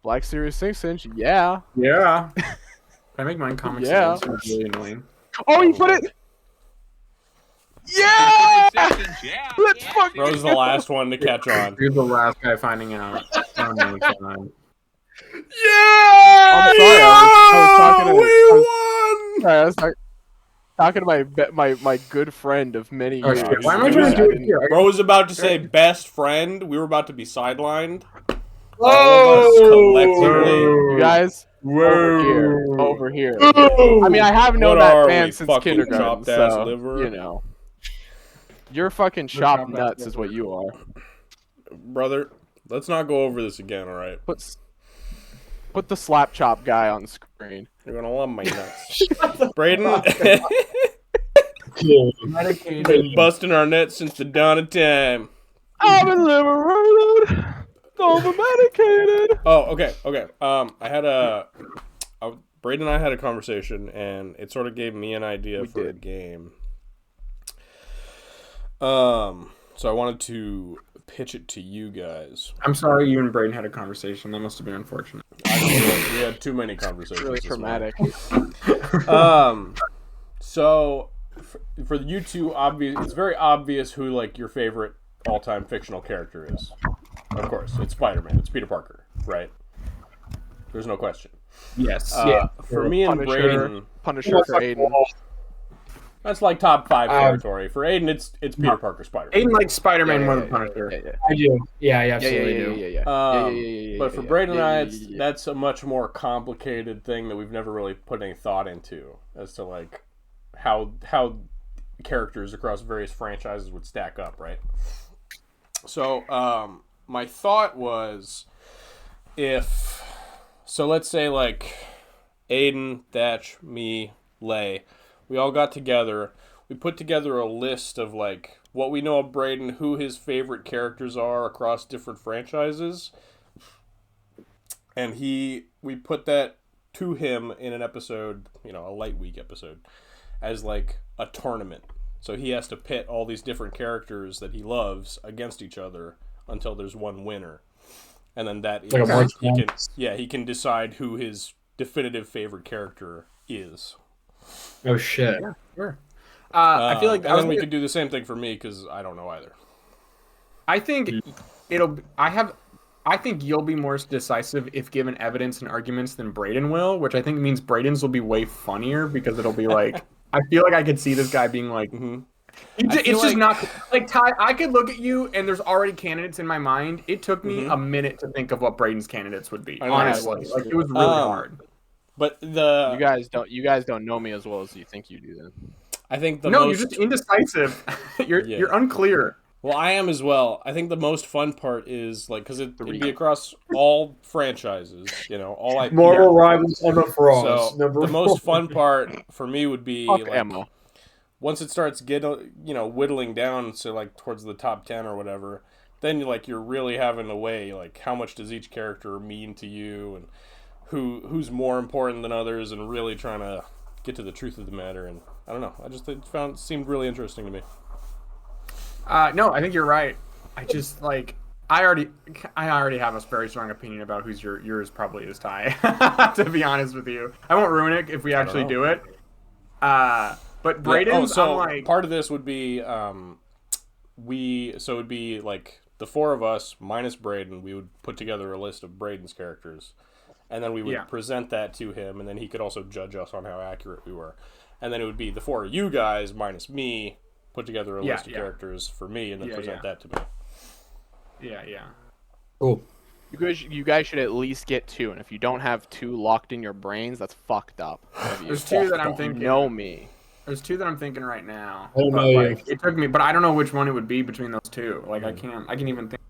Black Series 6-inch, yeah. Yeah. Can I make mine Comic Yeah. Sans? It's really annoying. Oh, you put it. Yeah. Yeah. Let's fucking. Bro's the last one to catch on. You're the last guy finding out. Oh my god. Yeah! I'm sorry. I was talking to my good friend of many Oh years. shit! Why am I trying to do it here? Bro was about to say best friend. We were about to be sidelined. Whoa! All of us collectively. You guys, Whoa! over here. I mean, I have known What that are man we, since fucking kindergarten, chopped ass so liver? you know. You're fucking chopped nuts, is what you are. Brother, let's not go over this again, alright? Put the slap chop guy on screen. You're gonna love my nuts. Braden, been busting our nuts since the dawn of time. I've been liberated, over-medicated. Oh, okay. Braden and I had a conversation, and it sort of gave me an idea for a game. So I wanted to pitch it to you guys. I'm sorry you and Braden had a conversation. That must have been unfortunate. We had too many conversations. Really this traumatic. So for you two, it's very obvious who like your favorite all-time fictional character is. Of course, it's Spider-Man. It's Peter Parker, right? There's no question. Yes. For me and Braden, Punisher for Aiden. that's like top 5 territory. For Aiden, it's Peter Parker, Spider-Man. Aiden likes Spider-Man more than Punisher. I do. Yeah, I absolutely do. But for Braden and I, that's a much more complicated thing that we've never really put any thought into as to like how characters across various franchises would stack up, right? So my thought was let's say like Aiden, Thatch, me, Lay, we all got together. We put together a list of like what we know of Braden, who his favorite characters are across different franchises, and we put that to him in an episode, a light week episode, as like a tournament. So he has to pit all these different characters that he loves against each other until there's one winner, and then he can decide who his definitive favorite character is. Oh shit! Yeah, sure. I feel like we could do the same thing for me because I don't know either. I think I think you'll be more decisive if given evidence and arguments than Braden will, which I think means Braden's will be way funnier because it'll be like I feel like I could see this guy being like, it's just not like Ty. I could look at you and there's already candidates in my mind. It took me a minute to think of what Braden's candidates would be. Honestly, like it was really hard. But you guys don't know me as well as you think you do. Then I think you're just indecisive. You're unclear. Well, I am as well. I think the most fun part is like because it'd be across all franchises, all IP. Marvel Rivals Emma Frost. So the most fun part for me would be like Emma. Once it starts whittling down to like towards the top 10 or whatever, then you're really having to weigh like how much does each character mean to you and who's more important than others, and really trying to get to the truth of the matter. And I don't know. I just it seemed really interesting to me. No, I think you're right. I just like I already have a very strong opinion about who's yours probably is Ty. To be honest with you, I won't ruin it if we actually do it. But Braden's, part of this would be it would be like the 4 of us minus Braden. We would put together a list of Braden's characters, and then we would present that to him, and then he could also judge us on how accurate we were. And then it would be the 4 of you guys minus me put together a list of characters for me, and then present that to me. Yeah. Cool. You guys should at least get 2, and if you don't have 2 locked in your brains, that's fucked up. There's 2 that I'm thinking. You know me. There's 2 that I'm thinking right now. I don't know it took me, but I don't know which one it would be between those 2. Like I can even think.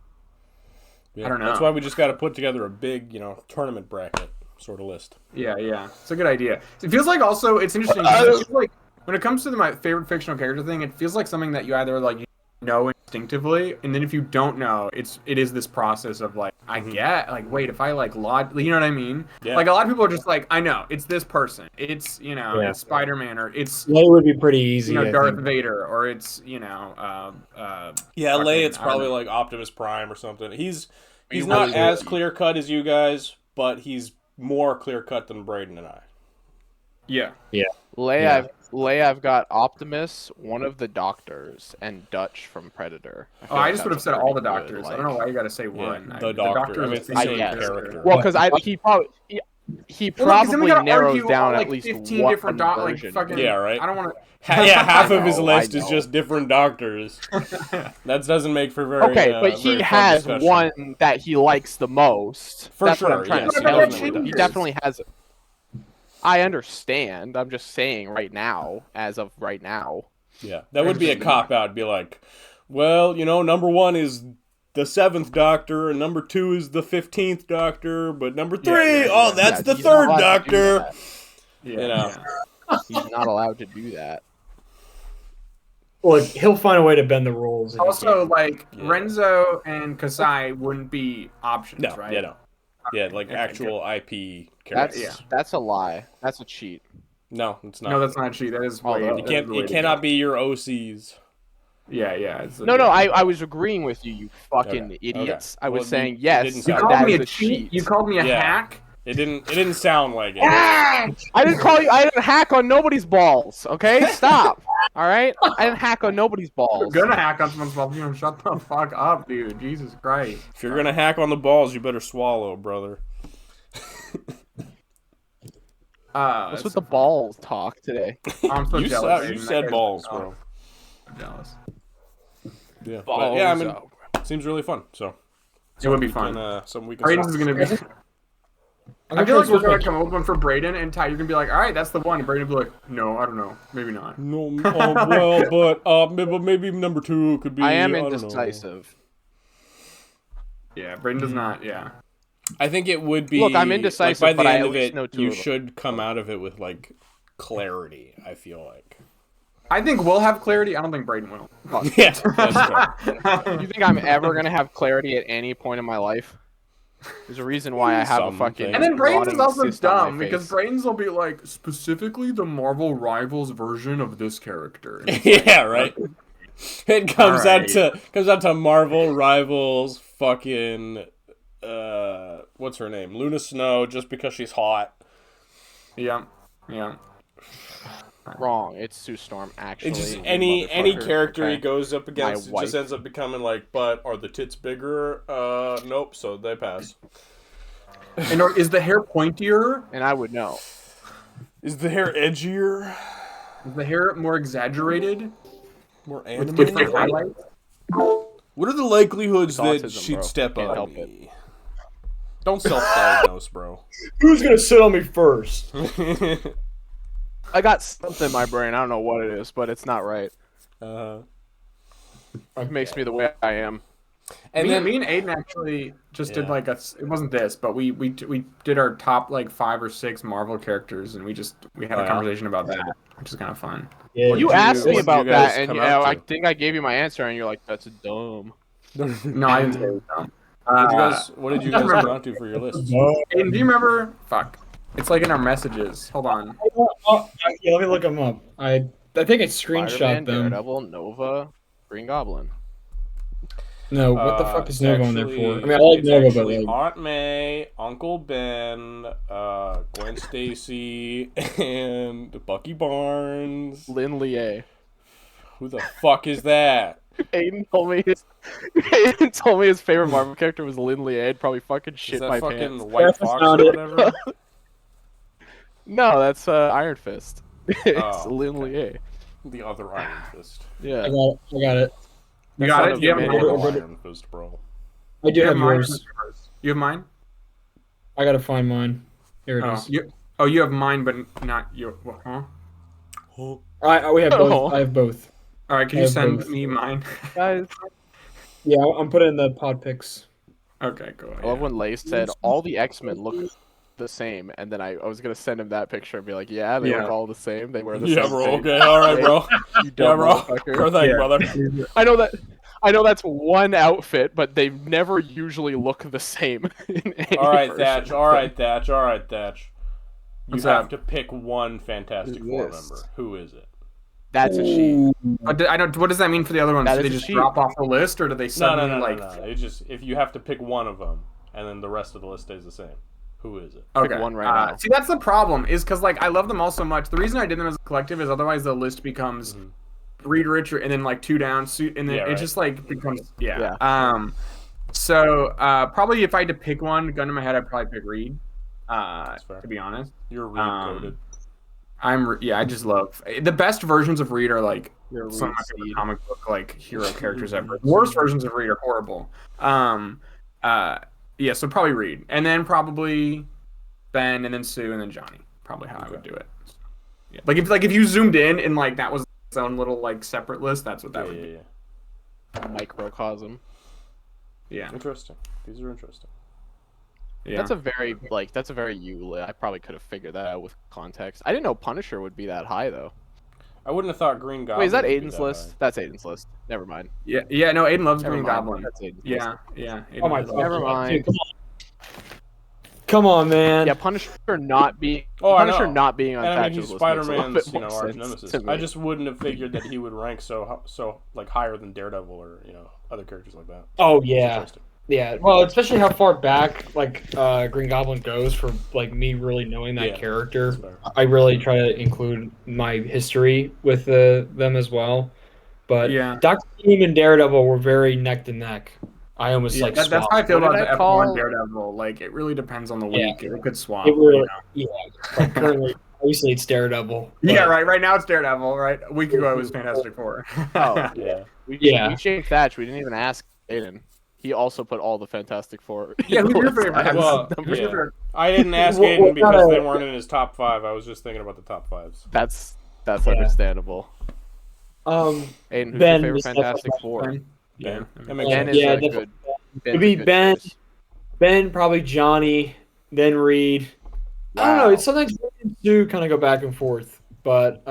Yeah, I don't know. That's why we just got to put together a big, tournament bracket sort of list. Yeah. It's a good idea. It feels like also it's interesting. It feels like when it comes to my favorite fictional character thing, it feels like something that you either like know instinctively, and then if you don't know, it is this process of like I get like wait if I like you know what I mean? Yeah. Like a lot of people are just like I know it's this person, it's it's Spider-Man or it's Lay would be pretty easy. Darth Vader or it's Lay it's probably like Optimus Prime or something. He's not as clear cut as you guys, but he's more clear cut than Braden and I. Yeah. I've got Optimus, one of the doctors, and Dutch from Predator. I just would have said all the doctors. I don't know why you got to say one. The doctor. I mean, it's the same character. Well, because he probably narrows down at least 15 one different version. fucking, Yeah, right. I don't want to. Half of his list I is know. just different doctors. That doesn't make for very But he very fun has discussion. one that he likes the most. For That's sure, what I'm trying yes, to he tell definitely you. He does. definitely has it. I understand. I'm just saying right now, as of right now. Yeah, that would be a cop out. Be like, well, number 1 is the 7th Doctor, and number 2 is the 15th Doctor, but number 3, that's the he's not 3rd allowed to do Doctor. that. He's not allowed to do that. Well, he'll find a way to bend the rules. if he Also, can. Renzo and Kasai wouldn't be options, No, right? Yeah, like actual IP characters. That's a lie. That's a cheat. No, it's not. No, that's not cheat. That is way. Although- It cannot be your OCs. Yeah. It's No, I was agreing with you, you fucking Okay, idiots. okay. I was Well, saying you yes. didn't You sound called that me is a cheat. You called me a Yeah. hack. It didn't sound like it. I didn't call you. I didn't hack on nobody's balls. Okay, stop. All right, I didn't hack on nobody's You're balls. gonna hack on someone's balls. Shut the fuck up, dude. Jesus Christ. If you're gonna hack on the balls, you better swallow, brother. What's with the balls talk today? I'm so You jealous. said, Aiden. you That said guy's- balls, oh, bro. I'm jealous. Yeah, but, Balls yeah. I mean, out. seems really fun. So It would be we fun. can, something we can. Braden's is gonna be. I feel like we're gonna come up with one for Braden, and Ty, you're gonna be like, "All right, that's the one." And Braden will be like, "No, I don't know, maybe not." No, but maybe number 2 could be. I am don't know. indecisive. Yeah, Braden does not. Yeah, I think it would be. Look, I'm indecisive, like, by but the I end at of least it, know two you of them. should come out of it with like clarity. I feel like. I think we'll have clarity. I don't think Braden will. Yeah, that's fair. You think I'm ever gonna have clarity at any point in my life? There's a reason why I have a fucking. And then Braden's is rotting also cyst on my dumb because face. Braden's will be like, specifically the Marvel Rivals version of this character. And it's Yeah, right. It comes Alright. out to Marvel Rivals fucking what's her name? Luna Snow, just because she's hot. yeah. Wrong. It's Sue Storm. Actually, It's just you any motherfucker, character he okay? goes up against, it wife. just ends up becoming like, but are the tits bigger? Nope, so they pass. And is the hair pointier? And I would know. Is the hair edgier? Is the hair more exaggerated More with animated? different highlights? What are the likelihoods It's that autism, she'd bro. step Can't on help me? Don't self-diagnose, bro. Who's gonna sit on me first? I got something in my brain. I don't know what it is, but it's not right. It makes me the way I am. And Me and Aiden actually just did like it wasn't this, but we did our top like 5 or 6 Marvel characters, and we had a conversation about that, which is kind of fun. Yeah, You asked me what did about you guys that, and come you out know, I to? think I gave you my answer, and you're like, "That's dumb." No, I didn't say it was dumb. what did you guys come out to for your list? Aiden, do you remember? Fuck. It's like in our messages. Hold on. Yeah, let me look them up. I think I Spider-Man, screenshot them. Daredevil, Nova, Green Goblin. No, what the fuck is Nova on there Actually, for? I mean, I like it's Nova, but actually like, Aunt May, Uncle Ben, Gwen Stacy, and Bucky Barnes. Lin Lie. Who the fuck is that? Aiden told me his favorite Marvel character was Lin Lie. I'd probably fucking Is shit that my fucking pants. White That's Fox not or it. whatever? No, that's Iron Fist. It's Oh, Lin Lie. The other Iron Fist. Yeah. I got it. You That's got not it? a You have good mine? man. Iron Fist, bro. I do You have have mine? yours. You have mine? I gotta find mine. Here it Oh, is. you have mine, but not your. Huh? We have both. Oh. I have both. All right, can I you have send both. me mine? Guys, Yeah, I'm putting in the pod pics. Okay, cool. I love when Lace said all the X-Men look the same, and then I was gonna send him that picture and be like, "Yeah, they Yeah. look all the same. They wear the Yeah, same bro. thing." Okay, all right, bro. You Yeah, dumb bro. motherfucker. Sure thing, Yeah. brother. I know that's one outfit, but they never usually look the same. In any All right, version Thatch. of All them. right, Thatch. All right, Thatch. You What's have up? to pick one Fantastic Who's Four this? member. Who is it? That's a cheat. I don't. What does that mean for the other ones? That Do they is a just cheat. drop off the list, or do they No, suddenly no. like? It's just if you have to pick one of them, and then the rest of the list stays the same. Who is it? Okay. Pick one right now. See, that's the problem. Is because like I love them all so much. The reason I did them as a collective is otherwise the list becomes Reed Richard and then like 2 down, and then it just like becomes So probably if I had to pick one, gun to my head, I'd probably pick Reed. To be honest, you're Reed coded. I just love the best versions of Reed are like You're some of my Reed favorite comic book like hero characters ever. Worst versions of Reed are horrible. Yeah, so probably Reed, and then probably Ben, and then Sue, and then Johnny. Probably how I would do it. Yeah, like if you zoomed in and like that was its own little like separate list, that's what that would be. Microcosm. Yeah. Interesting. These are interesting. Yeah. That's a very you. I probably could have figured that out with context. I didn't know Punisher would be that high though. I wouldn't have thought Green Goblin. Wait, is that would be Aiden's that list? high. That's Aiden's list. Never mind. Yeah. No, Aiden loves Never Green mind. Goblin. That's Aiden's list. Yeah. Aiden Oh my loves god. Never mind. Dude, come on, man. Yeah, Punisher not being I know. not being on And I mean, Thatcher's he's list makes a little Spider-Man's, bit more arch sense nemesis. to me. I just wouldn't have figured that he would rank so like higher than Daredevil or other characters like that. Oh It's yeah. interesting. Yeah, well, especially how far back like Green Goblin goes for like me really knowing that character. That's fair. I really try to include my history with them as well. But Doctor Doom and Daredevil were very neck to neck. I almost that's how I feel What about did the I F1 call- Daredevil. Like it really depends on the week. It could swap. It really, like currently, obviously it's Daredevil. Yeah, right. Right now it's Daredevil. Right, a week ago it was Fantastic Four. Oh, Yeah. we Yeah. changed Thatch. We didn't even ask Aiden. He also put all the Fantastic Four. Yeah, who's your favorite? Well, Who's your favorite? I didn't ask What- Aiden what because kinda- they weren't in his top 5. I was just thinking about the top 5s. That's understandable. Aiden, who's Ben your favorite is Fantastic definitely Four? Yeah, that Ben makes sense. is Yeah, a definitely. good. It'd be Ben's a good Ben. choice. Ben, probably Johnny, then Reed. I don't know. Wow. It's sometimes Reed and Sue kind of go back and forth, but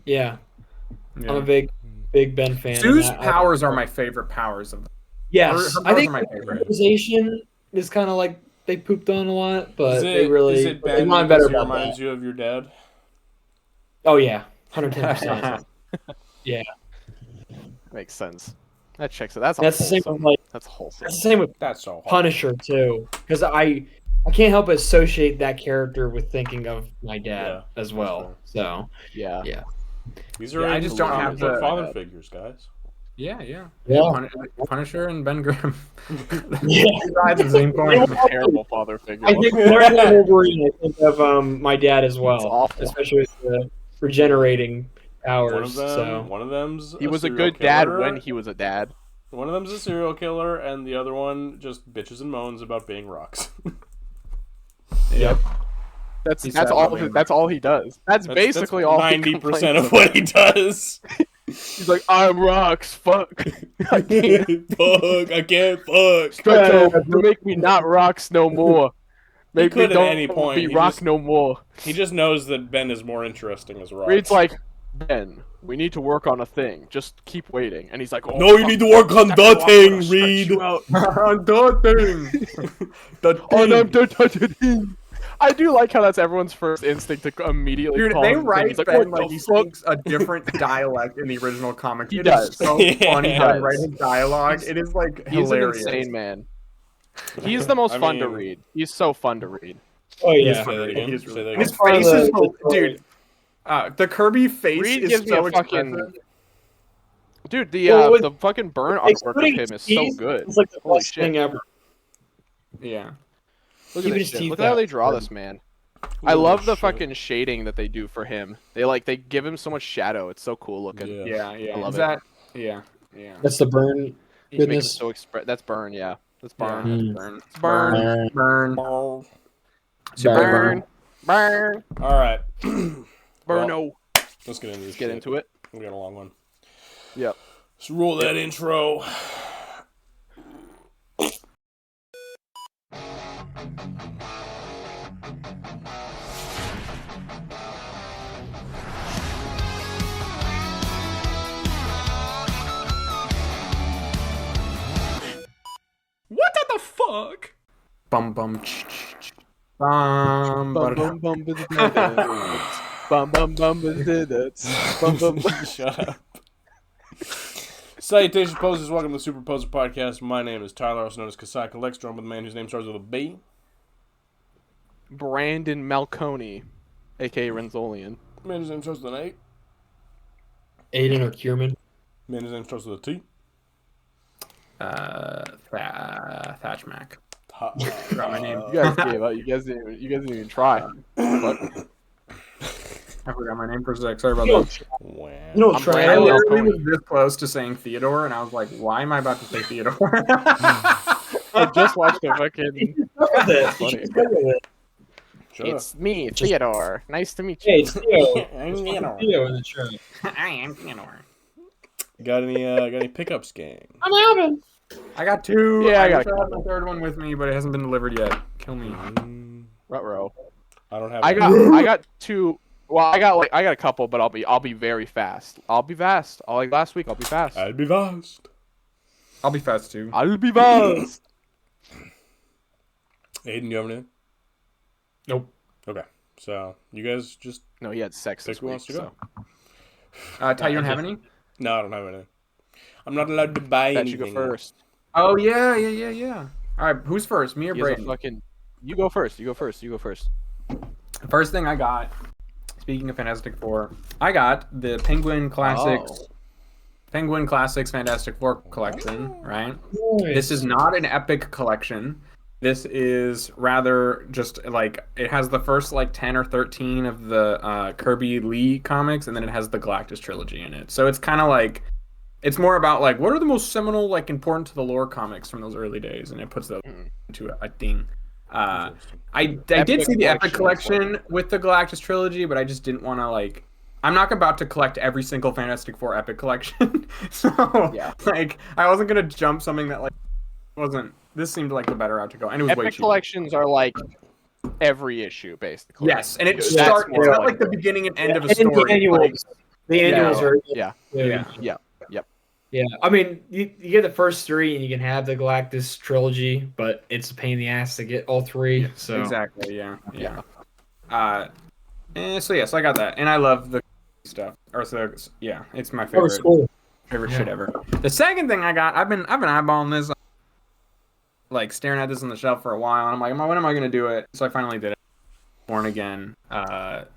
yeah, I'm a big Ben fan. Sue's and powers are my favorite powers of them. Yes, her I think powers are my favorite. organization is kind of like they pooped on a lot, but Is they really is it they Ben mind because better he about reminds that. you of your dad? Oh yeah, 110%. Yeah, Makes sense. That checks it. That's that's the same wholesome. with like That's wholesome. that's the same with That's so hard. Punisher too, because I can't help but associate that character with thinking of my dad as well. So Yeah. These are I just don't have Aiden's the- father figures, guys. Yeah. Yeah. Punisher and Ben Grimm. Yeah. At the same point. Terrible father figure. I think more than Wolverine, I think of my dad as well, It's awful. especially with the regenerating powers. One of them's He was a serial good dad killer. when he was a dad. One of them's a serial killer, and the other one just bitches and moans about being rocks. Yep. That's He's that's sad all. about being That's all he does. That's basically all. 90% of what he does. He's like, I'm rocks. Fuck. I can't. Fuck, I can't fuck. Stretch you make me not rocks no more. Make could me at don't any point, be he rock just- no more. He just knows that Ben is more interesting as rocks. Reed's like, Ben, we need to work on a thing. Just keep waiting. And he's like, oh, no, you fuck, need to work on that's the wrong, I'm thing, gonna stretch Reed. you out. The thing. I do like how that's everyone's first instinct to immediately Dude, call they him the thing. write He's like, Ben what like the he fuck? speaks a different dialect in the original comic. He It is does. so Yeah. funny how they He write does. his dialogue. It is like He's an hilarious. insane man. He's the most I fun to mean- read. He's so fun to read. Oh He's yeah, Say that again. He's Say that really- again. His Part of face is the- dude. The Kirby face Reed is gives me so a fucking- expressive. Dude, the Well, with- the fucking burn artwork of Excluding him is so teeth, good. It's like the Holy best shit. thing ever. Yeah. Look Even at his this shit. teeth Look at how out. they draw this man. I Holy love the shit. fucking shading that they do for him. They give him so much shadow. It's so cool looking. Yeah. Yeah. I love Is it. that? Yeah. Yeah. That's the burn. He's making it Goodness. so That's burn, yeah. That's Yeah, burn. burn. Burn. Burn. All Super Burn. Burn. right. Burno. Let's get into this. Let's get into it. We got a long one. Yep. Let's roll that intro. What the fuck? Bum bum. Bum. Bum bum bum bum bum bum bum bum. Shut up. Salutations Posers, welcome to the Super Poser Podcast. My name is Tyler, also known as Kasai Collects, joined with a man whose name starts with a B. Brandon Malconi, aka Renzolian. Man, his name starts with an A. Aiden or Kierman. Man, his name starts with a T. Thatch Mac. Forgot my name. You guys gave up. You guys didn't even try. I forgot my name for a sec. Sorry about that. Wow. You know, I'm try I Brandon literally Malconi. was this close to saying Theodore, and I was like, why am I about to say Theodore? I just watched a fucking. Funny. Sure. It's me, Theodore. Nice to meet you. Hey, it's Theo. I'm Theodore. Theo in the chat. I am Theodore. Got any pickups, gang? I'm Alvin. I got 2. Yeah, I I got wish a I had my couple. 3rd one with me, but it hasn't been delivered yet. Kill me. Ruh-roh. I don't have. I any. got 2. Well, I got a couple, but I'll be very fast. I'll be fast. Like last week, I'll be fast. I'd be vast. I'll be fast too. I'll be fast. Aiden, you have anything? Nope. Okay, so you guys just No, he had sex pick this who week. wants to go. Ty, you don't have any? No, I don't have anything. I'm not allowed to buy That you anything. go first. Oh yeah. All right, who's first? Me or He has a Brayden? fucking. You go first. You go first. First thing I got. Speaking of Fantastic Four, I got the Penguin Classics. Oh. Penguin Classics Fantastic Four collection. Right. Nice. This is not an epic collection. This is rather just like it has the first like 10 or 13 of the Kirby Lee comics, and then it has the Galactus trilogy in it. So it's kind of like it's more about like what are the most seminal, like important to the lore comics from those early days, and it puts those into a thing. I did see the Epic Collection with the Galactus trilogy, but I just didn't want to like. I'm not about to collect every single Fantastic Four Epic Collection, so Yeah. like I wasn't gonna jump something that like wasn't. This seemed like the better route to go, and it was way Epic cheaper. collections are like every issue, basically. Yes, and it That's starts. more It's not like like the beginning and end of a And story. the annuals. Like, The annuals are. Yeah. yeah. Yeah, I mean, you get the first 3 and you can have the Galactus trilogy, but it's a pain in the ass to get all 3. So Exactly. Yeah. So I got that, and I love the stuff. It's my Oh, favorite. it's cool. Favorite shit ever. The second thing I got, I've been eyeballing this, like staring at this on the shelf for a while. And I'm like, when am I gonna do it? So I finally did it. Born Again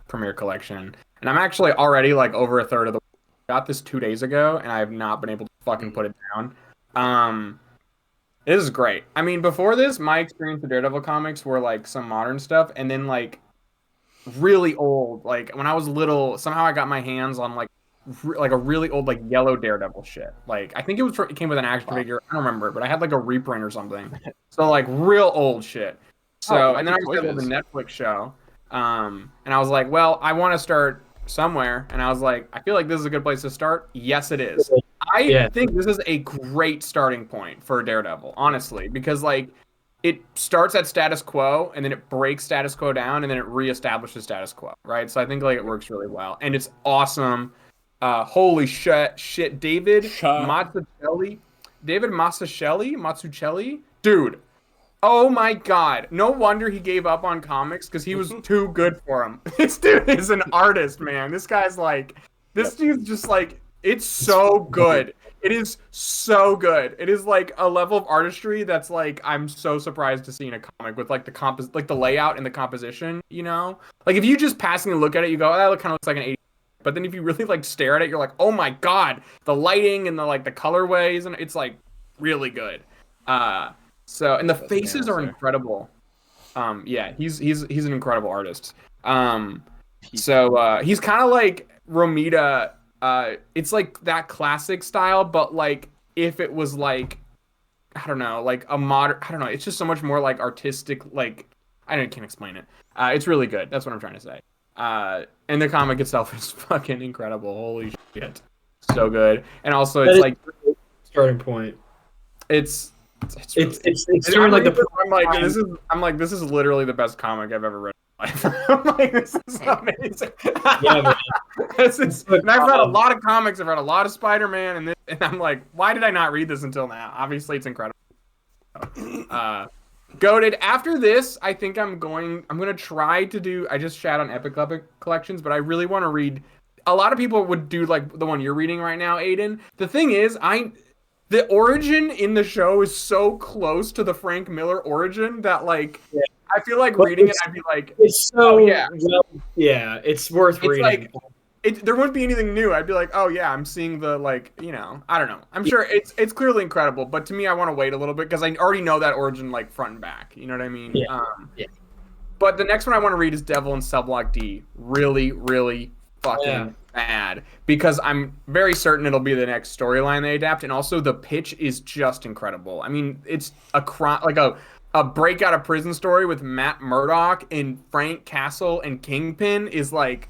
Premiere Collection, and I'm actually already like over a third of the. Got this 2 days ago, and I have not been able to fucking put it down. This is great. I mean, before this, my experience with Daredevil comics were like some modern stuff, and then like really old. Like when I was little, somehow I got my hands on like a really old like yellow Daredevil shit. Like I think it came with an action figure. I don't remember, but I had like a reprint or something. So like real old shit. So and then I was at the Netflix show, and I was like, well, I want to start somewhere, and I was like, I feel like this is a good place to start. Yes, it is. I think this is a great starting point for Daredevil, honestly, because like it starts at status quo and then it breaks status quo down and then it reestablishes status quo, right? So I think like it works really well, and it's awesome. Holy shit, David Mazzucchelli, dude. Oh my god. No wonder he gave up on comics, because he was too good for him. This dude is an artist, man. This guy's like, dude's just like, it's so good. It is so good. It is like a level of artistry that's like, I'm so surprised to see in a comic with like the layout and the composition, you know? Like if you just passing look at it, you go, oh, that kind of looks like an 80s. But then if you really like stare at it, you're like, oh my god, the lighting and the like the colorways, and it's like really good. So and the faces are incredible. He's an incredible artist. So he's kind of like Romita. It's like that classic style, but like if it was like, I don't know, like a modern. I don't know. It's just so much more like artistic. Like can't explain it. It's really good. That's what I'm trying to say. And the comic itself is fucking incredible. Holy shit, so good. And also it's like starting point. It's starting like I'm like this is literally the best comic I've ever read in my life. I'm like, this is amazing. Yeah, man. And I've read a lot of comics. I've read a lot of Spider-Man, and I'm like, why did I not read this until now? Obviously, it's incredible. Goated. After this, I think I'm gonna try to do. I just shat on Epic collections, but I really want to read. A lot of people would do like the one you're reading right now, Aiden. The thing is, the origin in the show is so close to the Frank Miller origin that like I feel like But reading it, I'd be like, it's oh so yeah, yeah, it's worth it's reading. like there wouldn't be anything new. I'd be like, oh yeah, I'm seeing the I don't know. I'm sure it's clearly incredible, but to me, I want to wait a little bit because I already know that origin like front and back. You know what I mean? Yeah. Yeah. But the next one I want to read is Devil in Cell Block D. Really, really fucking Yeah. bad because I'm very certain it'll be the next storyline they adapt, and also the pitch is just incredible. I mean, it's a break out of prison story with Matt Murdock and Frank Castle and Kingpin is like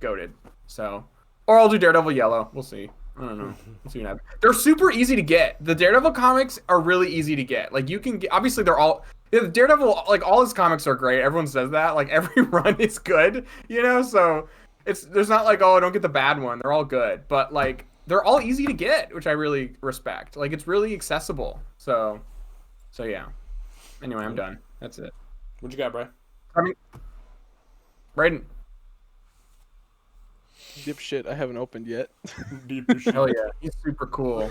goated. So, or I'll do Daredevil Yellow. We'll see. I don't know. We'll see what happens. They're super easy to get. The Daredevil comics are really easy to get. Like you can get, obviously they're all the Daredevil, like all his comics are great. Everyone says that. Like every run is good, So there's not like, oh, I don't get the bad one. They're all good, but like they're all easy to get, which I really respect. Like it's really accessible. So yeah. Anyway, I'm done. That's it. What you got, Bray? I mean, Brayden. Dipshit, I haven't opened yet. Hell yeah, he's super cool.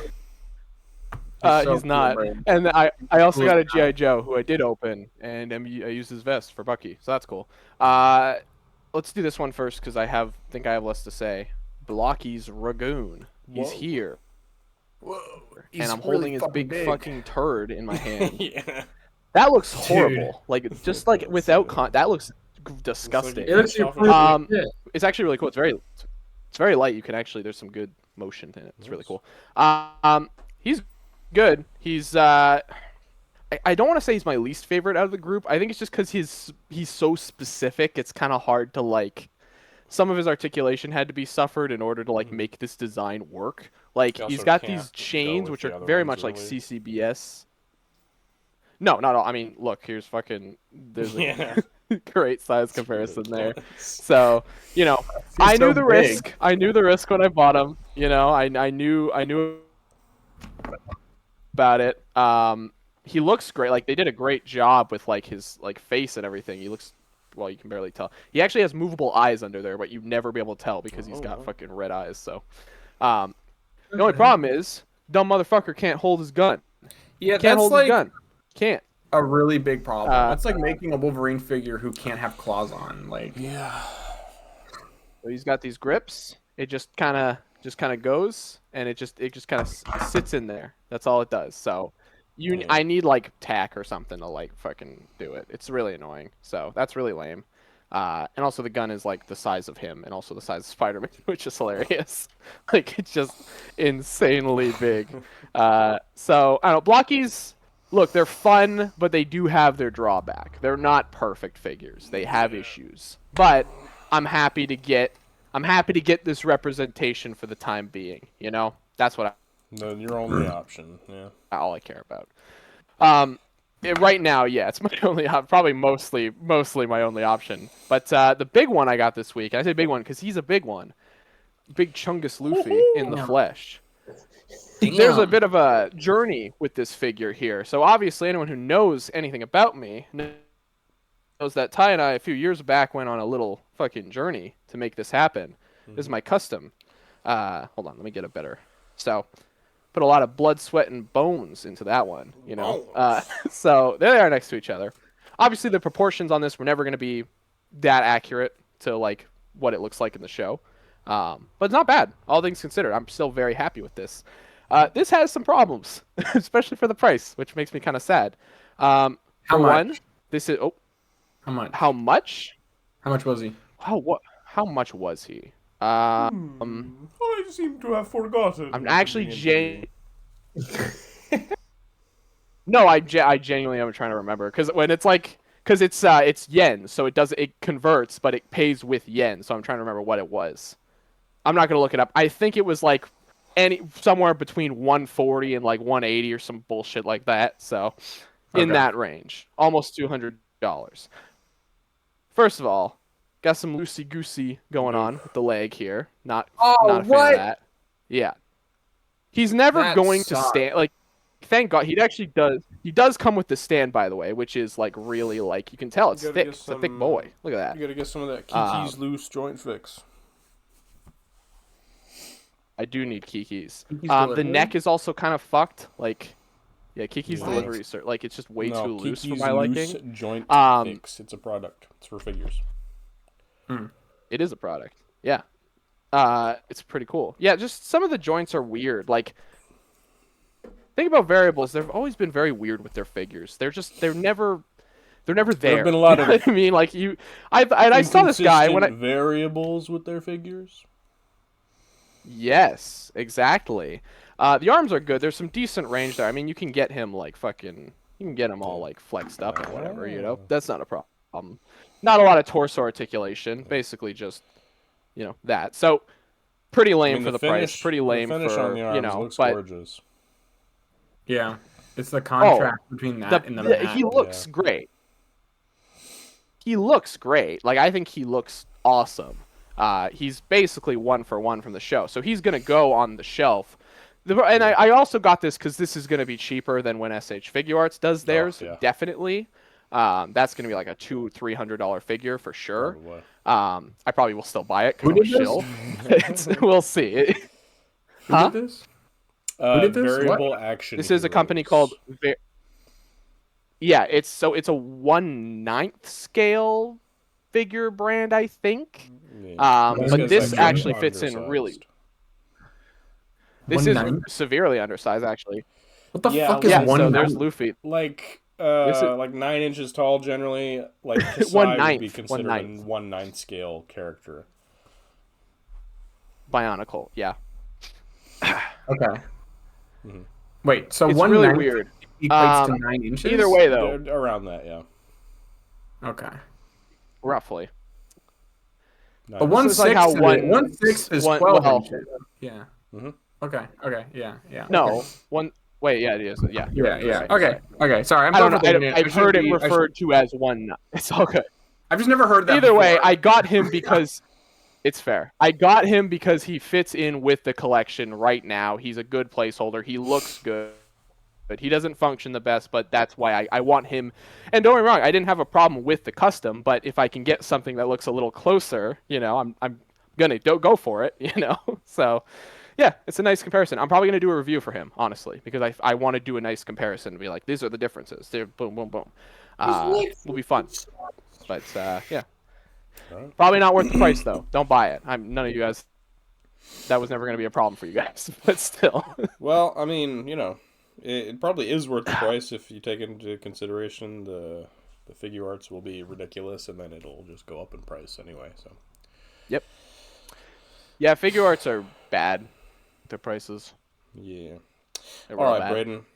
He's not. Brayden. And I also Cool got a as hell. GI Joe who I did open, and I used his vest for Bucky, so that's cool. Let's do this one first because think I have less to say. Blocky's Ragoon. He's Whoa. here. Whoa, And I'm holding his big fucking turd in my hand. Yeah. That looks horrible. Like just like without that looks disgusting. It looks It's actually really cool. It's very light. You can actually there's some good motion in it. It's really cool. He's good. He's I don't want to say he's my least favorite out of the group. I think it's just because he's so specific. It's kind of hard to like. Some of his articulation had to be suffered in order to like make this design work. Like You he's also got can't these go chains with which the are other very ones, much like really. CCBS. No, not all. I mean, look, here's fucking. There's a Yeah. great size comparison there. So I He's knew so the big. risk. I knew the risk when I bought him. I knew about it. He looks great. Like they did a great job with like his like face and everything. He looks well. You can barely tell. He actually has movable eyes under there, but you'd never be able to tell because he's got fucking red eyes. So, the only problem is dumb motherfucker can't hold his gun. Yeah, Can't that's hold like his gun. Can't. a really big problem. That's like Uh, making a Wolverine figure who can't have claws on. Like, Yeah. So he's got these grips. It just kind of goes, and it just kind of sits in there. That's all it does. So I need like tack or something to like fucking do it. It's really annoying. So that's really lame. And also the gun is like the size of him, and also the size of Spider-Man, which is hilarious. Like it's just insanely big. So I don't know. Blockies, look, they're fun, but they do have their drawback. They're not perfect figures. They have issues. But I'm happy to get this representation for the time being. That's what Then your only option. Yeah. all I care about. Right now, yeah, it's my only probably mostly my only option. But the big one I got this week, and I say big one because he's a big one, big Chungus Luffy in the flesh. There's a bit of a journey with this figure here. So obviously, anyone who knows anything about me knows that Ty and I a few years back went on a little fucking journey to make this happen. This is my custom. Hold on, let me get a better. So, put a lot of blood, sweat, and bones into that one. So there they are next to each other. Obviously, the proportions on this were never going to be that accurate to like what it looks like in the show, but it's not bad. All things considered, I'm still very happy with this. This has some problems, especially for the price, which makes me kind of sad. How much? One, this is How much? how much? How much was he? How much was he? I seem to have forgotten. I'm actually No, I genuinely am trying to remember because when it's it's yen, so it converts, but it pays with yen. So I'm trying to remember what it was. I'm not gonna look it up. I think it was like somewhere between 140 and like 180 or some bullshit like that. So in that range, almost $200. First of all, got some loosey goosey going on with the leg here. Not a fan of that. Yeah, he's never going to stand like. Thank God he actually does. He does come with the stand, by the way, which is like really like you can tell it's thick. It's a thick boy. Look at that. You gotta get some of that Kiki's loose joint fix. I do need Kiki's. The neck is also kind of fucked. Like Yeah, Kiki's Yeah. delivery, like it's just way No, too loose for Kiki's my Loose liking. Joint Fix. It's a product. It's for figures. It is a product. Yeah. It's pretty cool. Yeah, just some of the joints are weird. Like, think about variables. They've always been very weird with their figures. They're never there. There have been a You lot know of what I mean, like I saw this guy when I. variables with their figures. Yes, exactly. The arms are good. There's some decent range there. I mean, you can get him like fucking. You can get him all like flexed up and whatever. You know, that's not a problem. Not a lot of torso articulation. Basically, just that. So pretty lame for the price. Pretty lame the finish for on the arms looks but gorgeous. Yeah, it's the contrast between that and the matte. he looks great. He looks great. Like I think he looks awesome. He's basically 1-for-1 from the show, so he's gonna go on the shelf. I also got this because this is gonna be cheaper than when SH Figure Arts does theirs. Definitely. That's gonna be like a $200-$300 figure for sure. I probably will still buy it because I'm a shill. We'll see. Who did this? Who did this? Variable Action. This is a company called. Yeah, it's a 1/9 scale figure brand, I think. But this actually fits in really. This is severely undersized, actually. What the fuck is 1/9? So there's Luffy. Like 9 inches tall, generally. Like Kasai would be considered a 1/9 scale character. Bionicle, yeah. Okay. Wait, so it's 1/9 really weird. Equates to 9 inches. Either way, though, around that, yeah. Okay. Roughly. But 1/6 is 12 inches. Yeah. Okay. Yeah. No. Okay. One. Wait. Yeah. It is. Yeah. Yeah. Okay. Sorry. I don't know. I've heard it referred to as 1/9. It's all good. I've just never heard that. Either way, I got him because it's fair. I got him because he fits in with the collection right now. He's a good placeholder. He looks good. But he doesn't function the best, but that's why I want him. And don't get me wrong, I didn't have a problem with the custom, but if I can get something that looks a little closer, I'm gonna go for it, So, yeah, it's a nice comparison. I'm probably gonna do a review for him, honestly, because I want to do a nice comparison and be like, these are the differences. They're boom, boom, boom. Will be fun. But yeah, probably not worth the price though. Don't buy it. None of you guys. That was never gonna be a problem for you guys, but still. Well, I mean, it probably is worth the price if you take into consideration the figure arts will be ridiculous, and then it'll just go up in price anyway. So. Yep. Yeah, figure arts are bad. Their prices. Yeah. All right, Braden.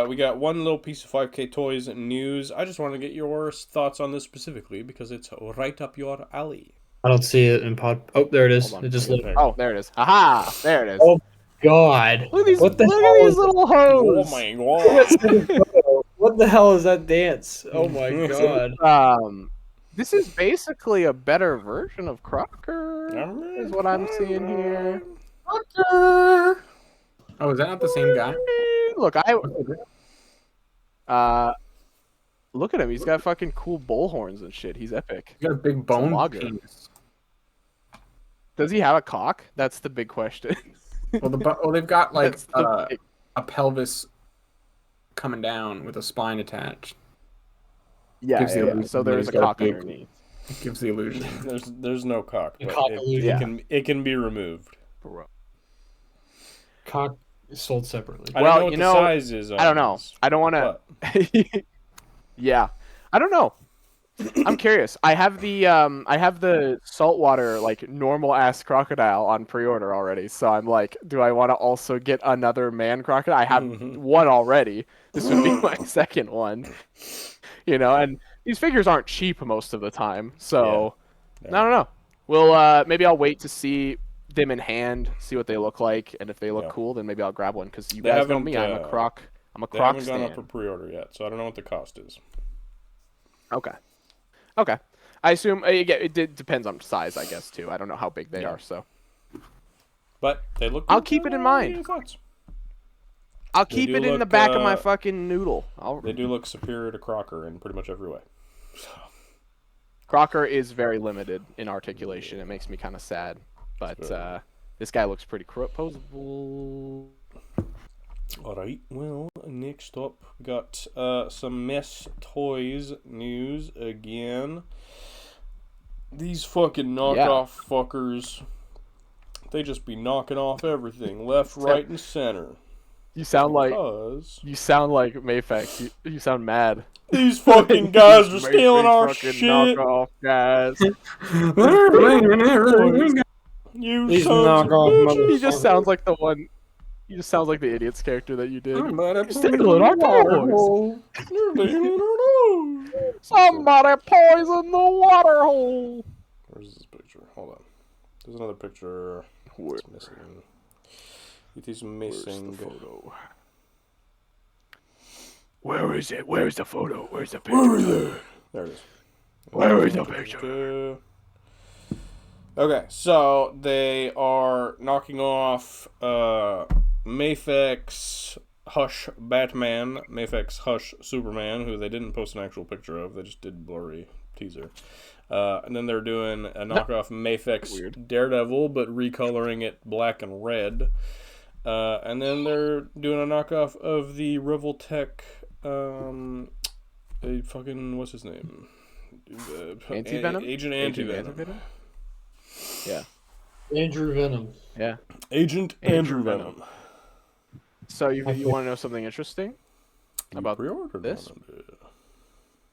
We got one little piece of 5K Toys news. I just want to get your thoughts on this specifically because it's right up your alley. I don't see it in pod. Oh, there it is. It just Oh, there it is. Aha! There it is. Oh God! Look at these little hoes. Oh my God! What the hell is that dance? Oh my God! This is basically a better version of Crocker. Is what I'm seeing here. Crocker. Oh, is that not the same guy? Look, look at him. He's got fucking cool bull horns and shit. He's epic. He's got a big bone penis. Does he have a cock? That's the big question. Well, they've got like a pelvis coming down with a spine attached. Yeah. So there's a cock underneath. It gives the illusion. There's no cock, but it can be removed. Cock is sold separately. I don't know what the size is. I don't know. I don't want to. Yeah, I don't know. I'm curious. I have the saltwater like normal ass crocodile on pre-order already. So I'm like, do I want to also get another man crocodile? I have one already. This would be my second one. And these figures aren't cheap most of the time. So I don't know. We'll maybe I'll wait to see them in hand, see what they look like, and if they look cool, then maybe I'll grab one because you guys know me. I'm a croc. They haven't gone up for pre-order yet, so I don't know what the cost is. Okay. I assume it depends on size, I guess, too. I don't know how big they are, so. But they look. I'll keep it in mind. I'll keep it in the back of my fucking noodle. They do look superior to Crocker in pretty much every way. Crocker is very limited in articulation. It makes me kind of sad, but this guy looks pretty posable. Alright, well, next up, we got some Mess Toys news again. These fucking knockoff fuckers, they just be knocking off everything, left, right, and center. You sound like Mayfex. You sound mad. These fucking guys are stealing our shit. Knockoff guys. You These sons of knockoff bitches. He just sounds like the one. He just sounds like the idiot's character that you did. Somebody Stealing our toys. Somebody poison the water hole. Where's this picture? Hold on. There's another picture. It's missing. It is missing. Where's the photo? Where is it? Where's the photo? Where's the picture? Where is it? There it is. Where is the picture? Okay, so they are knocking off Mafex Hush Batman, Mafex Hush Superman, who they didn't post an actual picture of. They just did blurry teaser. And then they're doing a knockoff Mafex Daredevil, but recoloring it black and red. And then they're doing a knockoff of the Revoltech, what's his name? Anti-Venom? Agent Anti-Venom. Yeah. Andrew Venom. Yeah. Agent Andrew Venom. So you want to know something interesting about pre-ordered this? one, dude.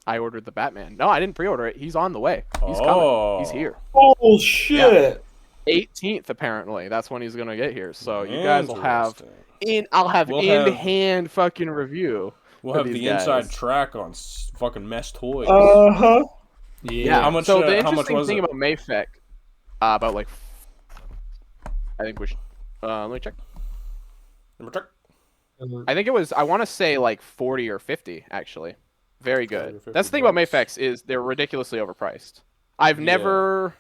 I ordered the Batman. No, I didn't pre-order it. He's on the way. He's Oh. coming. He's here. Oh shit! 18th apparently. That's when he's gonna get here. So you guys will have Interesting. I'll have We'll in-hand fucking review. We'll for have these the guys. inside track on fucking Mess Toys. Huh. Yeah. How much? So the how much interesting was thing it? about Mayfec, about like, I think we should. Let me check. Number check. I think it was. I want to say like 40 or 50 actually. Very 40 or good. 50 That's the thing about bucks. Mayfex is they're ridiculously overpriced. I've never.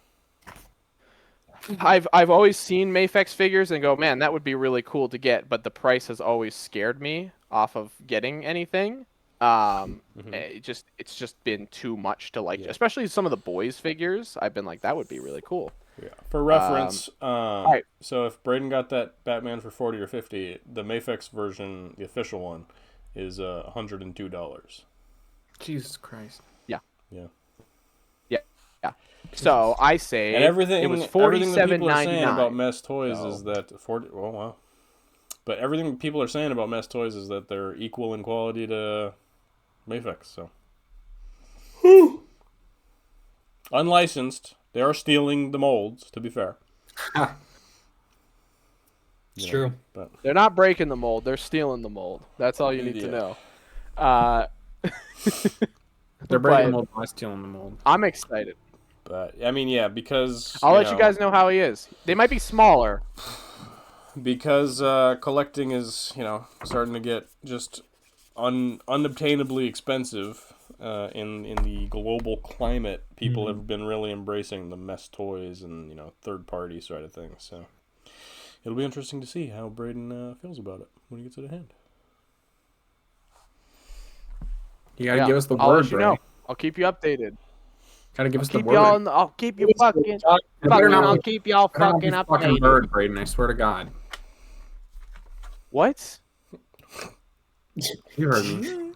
I've always seen Mayfex figures and go, man, that would be really cool to get, but the price has always scared me off of getting anything. It's just been too much to like, especially some of the boys figures. I've been like, that would be really cool. Yeah. For reference, right. so if Braden got that Batman for 40 or 50, the Mayfex version, the official one, is $102. Jesus Christ. Yeah. Yeah. So I say And everything it was everything that people are $47.99. saying about Mess Toys is that But everything people are saying about Mess Toys is that they're equal in quality to Mayfex. So, unlicensed, they are stealing the molds. To be fair, It's true. But They're not breaking the mold; they're stealing the mold. That's all you need to know. They're breaking the mold by stealing the mold. I'm excited. But I mean, yeah, because I'll let you guys know how he is. They might be smaller. Because collecting is, starting to get just unobtainably expensive in the global climate. People have been really embracing the Mess Toys and, third party side of things. So it'll be interesting to see how Braden feels about it when he gets it at hand. You gotta give us the I'll word, let you bro. know. I'll keep you updated. Gotta give us the Keep word. y'all. I'll keep you fucking. I'll keep y'all fucking Fucking updated. bird, Braden. I swear to God. What? You heard me.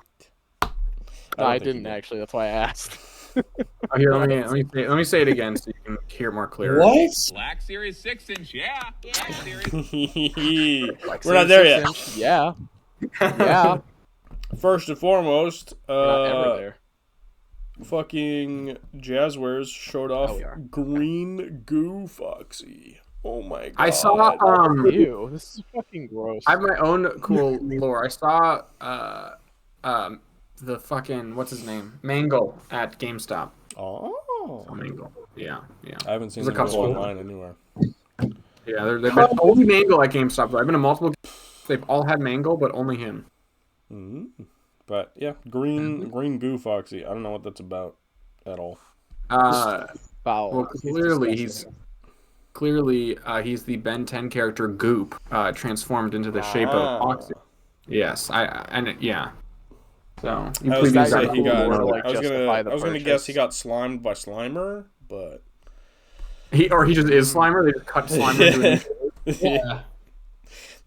No, I didn't actually. That's why I asked. Oh, here, let me say it again so you can hear more clearly. What? Black Series 6-inch, yeah. Black Series. We're not there yet. 6-inch, yeah. Yeah. First and foremost, We're not ever there. fucking Jazzwares showed off we are. Green Goo Foxy. Oh my god. I saw Ew, this is fucking gross. I have my own cool lore. I saw the fucking what's his name? Mangle at GameStop. Oh. Mangle. Yeah. I haven't seen There's a them couple. online anywhere. Yeah, they've been only Mangle at GameStop. I've been to multiple. They've all had Mangle, but only him. Mm-hmm. But yeah, Green Goo Foxy. I don't know what that's about at all. Foul. Well, clearly he's the Ben 10 character Goop, transformed into the shape of Foxy. Yes, yeah. So you I was please gonna got say he got. to, like, I was justify the gonna guess he purchase. got slimed by Slimer, but he just is Slimer. They just cut Slimer into Yeah.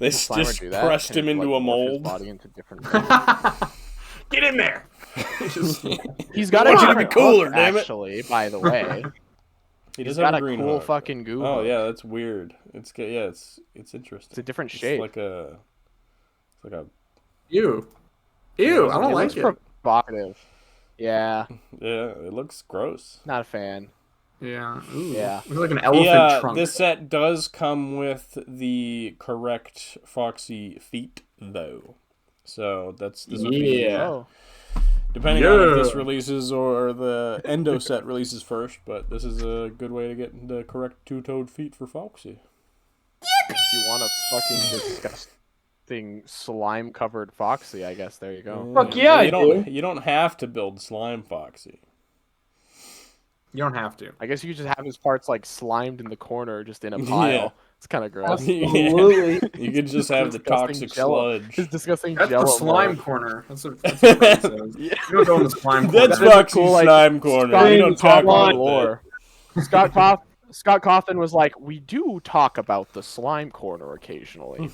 They Slimer just do that? pressed Can him it, into like, a morph his mold. body into different things? Get in there. He's got a want you to be different cooler, hook, damn it. actually, by the way. He He's does have got a a green cool hook. fucking goo Oh hook. yeah, that's weird. It's interesting. It's a different It's shape. like a. It's like a. Ew. Yeah, Ew, it's I don't It like looks it. provocative. Yeah, Yeah, it looks gross. not a fan. Yeah. Ooh. Yeah. Looks like an elephant trunk. This set does come with the correct Foxy feet, though. So this would be Yeah. Oh, depending on if this Yeah. releases or the Endo set releases first. But this is a good way to get the correct two-toed feet for Foxy. if you want a fucking disgusting slime-covered Foxy, I guess there you go. Fuck yeah, I do. You don't have to build Slime Foxy. You don't have to. I guess you could just have his parts like slimed in the corner, just in a pile. Yeah. It's kind of gross. Absolutely. You could just have the Disgusting toxic jello. sludge. His disgusting That's jello the slime mold. corner. That's what Freddy says. Yeah. You don't go in the slime corner. That's That's Foxy's cool, like, Slime Corner. Scott- We don't talk Scott about lore. Scott Cawthon was like, we do talk about the slime corner occasionally.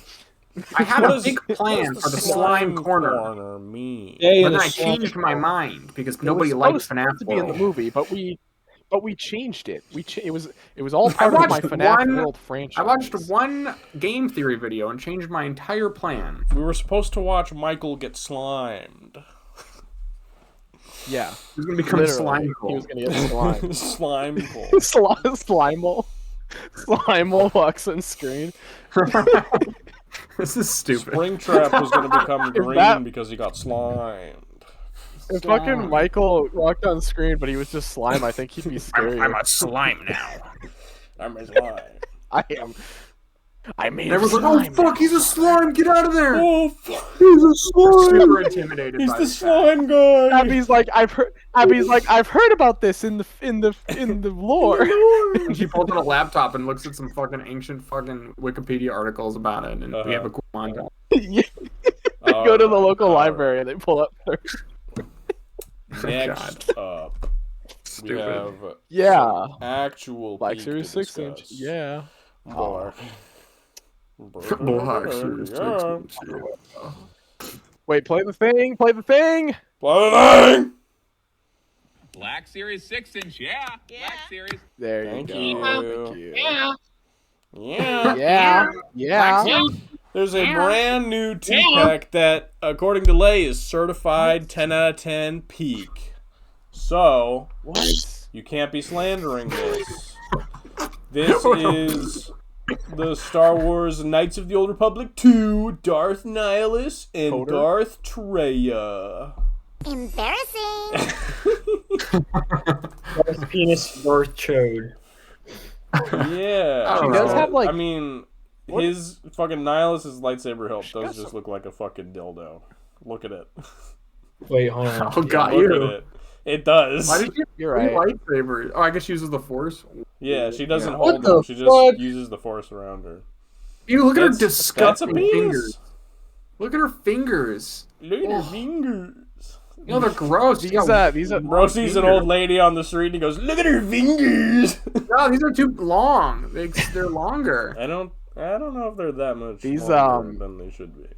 I had What a does- big what plan does for the slime corner, mean? Yeah, but the then I slime- changed my mind because It nobody was likes supposed FNAF to be in the World. movie, but we changed it. It was all I part of my watched FNAF one- World franchise. I watched one game theory video and changed my entire plan. We were supposed to watch Michael get slimed. Yeah, He was gonna become literally, slime. he was gonna get slime. Slime Cold. Slimel walks on screen. This is stupid. Springtrap was going to become green that- because he got slimed. If fucking Michael walked on screen, but he was just slime, I think he'd be scary. I'm a slime now. I'm a slime. I am. I made And everyone's like, "Oh fuck, he's a slime! Get out of there!" Oh, fuck. He's a slime. Super intimidated. He's by the this guy. slime guy. Abby's like, I've heard about this in the lore. And she pulls out a laptop and looks at some fucking ancient fucking Wikipedia articles about it, and we have a cool montage. Yeah. They go to the local library and they pull up their... Next up, we Stupid. have Yeah. actual Black peak Series to 6-inch. discuss. Yeah. Black. Black Series Yeah. 6-inch. Wait, play the thing. Play the thing. Bang! Black Series 6-inch, yeah. Black Series. There you Thank go. you. Thank you. Yeah. Yeah. Yeah. There's a brand new 2-pack that, according to Lay, is certified 10 out of 10 peak. So, What? you can't be slandering this. This is the Star Wars Knights of the Old Republic 2, Darth Nihilus and Coder? Darth Treya. Embarrassing. Penis birth chode. Yeah. She does have, like- I mean, his fucking Nihilus's lightsaber hilt does just look like a fucking dildo. Look at it. Wait, hold on. Oh god, Look at you. it. It does. Why did you You're have right. lightsaber? Oh, I guess she uses the Force. Yeah, she doesn't Yeah. hold What them. the She just fuck? uses the force around her. You look at her That's a disgusting penis. fingers. Look at her fingers. Look at her Oh. fingers. You know they're gross. These are Bro sees an old lady on the street and he goes, "Look at her fingers." No, these are too long. They're longer. I don't know if they're that much These, longer than they should be.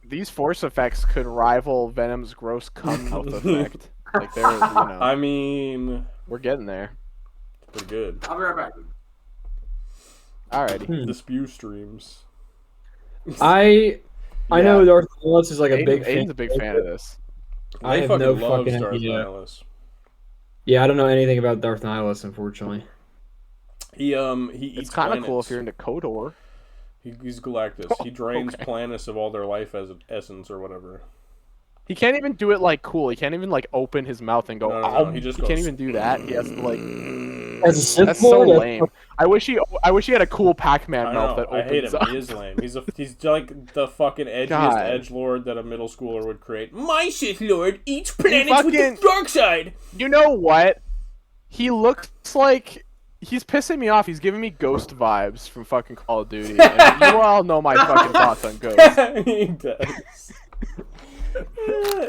these force effects could rival Venom's gross cum mouth effect. Like they're, you know, I mean, we're getting there. pretty good. I'll be right back. Alrighty. The spew streams. I know Yeah. Darth Nihilus is like a big Aiden's fan. a big fan of this. I They have fucking no love fucking Darth idea. Nihilus. Yeah, I don't know anything about Darth Nihilus, unfortunately. He eats It's kind of cool if planets. you're into KOTOR. He's Galactus. He drains Okay. planets of all their life as essence or whatever. He can't even do it like cool. He can't even like open his mouth and go. No, no, no, "Ow." he just can't goes, even do that. He has to like. As a Sith That's so Lord, lame. I wish he had a cool Pac-Man I mouth know. that I hate opens him. up. He is lame. He's like the fucking edgiest God. edgelord that a middle schooler would create. My Sith Lord eats planets with fucking- the dark side. You know what? He looks like he's pissing me off. He's giving me Ghost vibes from fucking Call of Duty. And you all know my fucking thoughts on Ghost. He does.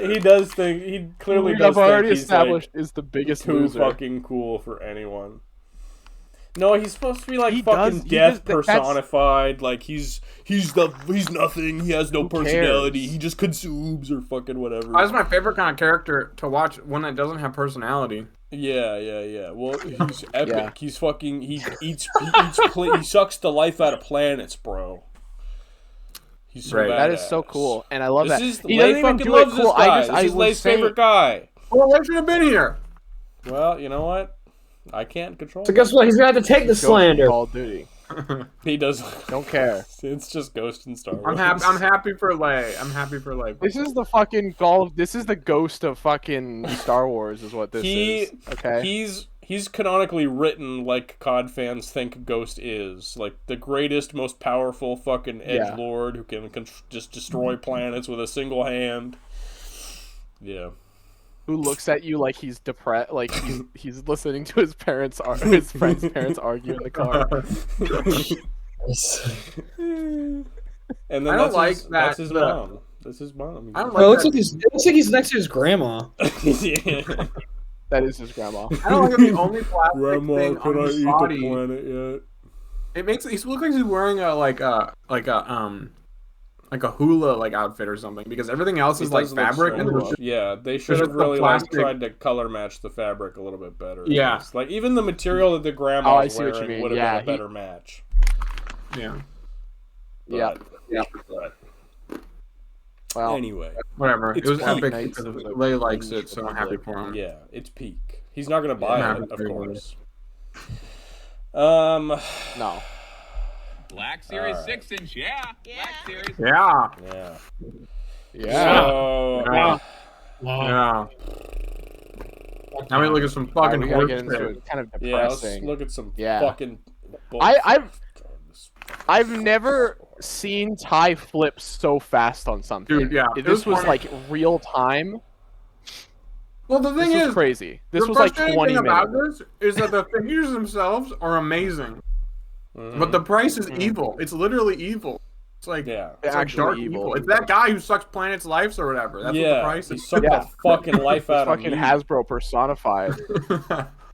He does think he clearly Who does I've already think he's established like is the biggest too loser. fucking cool for anyone. No, he's supposed to be like He fucking does- he death does- that's- personified. Like he's nothing. He has no Who personality. cares? He just consumes or fucking whatever. That's my favorite kind of character to watch. One that doesn't have personality. Yeah. Well, he's epic. Yeah. He's fucking. He sucks the life out of planets, bro. He's so Right. That is badass. so cool, and I love This that. is He Lay doesn't even fucking do it loves cool. this guy. This This is was Lay's saying- favorite guy. Well, I should have been here. Well, you know what? I can't control. So guess what? He's gonna have to take the Ghost in slander. Call of Duty. He does. Don't care. It's just Ghost in Star Wars. I'm happy for Lay. I'm happy for Lay. This is the fucking This is the ghost of fucking Star Wars, is what this is. Okay. He's canonically written like COD fans think Ghost is. Like the greatest, most powerful fucking edgelord who can just destroy planets with a single hand. Yeah. Who looks at you like he's depressed, like he's listening to his friend's parents argue in the car. And then I don't like that's that his the- mom. That's his mom. I don't Well, like it that. looks like he's next to his grandma. Yeah. That is his grandma. I don't like that the only plastic Grandma, thing can on I his eat body. the planet yet? It makes he looks like he's wearing a hula outfit or something, because everything else It is like does look fabric and strange. it's just, Yeah, they should just have the really plastic. tried to color match the fabric a little bit better. Yeah. It's like even the material that the Oh, grandma I was see what you wearing mean. would have Yeah, been a better match. yeah. Yeah. But Well, anyway, Whatever. It's It was peak. epic Nights because of the Lay likes Revenge it, so of I'm happy the- for him. yeah, it's peak. He's not gonna buy Yeah. it, of course. no. Black Series Alright. 6-inch, yeah. Black Series. Yeah. Yeah. Yeah. So, Yeah. Wow. Yeah. Now we look at some All right, fucking we gotta horse get into shit. it. Kind of yeah, let's depressing. look at some Yeah. fucking. I've never seen Ty flip so fast on something. Dude, yeah. If It was this was funny. like real time. Well, the This thing was is, crazy. This the was like frustrating 20 thing about minutes. this is that the figures themselves are amazing, but the price is evil. It's literally evil. It's like Yeah. it's like Actually dark evil. evil. It's that guy who sucks planets' lives or whatever. That's what the Yeah, price he is. sucked Yeah. the fucking life It's out of fucking me. Hasbro personified.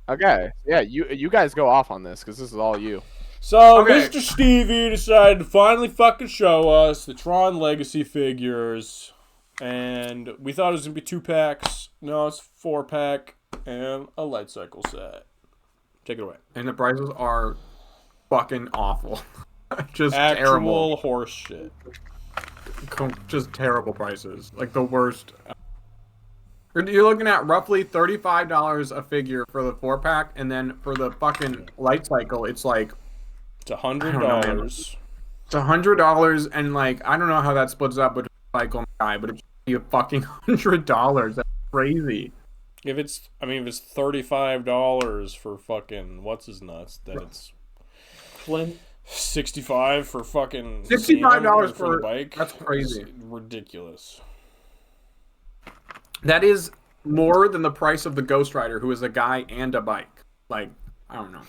Okay. Yeah, you guys go off on this because this is all you. So, Okay. Mr. Stevie decided to finally fucking show us the Tron Legacy figures. And we thought it was going to be 2-packs. No, it's 4-pack and a light cycle set. Take it away. And the prices are fucking awful. Just Actual terrible. horse shit. Just terrible prices. Like the worst. You're looking at roughly $35 a figure for the 4-pack, and then for the fucking light cycle, it's like It's $100. it's $100, and like I don't know how that splits up between cycle and guy, but it's a fucking $100. That's crazy. If it's $35 for fucking what's his nuts, then it's Flynn. $65 for fucking $65 Sam for the bike. that's crazy. It's ridiculous. That is more than the price of the Ghost Rider, who is a guy and a bike. Like I don't know.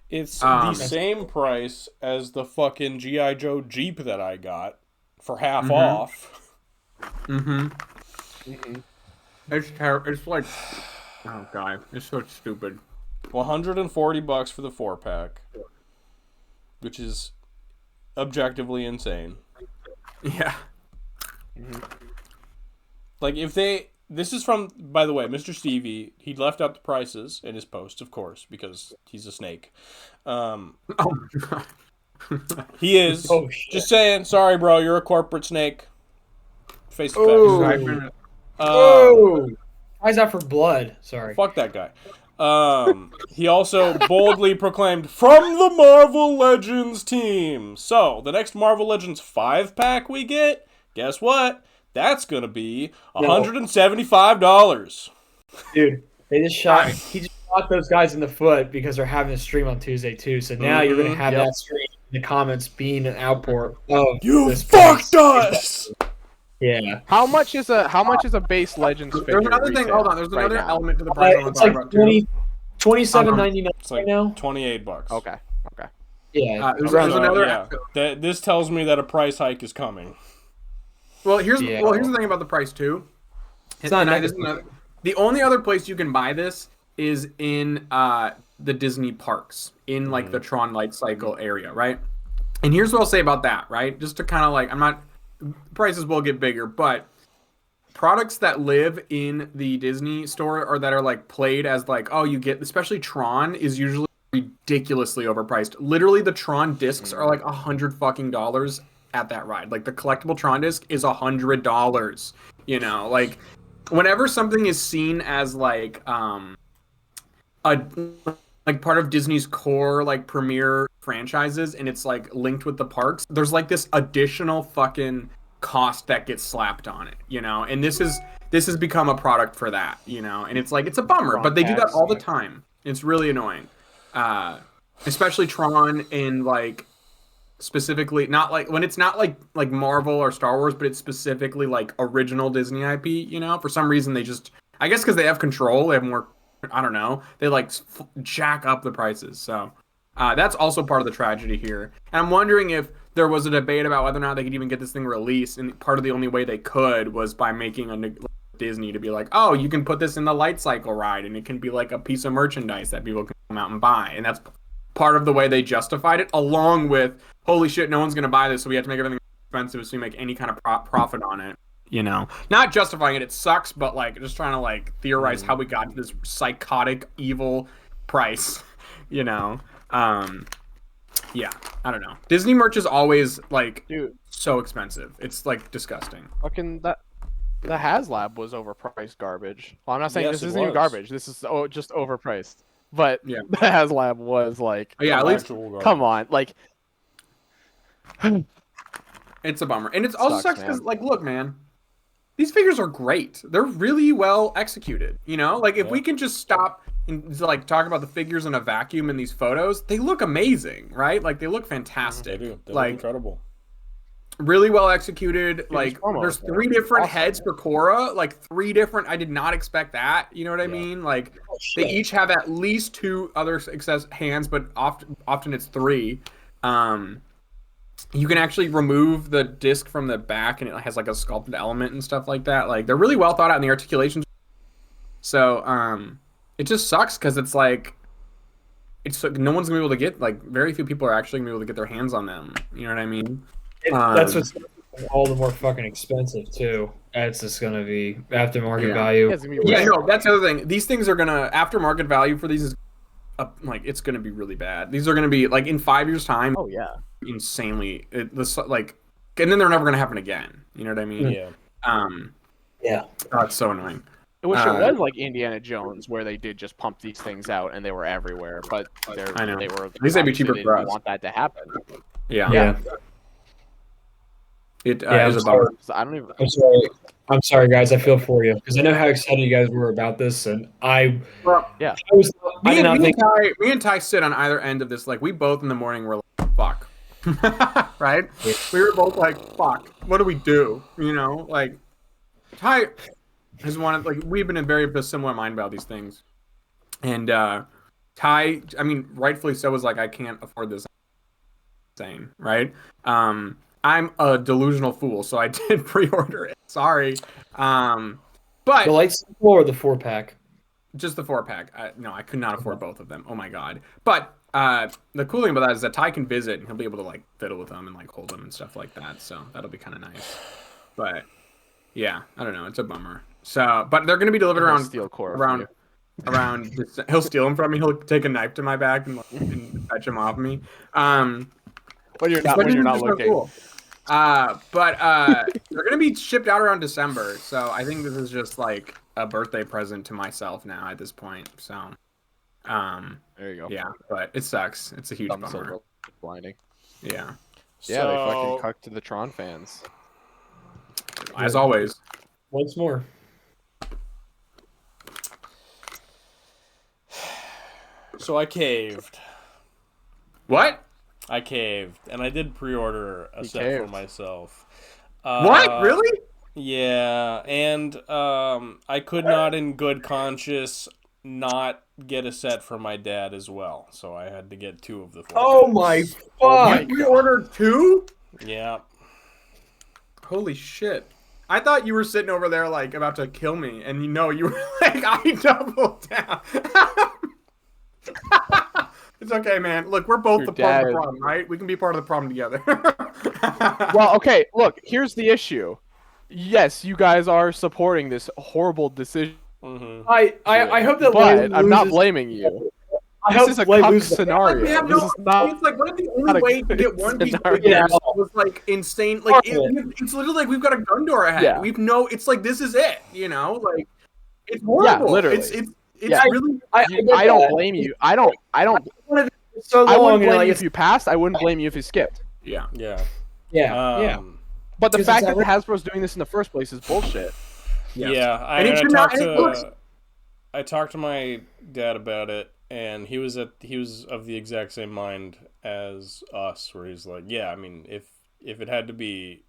It's Um, the same price as the fucking G.I. Joe Jeep that I got for half off. It's terrible. It's like oh god, it's so stupid. $140 for the 4-pack, which is objectively insane. Yeah. Like if they, this is from, by the way, Mr. Stevie. He left out the prices in his post, of course, because he's a snake. Oh my god. He is. Oh, shit. Just saying. Sorry, bro. You're a corporate snake. Face the Oh. facts. Oh! Eyes out for blood. Sorry. Fuck that guy. He also boldly proclaimed, "From the Marvel Legends team." So, the next Marvel Legends 5-pack we get, guess what? That's gonna be $175. Dude, they just shot. He just shot those guys in the foot because they're having a stream on Tuesday too. So now you're gonna have that stream in the comments being an outpour of You this fucked price. us! Yeah. How much is a base Legends figure? There's another thing. retail Hold on. There's right another now? element to the price I want It's to talk like about too. $27.99 It's right like now. $28. Okay. Okay. Yeah. There's around another. Yeah. This tells me that a price hike is coming. Well, here's Yeah. the thing about the price too. It's not And this is the only other place you can buy this is in the Disney parks in like the Tron Light Cycle area, right? And here's what I'll say about that, right? Just to kind of like, prices will get bigger, but products that live in the Disney store or that are like played as like, oh, you get, especially Tron is usually ridiculously overpriced. Literally, the Tron discs are like $100 at that ride. Like the collectible Tron disc is $100. You know, like whenever something is seen as like a like part of Disney's core like premier franchises and it's like linked with the parks, there's like this additional fucking cost that gets slapped on it, you know? And this has become a product for that, you know? And it's like it's a bummer, but they do that all the time. It's really annoying. Especially Tron and like specifically not like when it's not like Marvel or Star Wars, but it's specifically like original Disney IP, you know? For some reason they just, I guess because they have control, they have more, I don't know, they like jack up the prices. So that's also part of the tragedy here. And I'm wondering if there was a debate about whether or not they could even get this thing released, and part of the only way they could was by making a Disney to be like, oh, you can put this in the Light Cycle ride and it can be like a piece of merchandise that people can come out and buy. And that's part of the way they justified it, along with, holy shit, no one's going to buy this, so we have to make everything expensive so we make any kind of profit on it. You know, not justifying it, it sucks, but like just trying to like theorize how we got to this psychotic, evil price, you know? Yeah, I don't know. Disney merch is always like, dude, so expensive. It's like disgusting. Fucking the HasLab was overpriced garbage. Well, I'm not saying Yes, this isn't even garbage. This is just overpriced. But yeah, the HasLab was like, yeah, at least come on, like, it's a bummer, and it's also sucks because like, look, man, these figures are great. They're really well executed. You know, like if we can just stop and like talk about the figures in a vacuum in these photos, they look amazing, right? Like they look fantastic. They do. They like look incredible. Really well executed. Dude, like there's 3 different heads for Korra. Like 3 different. I did not expect that. You know what I mean? Like they each have at least 2 other excess hands, but often it's 3. You can actually remove the disc from the back, and it has like a sculpted element and stuff like that. Like they're really well thought out in the articulations. So it just sucks because it's like no one's gonna be able to get, like, very few people are actually gonna be able to get their hands on them. You know what I mean? That's what's all the more fucking expensive too. It's just gonna be aftermarket value. Yeah, no, that's the other thing. These things are gonna aftermarket value for these is like it's gonna be really bad. These are gonna be like in 5 years' time. Oh yeah, insanely like, and then they're never gonna happen again. You know what I mean? Yeah. Yeah. Oh, it's so annoying. I wish it was like Indiana Jones, where they did just pump these things out and they were everywhere. But I know. they were. At least they'd be cheaper for us. Want that to happen? Yeah. It is about. I don't even. I'm sorry, guys. I feel for you because I know how excited you guys were about this, and me and Ty sit on either end of this. Like we both in the morning were like, "Fuck," right? We were both like, "Fuck, what do we do?" You know, like Ty has wanted, like, we've been in very similar mind about these things, and Ty, I mean, rightfully so, was like, "I can't afford this." Insane, right? I'm a delusional fool, so I did pre-order it. Sorry. But the light cycle or the 4-pack? Just the 4-pack. No, I could not afford both of them. Oh my god. But the cool thing about that is that Ty can visit and he'll be able to like fiddle with them and like hold them and stuff like that. So that'll be kind of nice. But yeah, I don't know. It's a bummer. So, but they're gonna be delivered around he'll steal them from me. He'll take a knife to my back and fetch them off me. When you're not looking. Cool. But they're gonna be shipped out around December, so I think this is just like a birthday present to myself now at this point. So, there you go. Yeah, but it sucks. It's a huge bummer. Blinding. Yeah. Yeah, they fucking cucked to the Tron fans. As always. Once more. So I caved. What? I caved, and I did pre-order a set for myself. What? Really? Yeah, and I could not, in good conscience, not get a set for my dad as well. So I had to get 2 of the 4. Oh my fuck! You pre-ordered 2? Yeah. Holy shit! I thought you were sitting over there like about to kill me, and you were like, I doubled down. okay, man. Look, we're both Your the part of dad- the problem, right? We can be part of the problem together. Well, okay, look, here's the issue. Yes, you guys are supporting this horrible decision, Mm-hmm. I hope that Lei but I'm not loses. blaming you. I This hope is a Lei cuck loses the- scenario. we have This no. is not. It's like, what if the not only a way to good get One Piece scenario. figures Yeah. was like insane? Like it's literally like we've got a gun to our head. Yeah. We've no. It's like this is it. You know, like it's horrible. literally. It's Yeah. really. I don't blame you. I don't. So I long, wouldn't and, blame like, you if you passed. I wouldn't blame you if you skipped. Yeah. Yeah. yeah. But the 'Cause fact it's that Hasbro's doing this in the first place is bullshit. Yeah. And it should not- and it looks- I talked to my dad about it, and he was of the exact same mind as us, where he's like, yeah, I mean, if it had to be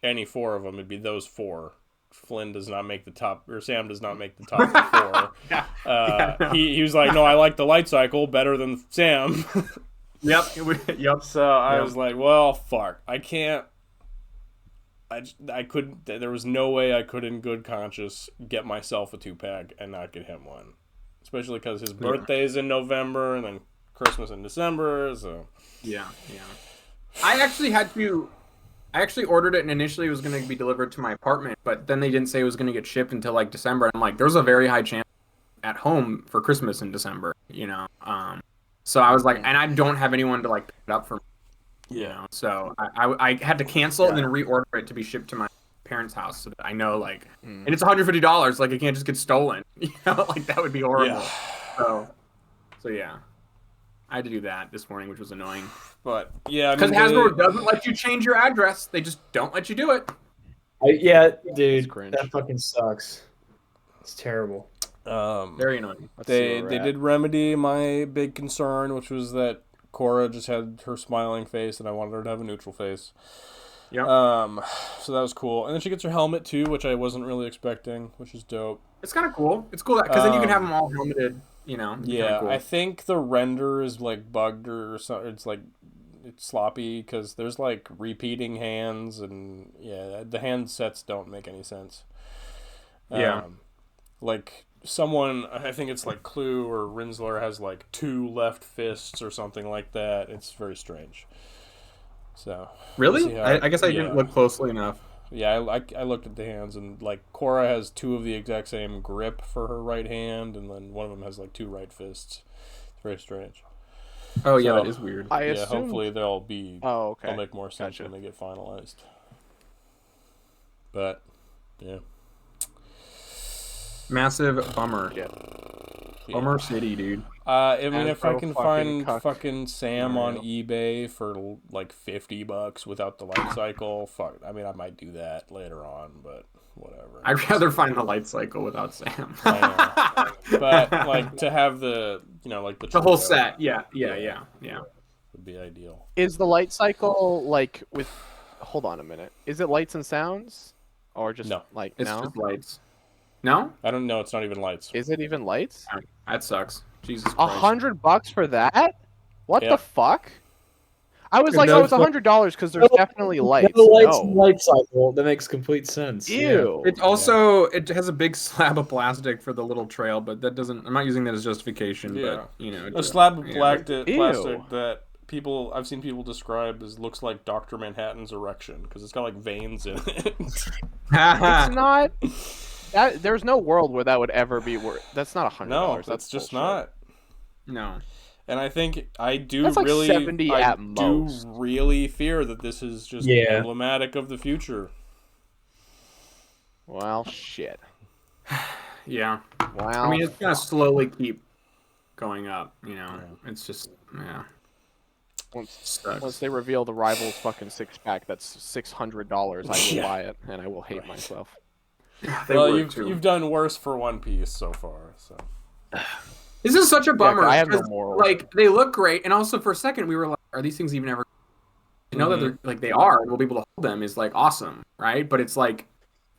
any four of them, it'd be those four. Flynn does not make the top, or Sam does not make the top four. Yeah. He was like, no, I like the light cycle better than Sam. Yep. Yep. So I was like, well, fuck, I can't. I couldn't. There was no way I could, in good conscience, get myself a 2-pack and not get him one, especially because his birthday is in November and then Christmas in December. So Yeah. I actually ordered it, and initially it was going to be delivered to my apartment, but then they didn't say it was going to get shipped until like December. And I'm like, there's a very high chance at home for Christmas in December, you know. So I was like, and I don't have anyone to like pick it up for me, you know. So I had to cancel and then reorder it to be shipped to my parents' house so that I know like, and it's $150, like it can't just get stolen, you know, like that would be horrible. Yeah. So yeah, I had to do that this morning, which was annoying. but yeah, Because Hasbro doesn't let you change your address. They just don't let you do it. Yeah, dude, cringe. that fucking sucks. It's terrible. Very annoying. They did remedy my big concern, which was that Korra just had her smiling face, and I wanted her to have a neutral face. Yep. So that was cool, and then she gets her helmet too, which I wasn't really expecting, which is dope. It's kind of cool. It's cool because then you can have them all helmeted, you know. It's Yeah, kinda cool. I think the render is like bugged or something. It's sloppy because there's like repeating hands, and yeah, the hand sets don't make any sense. Yeah. Like someone, I think it's like Clue or Rinsler has like 2 left fists or something like that. It's very strange. So Really? we'll see how- I guess I didn't look closely enough. Yeah, I looked at the hands, and like Korra has 2 of the exact same grip for her right hand, and then one of them has like 2 right fists. It's very strange. Oh yeah, So, that is weird. I yeah, assume. hopefully they'll be. Oh, okay. They'll make more sense Gotcha. when they get finalized. But yeah, Massive bummer. Yeah. Bummer City, dude. I mean, if I Hasbro can fucking find cuck fucking Sam on scenario. eBay for like $50 without the light cycle, fuck. I mean, I might do that later on, but whatever. I'd rather find the light cycle without Sam. I know. But like to have the like the The whole trio set. Yeah. would be ideal. Is the light cycle like with? Hold on a minute. Is it lights and sounds, or just No. like It's no? just lights. No? I don't know. It's not even lights. Is it even lights? That sucks. Jesus Christ. $100 for that? What Yeah. the fuck? I was like, No, oh, it's $100 because there's definitely lights. No lights No. and light cycle. That makes complete sense. Ew. It also it has a big slab of plastic for the little trail, but that doesn't. I'm not using that as justification. Yeah. But you know, A slab of yeah. plastic Ew. that I've seen people describe as looks like Dr. Manhattan's erection because it's got like veins in it. It's not. There's no world where that would ever be worth. That's not $100. No, That's that's just bullshit. not. No. And I think I do That's like really, 70 I at do most. really fear that this is just Yeah. emblematic of the future. Well, shit. Yeah. Wow. I mean, it's gonna slowly keep going up. You know, it's just once sucks. they reveal the Rivals fucking 6-pack, that's $600. I will Yeah. buy it, and I will hate myself. They Well, would, too. you've done worse for One Piece so far. So This is such a bummer. I have no 'cause, morals. Like they look great, and also for a second we were like, "Are these things even ever?" You know that they're like they are. And we'll be able to hold them is like awesome, right? But it's like,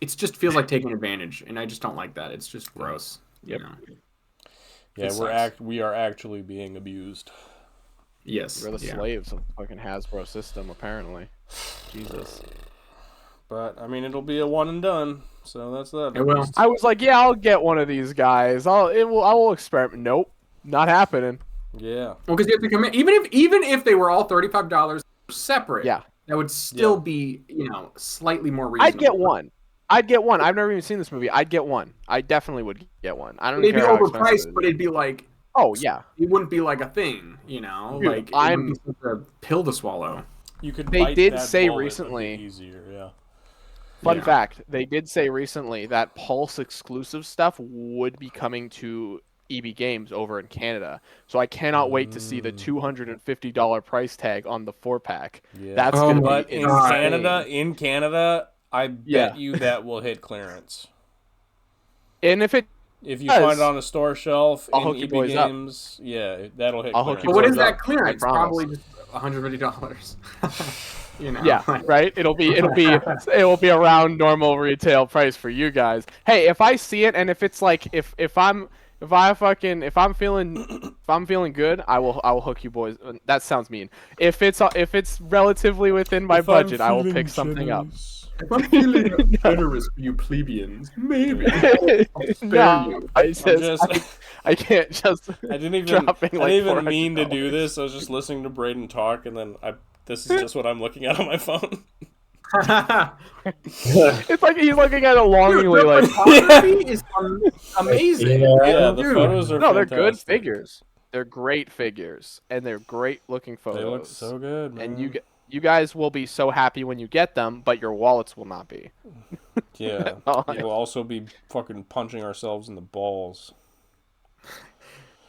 it just feels like taking advantage, and I just don't like that. It's just gross. Yep. You know? yeah, It sucks. we are actually being abused. Yes. We're the yeah. slaves of the fucking Hasbro system, apparently. Jesus. But I mean, it'll be a one and done. So that's that. It will. I was like, yeah, I'll get one of these guys. I will experiment. Nope, not happening. Yeah. Well, because you have to come in, even if they were all $35 separate, Yeah. that would still be slightly more reasonable. I'd get one. I've never even seen this movie. I'd get one. I definitely would get one. I don't It'd be care how expensive it overpriced, is. but it'd be like, Oh yeah, it wouldn't be like a thing, Dude, like it wouldn't be such a pill to swallow. You could. They bite did that say bullet a bit recently. easier. Yeah. Fun Yeah. fact: they did say recently that Pulse exclusive stuff would be coming to EB Games over in Canada. So I cannot wait to see the $250 price tag on the 4-pack. Yeah. That's Oh gonna my be But in insane. Canada, I bet Yeah. you that will hit clearance. And if it If you does, find it on a store shelf I'll in hook you EB boys up. Games, yeah, that'll hit I'll hook clearance. you But what boys is that up. clearance? I promise. Probably just $150. Yeah, right. It'll be around normal retail price for you guys. Hey, if I see it and if it's like if I'm feeling good, I will hook you boys. That sounds mean. If it's relatively within my budget, I will pick something up. If I'm feeling generous for you plebeians, maybe I'll spare No, you. I can't just. I didn't even. dropping, I like, didn't even mean to do $400. this. I was just listening to Braden talk, and then this is just what I'm looking at on my phone. It's like he's looking at it longingly, Dude, the like. photography is amazing. Yeah, the Dude. photos are No, they're fantastic. good figures. They're great figures, and they're great looking photos. They look so good, man. And you guys will be so happy when you get them, but your wallets will not be. Yeah, Oh, we'll also be fucking punching ourselves in the balls.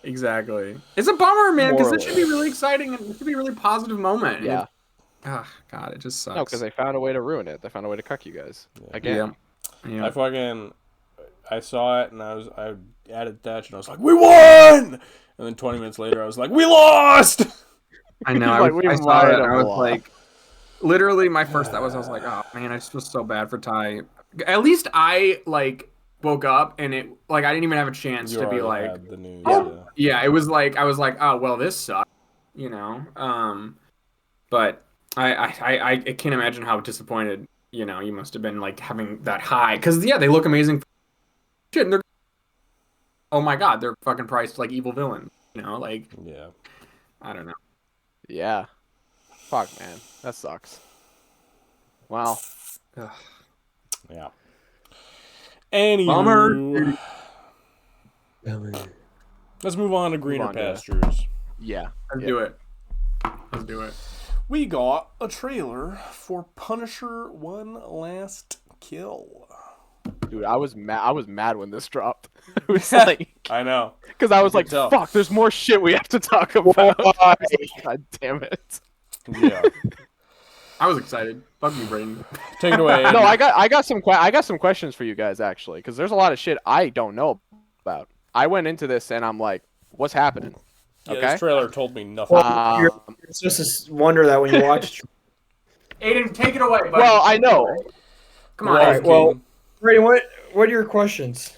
Exactly. It's a bummer, man, because it Morally. should be really exciting and it should be a really positive moment. Yeah. God, it just sucks. No, because they found a way to ruin it. They found a way to cuck you guys again. Yeah. I saw it and I added Thatch and I was like, we won! And then 20 minutes later I was like, we lost! I know. Like, we I saw might it. have I was lost. like, literally, my first thought was, I was like, oh man, I just feel so bad for Ty. At least I woke up and it I didn't even have a chance You to be already like, had the news. oh. Yeah, it was like I was like, oh well, this sucks, But I can't imagine how disappointed you must have been having that high because they look amazing. Shit, and they're oh my god, they're fucking priced like evil villains. Yeah. I don't know. Yeah. Fuck, man. That sucks. Wow. Yeah. Anywho, Bummer. let's move on to greener on to- pastures. Yeah. Let's do it. Let's do it. We got a trailer for Punisher: One Last Kill. Dude, I was mad when this dropped. It was like, I know. because I was like, tell. fuck, there's more shit we have to talk about. I was like, God damn it. Yeah. I was excited. Fuck you, Brayden. Take it away. No, I got some questions for you guys actually, because there's a lot of shit I don't know about. I went into this and I'm like, what's happening? Yeah, Okay. This trailer told me nothing. You're supposed to wonder that when you watch. Aiden, take it away, buddy. Well, I know. Come on. Well, All right, well, Brady, what are your questions?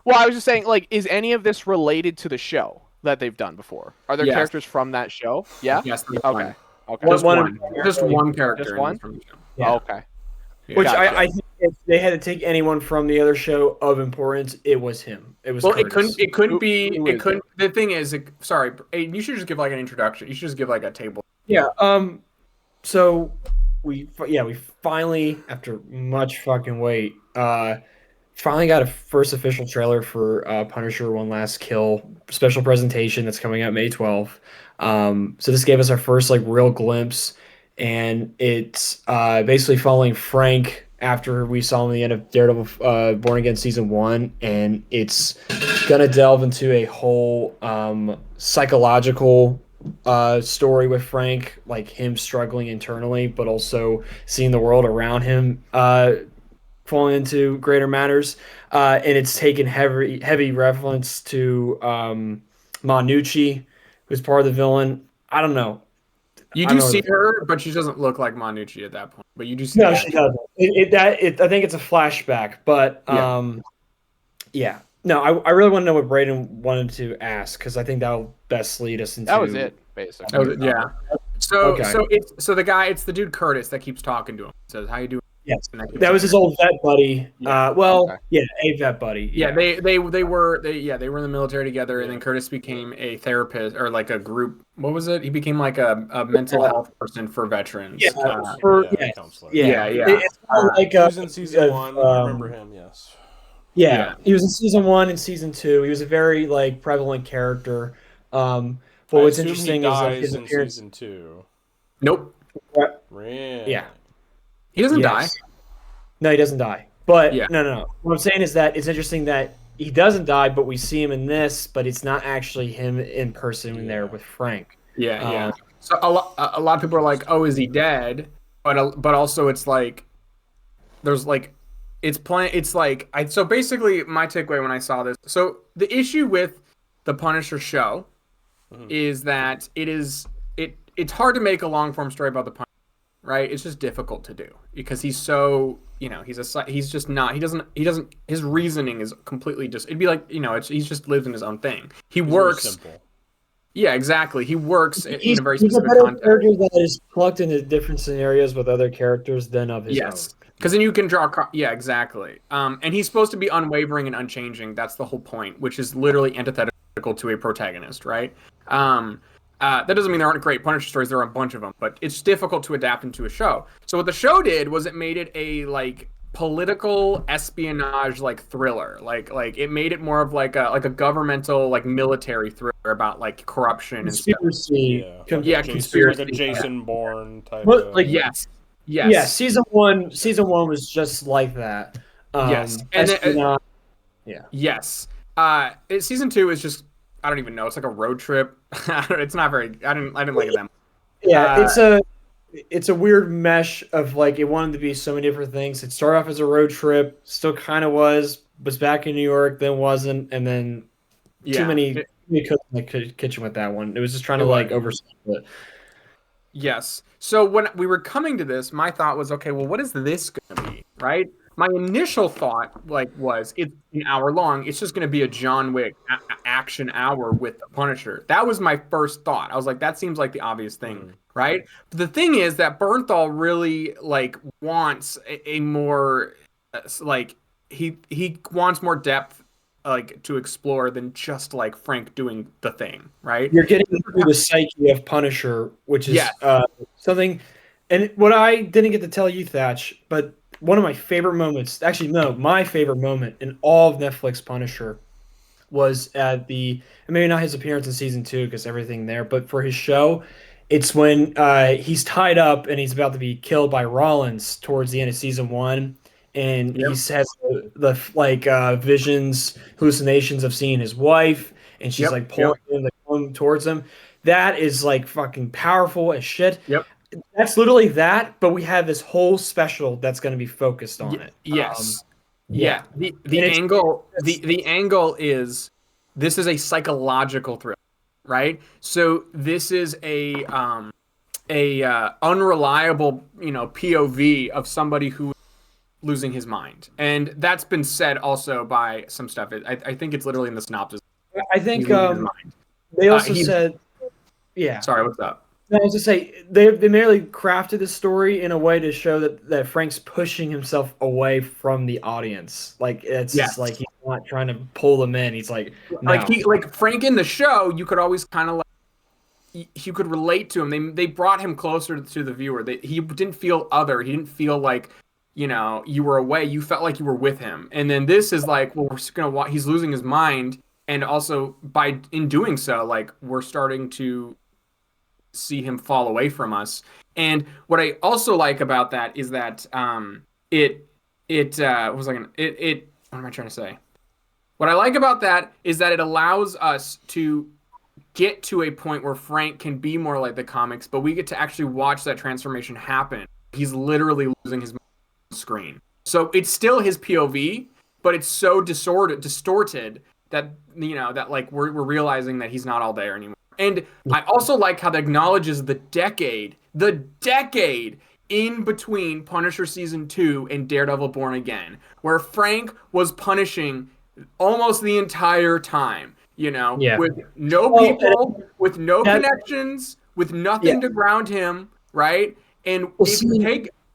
Well, I was just saying, like, is any of this related to the show that they've done before? Are there Yes. characters from that show? Yeah. Yes. Okay. Okay. Just One- one. Just one character. Just in one? this from the show. Yeah. Okay. Which Gotcha. I think if they had to take anyone from the other show of importance, it was him. It was Well, Curtis. it couldn't be. who It is couldn't. The thing is, sorry, Aiden, you should just give an introduction. You should just give a table. Yeah. So we finally, after much fucking wait, finally got a first official trailer for Punisher: One Last Kill special presentation that's coming out May 12th. So this gave us our first real glimpse, and it's basically following Frank after we saw him at the end of Daredevil Born Again Season 1, and it's gonna delve into a whole psychological story with Frank, like him struggling internally, but also seeing the world around him falling into greater matters. And it's taken heavy reference to Manucci, who's part of the villain. I don't know. You I do don't know. see her, but she doesn't look like Manucci at that point. But you do see. No, her. she doesn't. I think it's a flashback, but yeah. No, I really want to know what Braden wanted to ask because I think that'll best lead us into. That was it, basically. Yeah. So Okay. it's the guy. It's the dude Curtis that keeps talking to him. Says, "How you doing?" Yes, connected that to was his old vet buddy. Yeah. Okay. A vet buddy. Yeah, they were in the military together, and then Curtis became a therapist or like a group. What was it? He became like a mental health person for veterans. Counselor. Yeah. It's kind of like He was in season 1. I remember him. Yes. Yeah, he was in season 1 and season 2. He was a very like prevalent character. But what's interesting is like his in appearance. season 2. Nope. Really? Yeah, He doesn't die. No, he doesn't die. But Yeah. no. What I'm saying is that it's interesting that he doesn't die, but we see him in this, but it's not actually him in person in there with Frank. Yeah. So a lot of people are like, "Oh, is he dead?" But also it's like there's like it's like so basically my takeaway when I saw this. So the issue with the Punisher show is that it's hard to make a long form story about the Punisher, right? It's just difficult to do because he's so, he's just not, he doesn't his reasoning is completely just, it'd be like, he's just lives in his own thing. He's works simple. Yeah, exactly. He works in a very specific context. Character that is plugged into different scenarios with other characters than of his own. Because then you can draw. Yeah, exactly. And he's supposed to be unwavering and unchanging. That's the whole point, which is literally antithetical to a protagonist, right? That doesn't mean there aren't great Punisher stories. There are a bunch of them, but it's difficult to adapt into a show. So what the show did was it made it a like political espionage like thriller. Like it made it more of like a governmental like military thriller about like corruption and stuff. Conspiracy. Conspiracy. Like a Jason Bourne type. Yes. Yeah, season one was just like that. Yes. And yes. Season 2 is just, I don't even know. It's like a road trip. It's not very. I didn't like it that much. Yeah, it's a weird mesh of like it wanted to be so many different things. It started off as a road trip, still kind of was back in New York, then wasn't, and then too many cooks in the kitchen with that one. It was just trying to like oversee it. Yes. So when we were coming to this, my thought was, okay, well, what is this going to be, right? My initial thought was it's an hour long. It's just going to be a John Wick action hour with the Punisher. That was my first thought. I was like, that seems like the obvious thing, right? But the thing is that Bernthal really wants a more he wants more depth to explore than just like Frank doing the thing, right? You're getting into the psyche of Punisher, which is something. And what I didn't get to tell you, Thatch, but one of my favorite moments, actually, no, my favorite moment in all of Netflix Punisher was at maybe not his appearance in season 2 because everything there, but for his show, it's when he's tied up and he's about to be killed by Rollins towards the end of season 1. And he has the visions, hallucinations of seeing his wife, and she's pulling towards him. That is like fucking powerful as shit. Yep. That's literally that, but we have this whole special that's going to be focused on it. Yes. The angle is this is a psychological thriller, right? So this is a unreliable, POV of somebody who is losing his mind, and that's been said also by some stuff. I think it's literally in the synopsis. I think they also said, yeah. Sorry, what's up? No, I was to say they merely crafted the story in a way to show that Frank's pushing himself away from the audience. Like it's just like he's not trying to pull them in. He's like no. like Frank in the show. You could always kind of you could relate to him. They brought him closer to the viewer. He didn't feel other. He didn't feel like you were away. You felt like you were with him. And then this is like, well, we're just gonna watch. He's losing his mind, and also in doing so, like we're starting to see him fall away from us. And what I also like about that is that what am I trying to say? What I like about that is that it allows us to get to a point where Frank can be more like the comics, but we get to actually watch that transformation happen. He's literally losing his mind on screen. So it's still his POV, but it's so distorted that that like we're realizing that he's not all there anymore. And I also like how that acknowledges the decade in between Punisher Season 2 and Daredevil Born Again, where Frank was punishing almost the entire time, with no people, with no connections, with nothing to ground him, right? And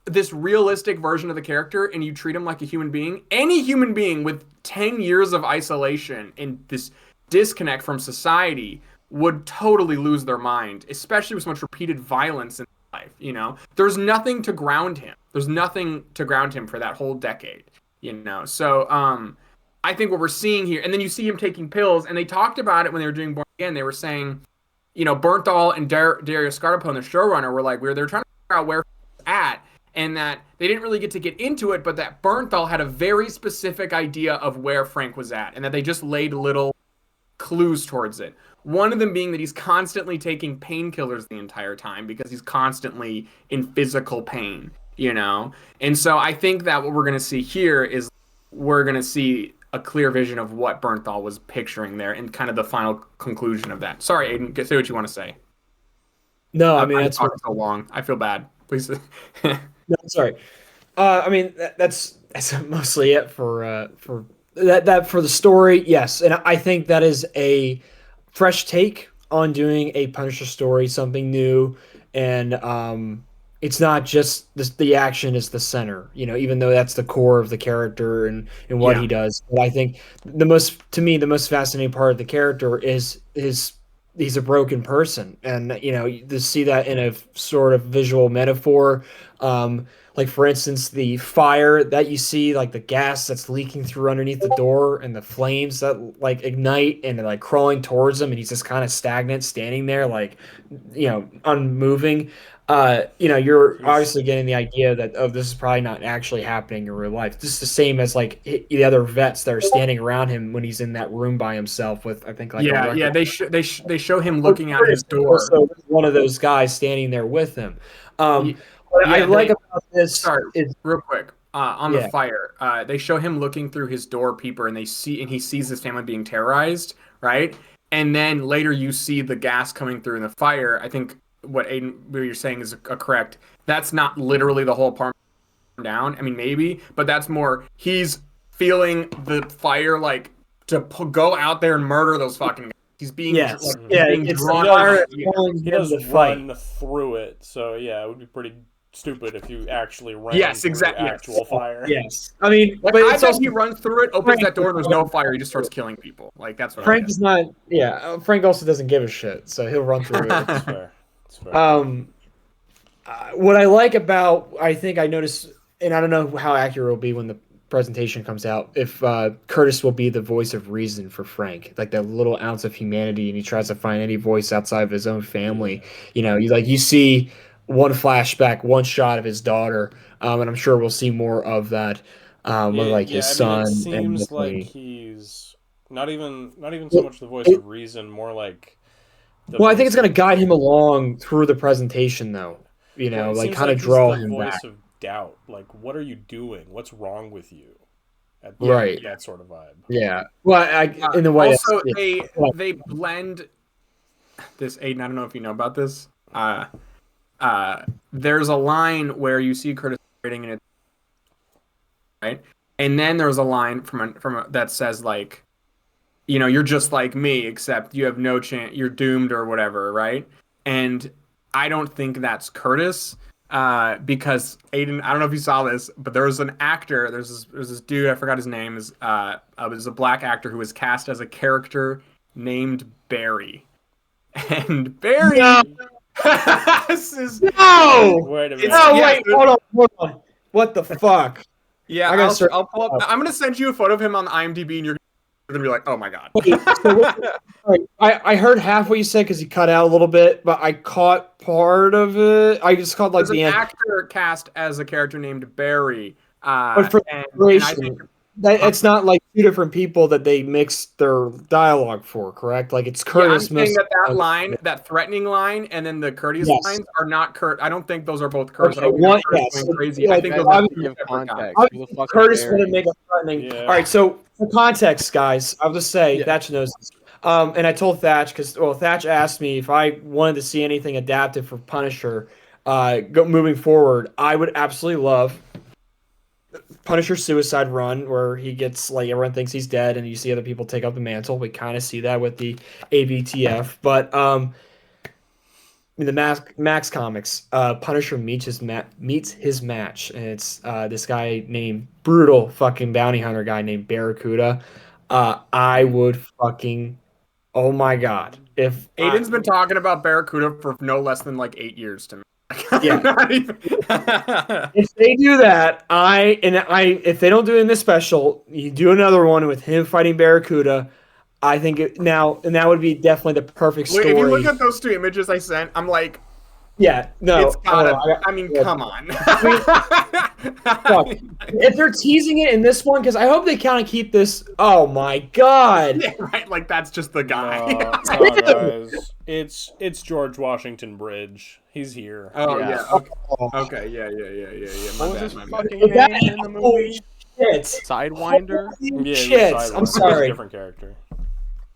this realistic version of the character and you treat him like a human being, any human being with 10 years of isolation and this disconnect from society would totally lose their mind, especially with so much repeated violence in life, you know? There's nothing to ground him. There's nothing to ground him for that whole decade, you know? So, I think what we're seeing here, and then you see him taking pills, and they talked about it when they were doing Born Again. They were saying, you know, Bernthal and Dario Scarpapo, the showrunner, were like, they're trying to figure out where he's at, and that they didn't really get into it, but that Bernthal had a very specific idea of where Frank was at, and that they just laid little clues towards it. One of them being that he's constantly taking painkillers the entire time because he's constantly in physical pain, you know? And so I think that what we're going to see here is we're going to see a clear vision of what Bernthal was picturing there and kind of the final conclusion of that. Sorry, Aiden, say what you want to say. No, I mean, that's so long. I feel bad. Please. No, sorry. I mean, that's mostly it for that for the story. Yes, and I think that is a fresh take on doing a Punisher story, something new, and it's not just the action is the center, you know, even though that's the core of the character and what he does. But I think the most fascinating part of the character is he's a broken person, and you know, to see that in a sort of visual metaphor. Like for instance, the fire that you see, like the gas that's leaking through underneath the door and the flames that like ignite and like crawling towards him, and he's just kind of stagnant, standing there, like, you know, unmoving. You know, you're obviously getting the idea that, oh, this is probably not actually happening in real life. This is the same as like the other vets that are standing around him when he's in that room by himself with, I think, like they show him looking out his door. So one of those guys standing there with him. What I like about this is real quick on the fire. They show him looking through his door peeper, and he sees his family being terrorized, right? And then later you see the gas coming through in the fire. I think what you're saying is correct. That's not literally the whole apartment down. I mean, maybe, but that's more he's feeling the fire like to go out there and murder those fucking guys. He's being being drawn. He does run through it, so yeah, it would be pretty stupid if you actually ran through actual fire. Yes. I mean, like, I bet he runs through it, opens that door, and there's no fire. He just starts killing people. Like, that's what Frank is not. Yeah, Frank also doesn't give a shit, so he'll run through it. That's fair. That's fair. What I like about, I think I noticed, and I don't know how accurate it will be when the presentation comes out, if Curtis will be the voice of reason for Frank, like that little ounce of humanity, and he tries to find any voice outside of his own family. You know, you see one flashback, one shot of his daughter, and I'm sure we'll see more of that with his son. It seems like he's not even so much the voice of reason, more like. I think it's going to guide him along through the presentation, though. You know, like kind of draw him voice back. Of doubt, like, what are you doing? What's wrong with you? Right, that sort of vibe. Yeah. Well, in the way. Also, they blend this. Aiden, I don't know if you know about this. There's a line where you see Curtis writing in it, right? And then there's a line that says like, you know, you're just like me, except you have no chance. You're doomed or whatever, right? And I don't think that's Curtis, because Aiden, I don't know if you saw this, but there was an actor. There's this dude. I forgot his name. Is was a black actor who was cast as a character named Barry, and Barry. No. No! Wait a minute. Wait, hold on. What the fuck? Yeah, I'll pull up. I'm gonna send you a photo of him on IMDb, and you're gonna be like, "Oh my god." I heard half what you said because he cut out a little bit, but I caught part of it. I just caught like There's an actor cast as a character named Barry. But for it's not like two different people that they mixed their dialogue for, correct? Like it's Curtis. Yeah, I'm saying that line, that threatening line, and then the courteous lines are not Kurt. I don't think those are both Curtis. Okay, crazy. I think those are two separate guys. Curtis wouldn't make a threatening. Yeah. All right, so for context, guys, I'll just say Thatch knows this. And I told Thatch because Thatch asked me if I wanted to see anything adapted for Punisher moving forward. I would absolutely love Punisher Suicide Run, where he gets, like, everyone thinks he's dead and you see other people take up the mantle. We kind of see that with the ABTF. But in the Max comics, Punisher meets his match, and it's this guy named brutal fucking bounty hunter guy named Barracuda. I would fucking, oh my god, if Aiden's been talking about Barracuda for no less than like 8 years to me. Yeah. Not even- if they do that, if they don't do it in this special, you do another one with him fighting Barracuda. I think and that would be definitely the perfect Wait, story. if you look at those 2 images I sent, I'm like, Yeah, no, it's gotta. oh, I mean, yeah. come on. Fuck. If they're teasing it in this one, because I hope they kind of keep this. Oh my god! Yeah, right. Like that's just the guy. No, guys. It's George Washington Bridge. He's here. Oh Yeah. yeah. Okay. Yeah. What was My his bad. fucking Is that- name in the holy movie? shit! Sidewinder. Holy Yeah, shit! he's I'm Sidewinder. He's a sorry. different character.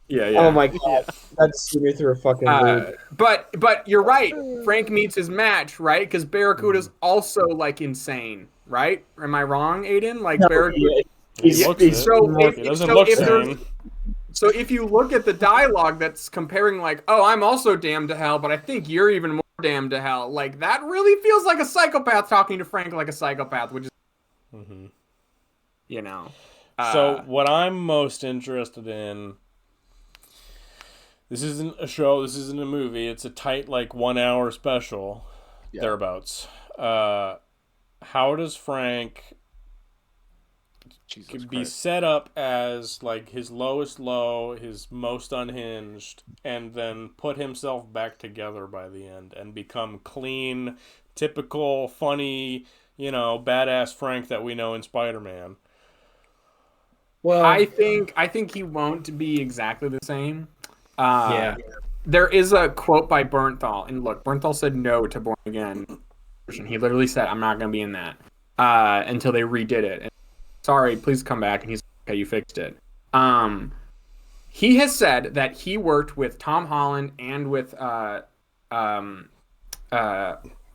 Yeah. Oh my god, that's threw me through a fucking loop. But you're right. Frank meets his match, right? Because Barracuda's also like insane, right? Am I wrong, Aiden? Like No, Barracuda. he's- looks he's- it. So He doesn't look there's- sane. So if you look at the dialogue that's comparing, like, oh, I'm also damned to hell, but I think you're even more damned to hell. Like that really feels like a psychopath talking to Frank like a psychopath, which is, you know. So what I'm most interested in, this isn't a show, this isn't a movie, it's a tight like 1 hour special, thereabouts. How does Frank Jesus be Christ. set up as like his lowest low, his most unhinged, and then put himself back together by the end and become clean, typical, funny, badass Frank that we know in Spider-Man? Well, I think he won't be exactly the same. yeah. There is a quote by Bernthal, and look, Bernthal said no to Born Again. He literally said, "I'm not going to be in that," until they redid it. And, sorry, please come back. And he's okay. You fixed it. He has said that he worked with Tom Holland and with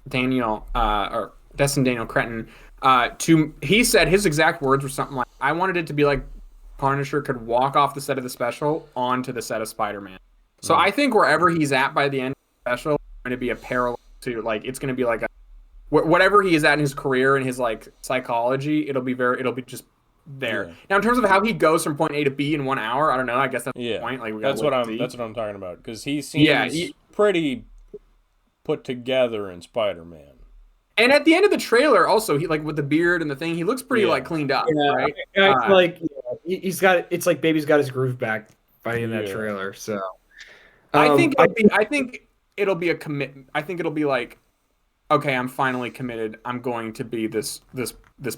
Daniel or Destin Daniel Cretton. He said his exact words were something like, "I wanted it to be like Punisher could walk off the set of the special onto the set of Spider-Man." So I think wherever he's at by the end of the special, is going to be a parallel to like it's going to be like a whatever he is at in his career and his like psychology. It'll be just there. Yeah. Now in terms of how he goes from point A to B in 1 hour, I don't know. I guess that's the point. Like that's what I'm talking about, because he seems pretty put together in Spider-Man. And at the end of the trailer, also he like with the beard and the thing, he looks pretty like cleaned up, right? I feel like he's got. It's like Baby's got his groove back by the end of that trailer. So I think it'll be a commitment. I think it'll be like, okay, I'm finally committed. I'm going to be this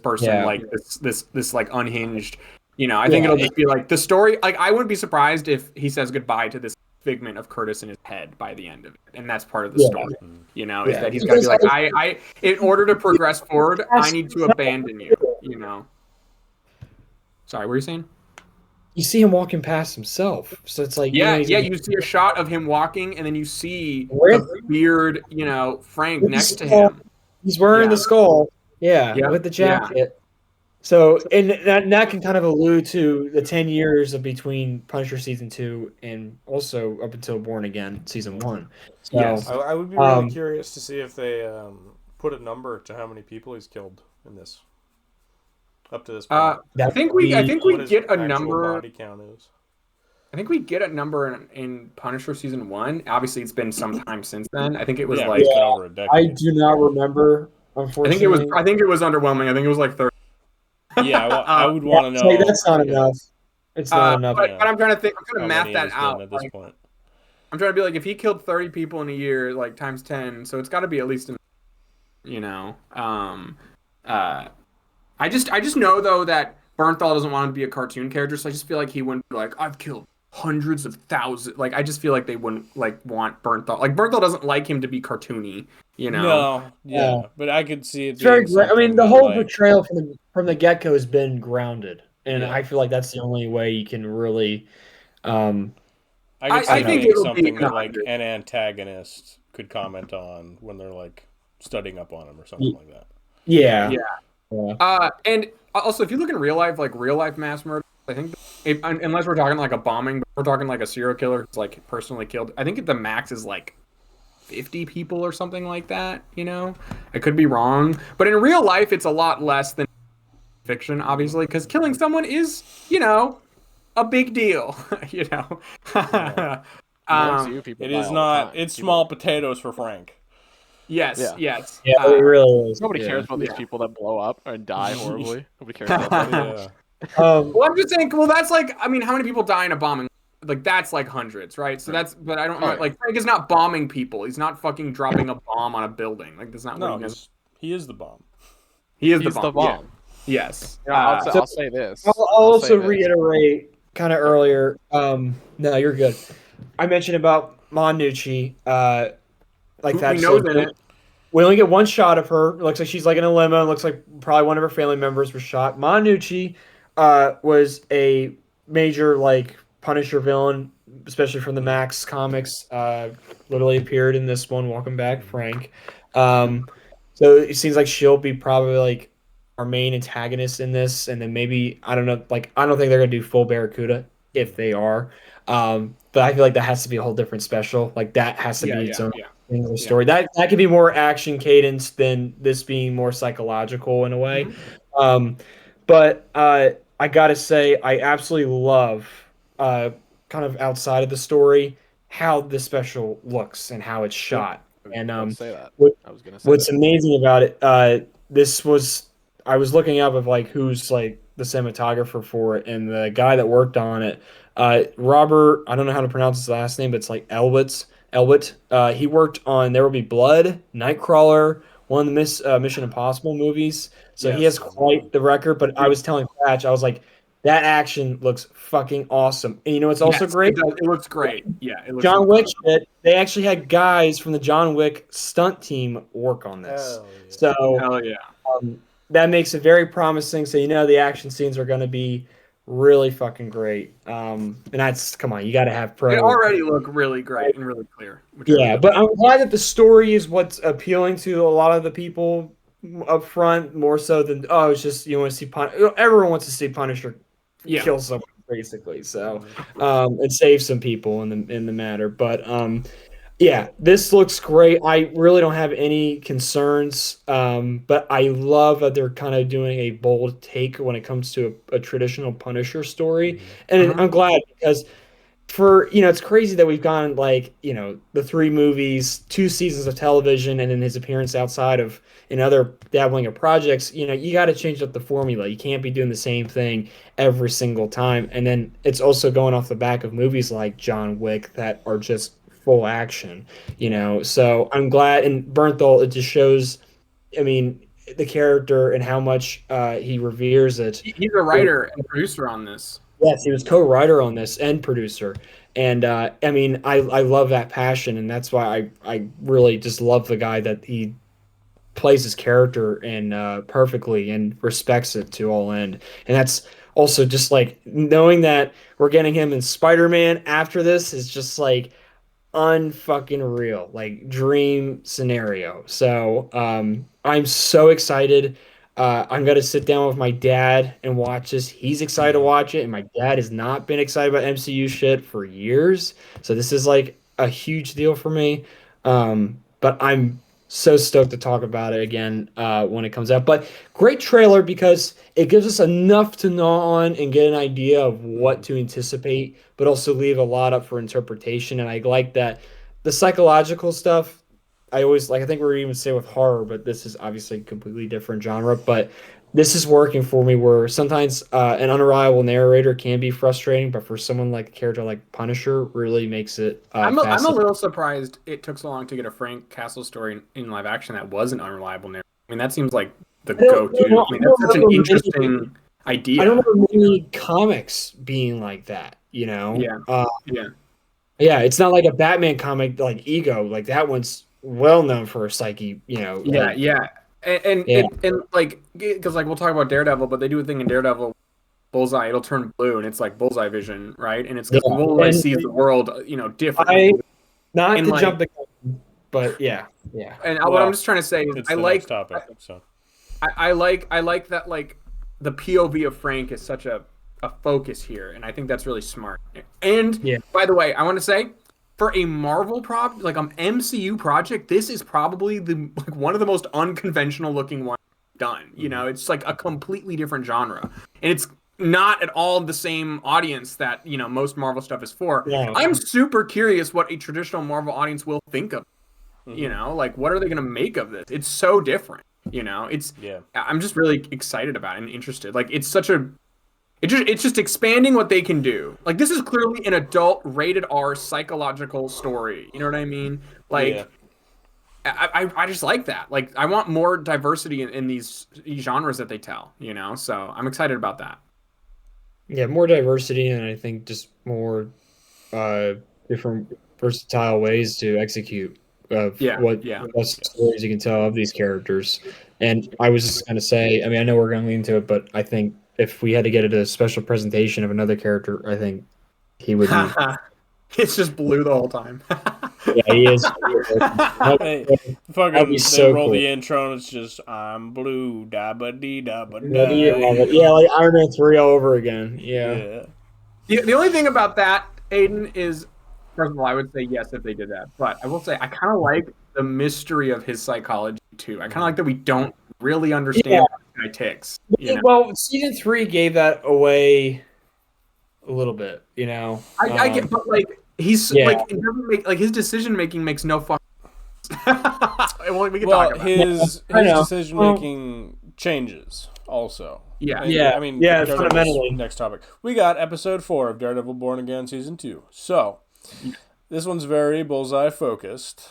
person, like this like unhinged. I think it'll just be like the story. Like I wouldn't be surprised if he says goodbye to this figment of Curtis in his head by the end of it, and that's part of the story. Is that he's got to be like, I in order to progress forward, I need to abandon you. Sorry, what were you saying? You see him walking past himself, so it's like you see a shot of him walking, and then you see the beard, Frank next to him. He's wearing the skull, with the jacket. Yeah. So, and that can kind of allude to the 10 years of between Punisher season 2 and also up until Born Again season 1. So, yes, I would be really curious to see if they put a number to how many people he's killed in this. Up to this point. I think we get a number. Body count is. I think we get a number in Punisher season 1. Obviously, it's been some time since then. I think it was like over a decade. I do not remember. Unfortunately, I think it was underwhelming. I think it was like 30. Yeah, I would want to know. Like, that's not enough. It's not enough. But I'm trying to think. I'm trying to math that out at this point. I'm trying to be like, if he killed 30 people in a year, like times 10, so it's got to be at least I just know though that Bernthal doesn't want him to be a cartoon character, so I just feel like he wouldn't be like, I've killed hundreds of thousands. Like I just feel like they wouldn't like want Bernthal. Like Bernthal doesn't like him to be cartoony, No, but I could see it. It's very great. I mean, the whole portrayal from the get-go has been grounded, and I feel like that's the only way you can really. I think it'll something that like an antagonist could comment on when they're like studying up on him or something like that. Yeah. And also, if you look in real life mass murder, I think unless we're talking like a bombing, we're talking like a serial killer who's like personally killed. I think the max is like 50 people or something like that. I could be wrong, but in real life, it's a lot less than fiction, obviously, because killing someone is, a big deal. Next to you, people It die is all the not. time. It's People- small potatoes for Frank. Yes, Yeah. yes. Yeah, it really is. Nobody yeah. cares about these Yeah. people that blow up and die horribly. Nobody cares about that. Yeah. Well, I'm just saying. Well, that's like, how many people die in a bombing? Like, that's like hundreds, right? So but I don't know. Oh, yeah. Like, Frank is not bombing people. He's not fucking dropping a bomb on a building. Like, that's not what No, he does. he is the bomb. He is He's the the bomb. bomb. Yeah. Yes. I'll say this. I'll I'll also say this. reiterate kind of earlier. No, you're good. I mentioned about Monucci. Like who that. we know in it. We only get one shot of her. It looks like she's like in a limo. It looks like probably one of her family members was shot. Monucci was a major like Punisher villain, especially from the Max comics. Literally appeared in this one. Welcome back, Frank. So it seems like she'll be probably like our main antagonist in this, and then maybe I don't know. Like I don't think they're gonna do full Barracuda if they are. But I feel like that has to be a whole different special. Like that has to be its own thing of the story. That could be more action cadence than this being more psychological in a way. But I gotta say, I absolutely love kind of outside of the story how the special looks and how it's shot. And I was gonna say that. what's amazing about it, this was I was looking up of like who's like the cinematographer for it, and the guy that worked on it, Robert. I don't know how to pronounce his last name, but it's like Elwitz. Elwit. He worked on There Will Be Blood, Nightcrawler, one of the Mission Impossible movies. So he has quite the record. But I was telling Patch, I was like, that action looks fucking awesome. And you know, it's also great. It looks great. Yeah, it looks John Wick incredible. shit. They actually had guys from the John Wick stunt team work on this. So Hell yeah. that makes it very promising. So you know the action scenes are going to be really fucking great. And that's come on, you got to have pro. They already look really great and really clear. Yeah, but I'm glad that the story is what's appealing to a lot of the people up front more so than it's just you want to see everyone wants to see Punisher kill someone basically. So and save some people in the matter. But yeah, this looks great. I really don't have any concerns, but I love that they're kind of doing a bold take when it comes to a traditional Punisher story, and I'm glad because it's crazy that we've gone like the 3 movies, 2 seasons of television, and then his appearance outside of in other dabbling of projects. You got to change up the formula. You can't be doing the same thing every single time, and then it's also going off the back of movies like John Wick that are just full action, so I'm glad. And Bernthal, it just shows, the character and how much he reveres it. He's a writer and producer on this. Yes, he was co-writer on this and producer, and I love that passion, and that's why I really just love the guy that he plays his character and perfectly and respects it to all end, and that's also just like knowing that we're getting him in Spider-Man after this is just like unfucking real, like dream scenario. So I'm so excited. I'm gonna sit down with my dad and watch this. He's excited to watch it, and my dad has not been excited about MCU shit for years. So this is like a huge deal for me. But I'm so stoked to talk about it again when it comes out. But great trailer because it gives us enough to gnaw on and get an idea of what to anticipate, but also leave a lot up for interpretation. And I like that the psychological stuff. I always like. I think we're even say with horror, but this is obviously a completely different genre. But this is working for me. Where sometimes an unreliable narrator can be frustrating, but for someone like a character like Punisher, really makes it. I'm a little surprised it took so long to get a Frank Castle story in live action that wasn't unreliable narrator. That seems like the go-to. That's such an interesting idea. I don't remember many comics being like that. Yeah. Yeah. It's not like a Batman comic like Ego. Like that one's well known for her psyche. And like because like we'll talk about Daredevil, but they do a thing in Daredevil. Bullseye, it'll turn blue, and it's like Bullseye vision, right? And it's because Bullseye sees the world, differently. Jump the gun, but yeah. And what I'm just trying to say is, I like topic. So I like that like the POV of Frank is such a focus here, and I think that's really smart. And by the way, I want to say for a Marvel like an MCU project, this is probably one of the most unconventional looking ones done. You know, it's like a completely different genre, and it's not at all the same audience that most Marvel stuff is for. Yeah. I'm super curious what a traditional Marvel audience will think of. Like what are they gonna make of this? It's so different. I'm just really excited about it and interested. Like it's just expanding what they can do. Like this is clearly an adult rated R psychological story. You know what I mean? Like I just like that. Like I want more diversity in these genres that they tell, So I'm excited about that. Yeah, more diversity, and I think just more different versatile ways to execute of what stories you can tell of these characters. And I was just going to say, I mean, I know we're going to lean into it, but I think if we had to get a special presentation of another character, I think he would be. It's just blue the whole time. Yeah, he is. Hey, fucking, they so roll cool. the intro and it's just, I'm blue, da ba dee da ba da. Yeah, like Iron Man 3 all over again. Yeah. The only thing about that, Aiden, is, first of all, I would say yes if they did that. But I will say I kind of like the mystery of his psychology, too. I kind of like that we don't really understand how this guy ticks. Well, season 3 gave that away a little bit, I get, but like he's like it doesn't make like his decision making makes no fucking well, we can talk about his decision making changes also. I mean, fundamentally. Next topic. We got episode 4 of Daredevil Born Again season 2. So this one's very bullseye focused.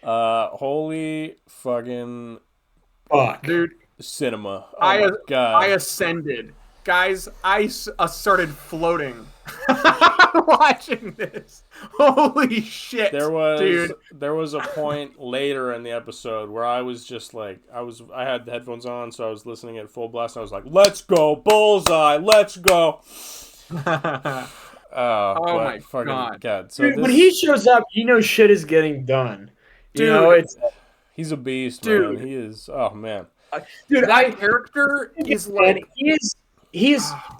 Holy fucking fuck, dude. Cinema. Oh my God. I ascended. Guys, I started floating watching this. Holy shit. There was dude. A point later in the episode where I was just like, I had the headphones on, so I was listening at full blast, and I was like, let's go, bullseye, let's go. Oh my God. So dude, when he shows up, shit is getting done. Dude, he's a beast, dude. Man. He is. Oh man. Dude, that character is like he is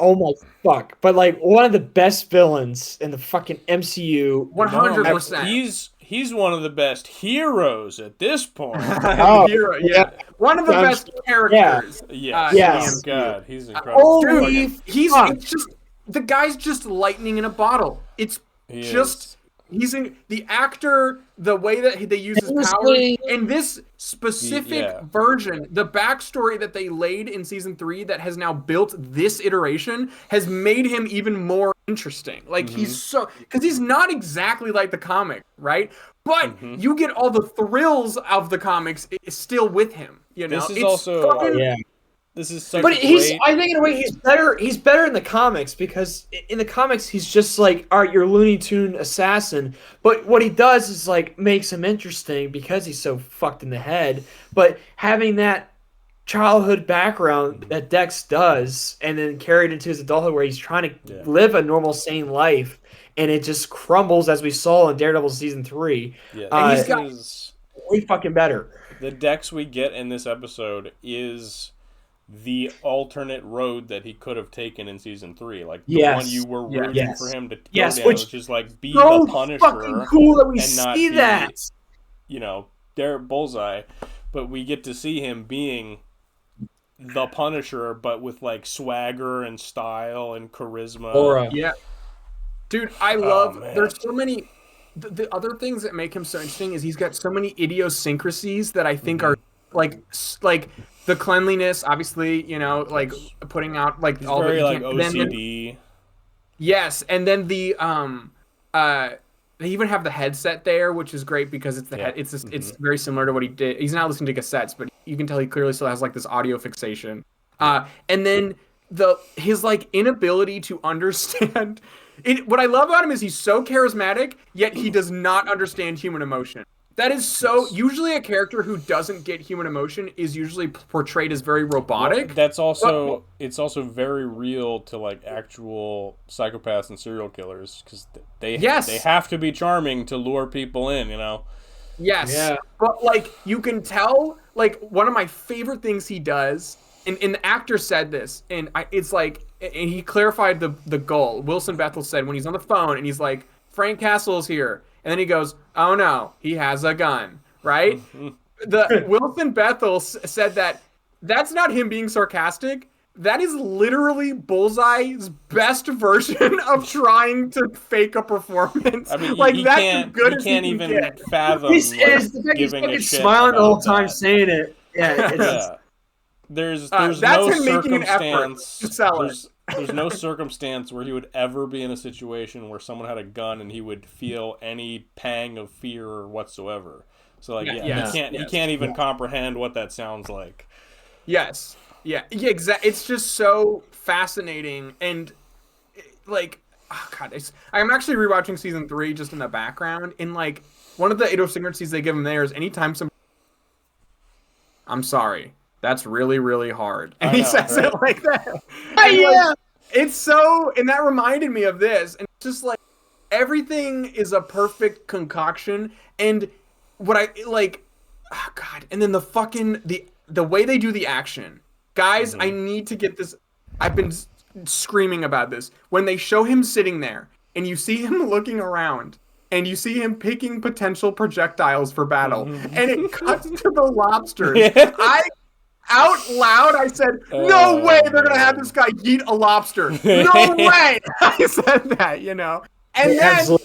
oh my fuck, but like one of the best villains in the fucking MCU. 100%. He's one of the best heroes at this point. Hero, yeah. One of the best characters. Yes. God, he's incredible. Dude, it's just the guy's just lightning in a bottle. He's in the actor, the way that they use his powers, and this specific version, the backstory that they laid in season 3 that has now built this iteration has made him even more interesting. Like because he's not exactly like the comic, right? But you get all the thrills of the comics still with him. This is it's also fucking, This is such but a great... I think in a way he's better. He's better in the comics because in the comics he's just like, all right, you're a Looney Tune assassin. But what he does is like makes him interesting because he's so fucked in the head. But having that childhood background that Dex does, and then carried into his adulthood where he's trying to live a normal, sane life, and it just crumbles as we saw in Daredevil season 3. And he's got way fucking better. The Dex we get in this episode is the alternate road that he could have taken in season 3, like the one you were rooting for him to go down, which is like be the Punisher, fucking cool that we and not see be, that. They're Bullseye, but we get to see him being the Punisher, but with like swagger and style and charisma. Yeah, dude, I love. There's so many. The other things that make him so interesting is he's got so many idiosyncrasies that I think are like the cleanliness, obviously, like putting out like he's all very the like OCD. Yes, and then the they even have the headset there, which is great because it's the head. It's very similar to what he did. He's not listening to cassettes, but you can tell he clearly still has like this audio fixation. And then his like inability to understand. What I love about him is he's so charismatic, yet he does not understand human emotion. That is so. Usually, a character who doesn't get human emotion is usually portrayed as very robotic. Well, that's also it's also very real to like actual psychopaths and serial killers because they have to be charming to lure people in. Yes. Yeah. But like you can tell, like one of my favorite things he does, and the actor said this, and it's like and he clarified the goal. Wilson Bethel said when he's on the phone and he's like, Frank Castle is here, and then he goes, oh no, he has a gun, right? The Wilson Bethel said that that's not him being sarcastic. That is literally Bullseye's best version of trying to fake a performance. I mean, like he that's can't, as good he as can't he can even get. fathom He's giving a fucking shit smiling the whole about time that. saying it. Yeah, it's, Yeah. There's That's no him making an effort circumstance. to sell it. There's no circumstance where he would ever be in a situation where someone had a gun and he would feel any pang of fear whatsoever. So like, Yeah, he can't even comprehend what that sounds like. Yes. Yeah, exactly. It's just so fascinating, and like, oh god, I'm actually rewatching season 3 just in the background. And like, one of the idiosyncrasies they give him there is anytime I'm sorry, that's really really hard, and he says it like that. And, like, it's so, and that reminded me of this, and it's just like everything is a perfect concoction, and what I like, oh god, and then the way they do the action. Guys, I need to get this. I've been screaming about this. When they show him sitting there and you see him looking around and you see him picking potential projectiles for battle and it cuts to the lobsters. Out loud, I said, no way they're going to have this guy eat a lobster. No way. I said that, you know. And then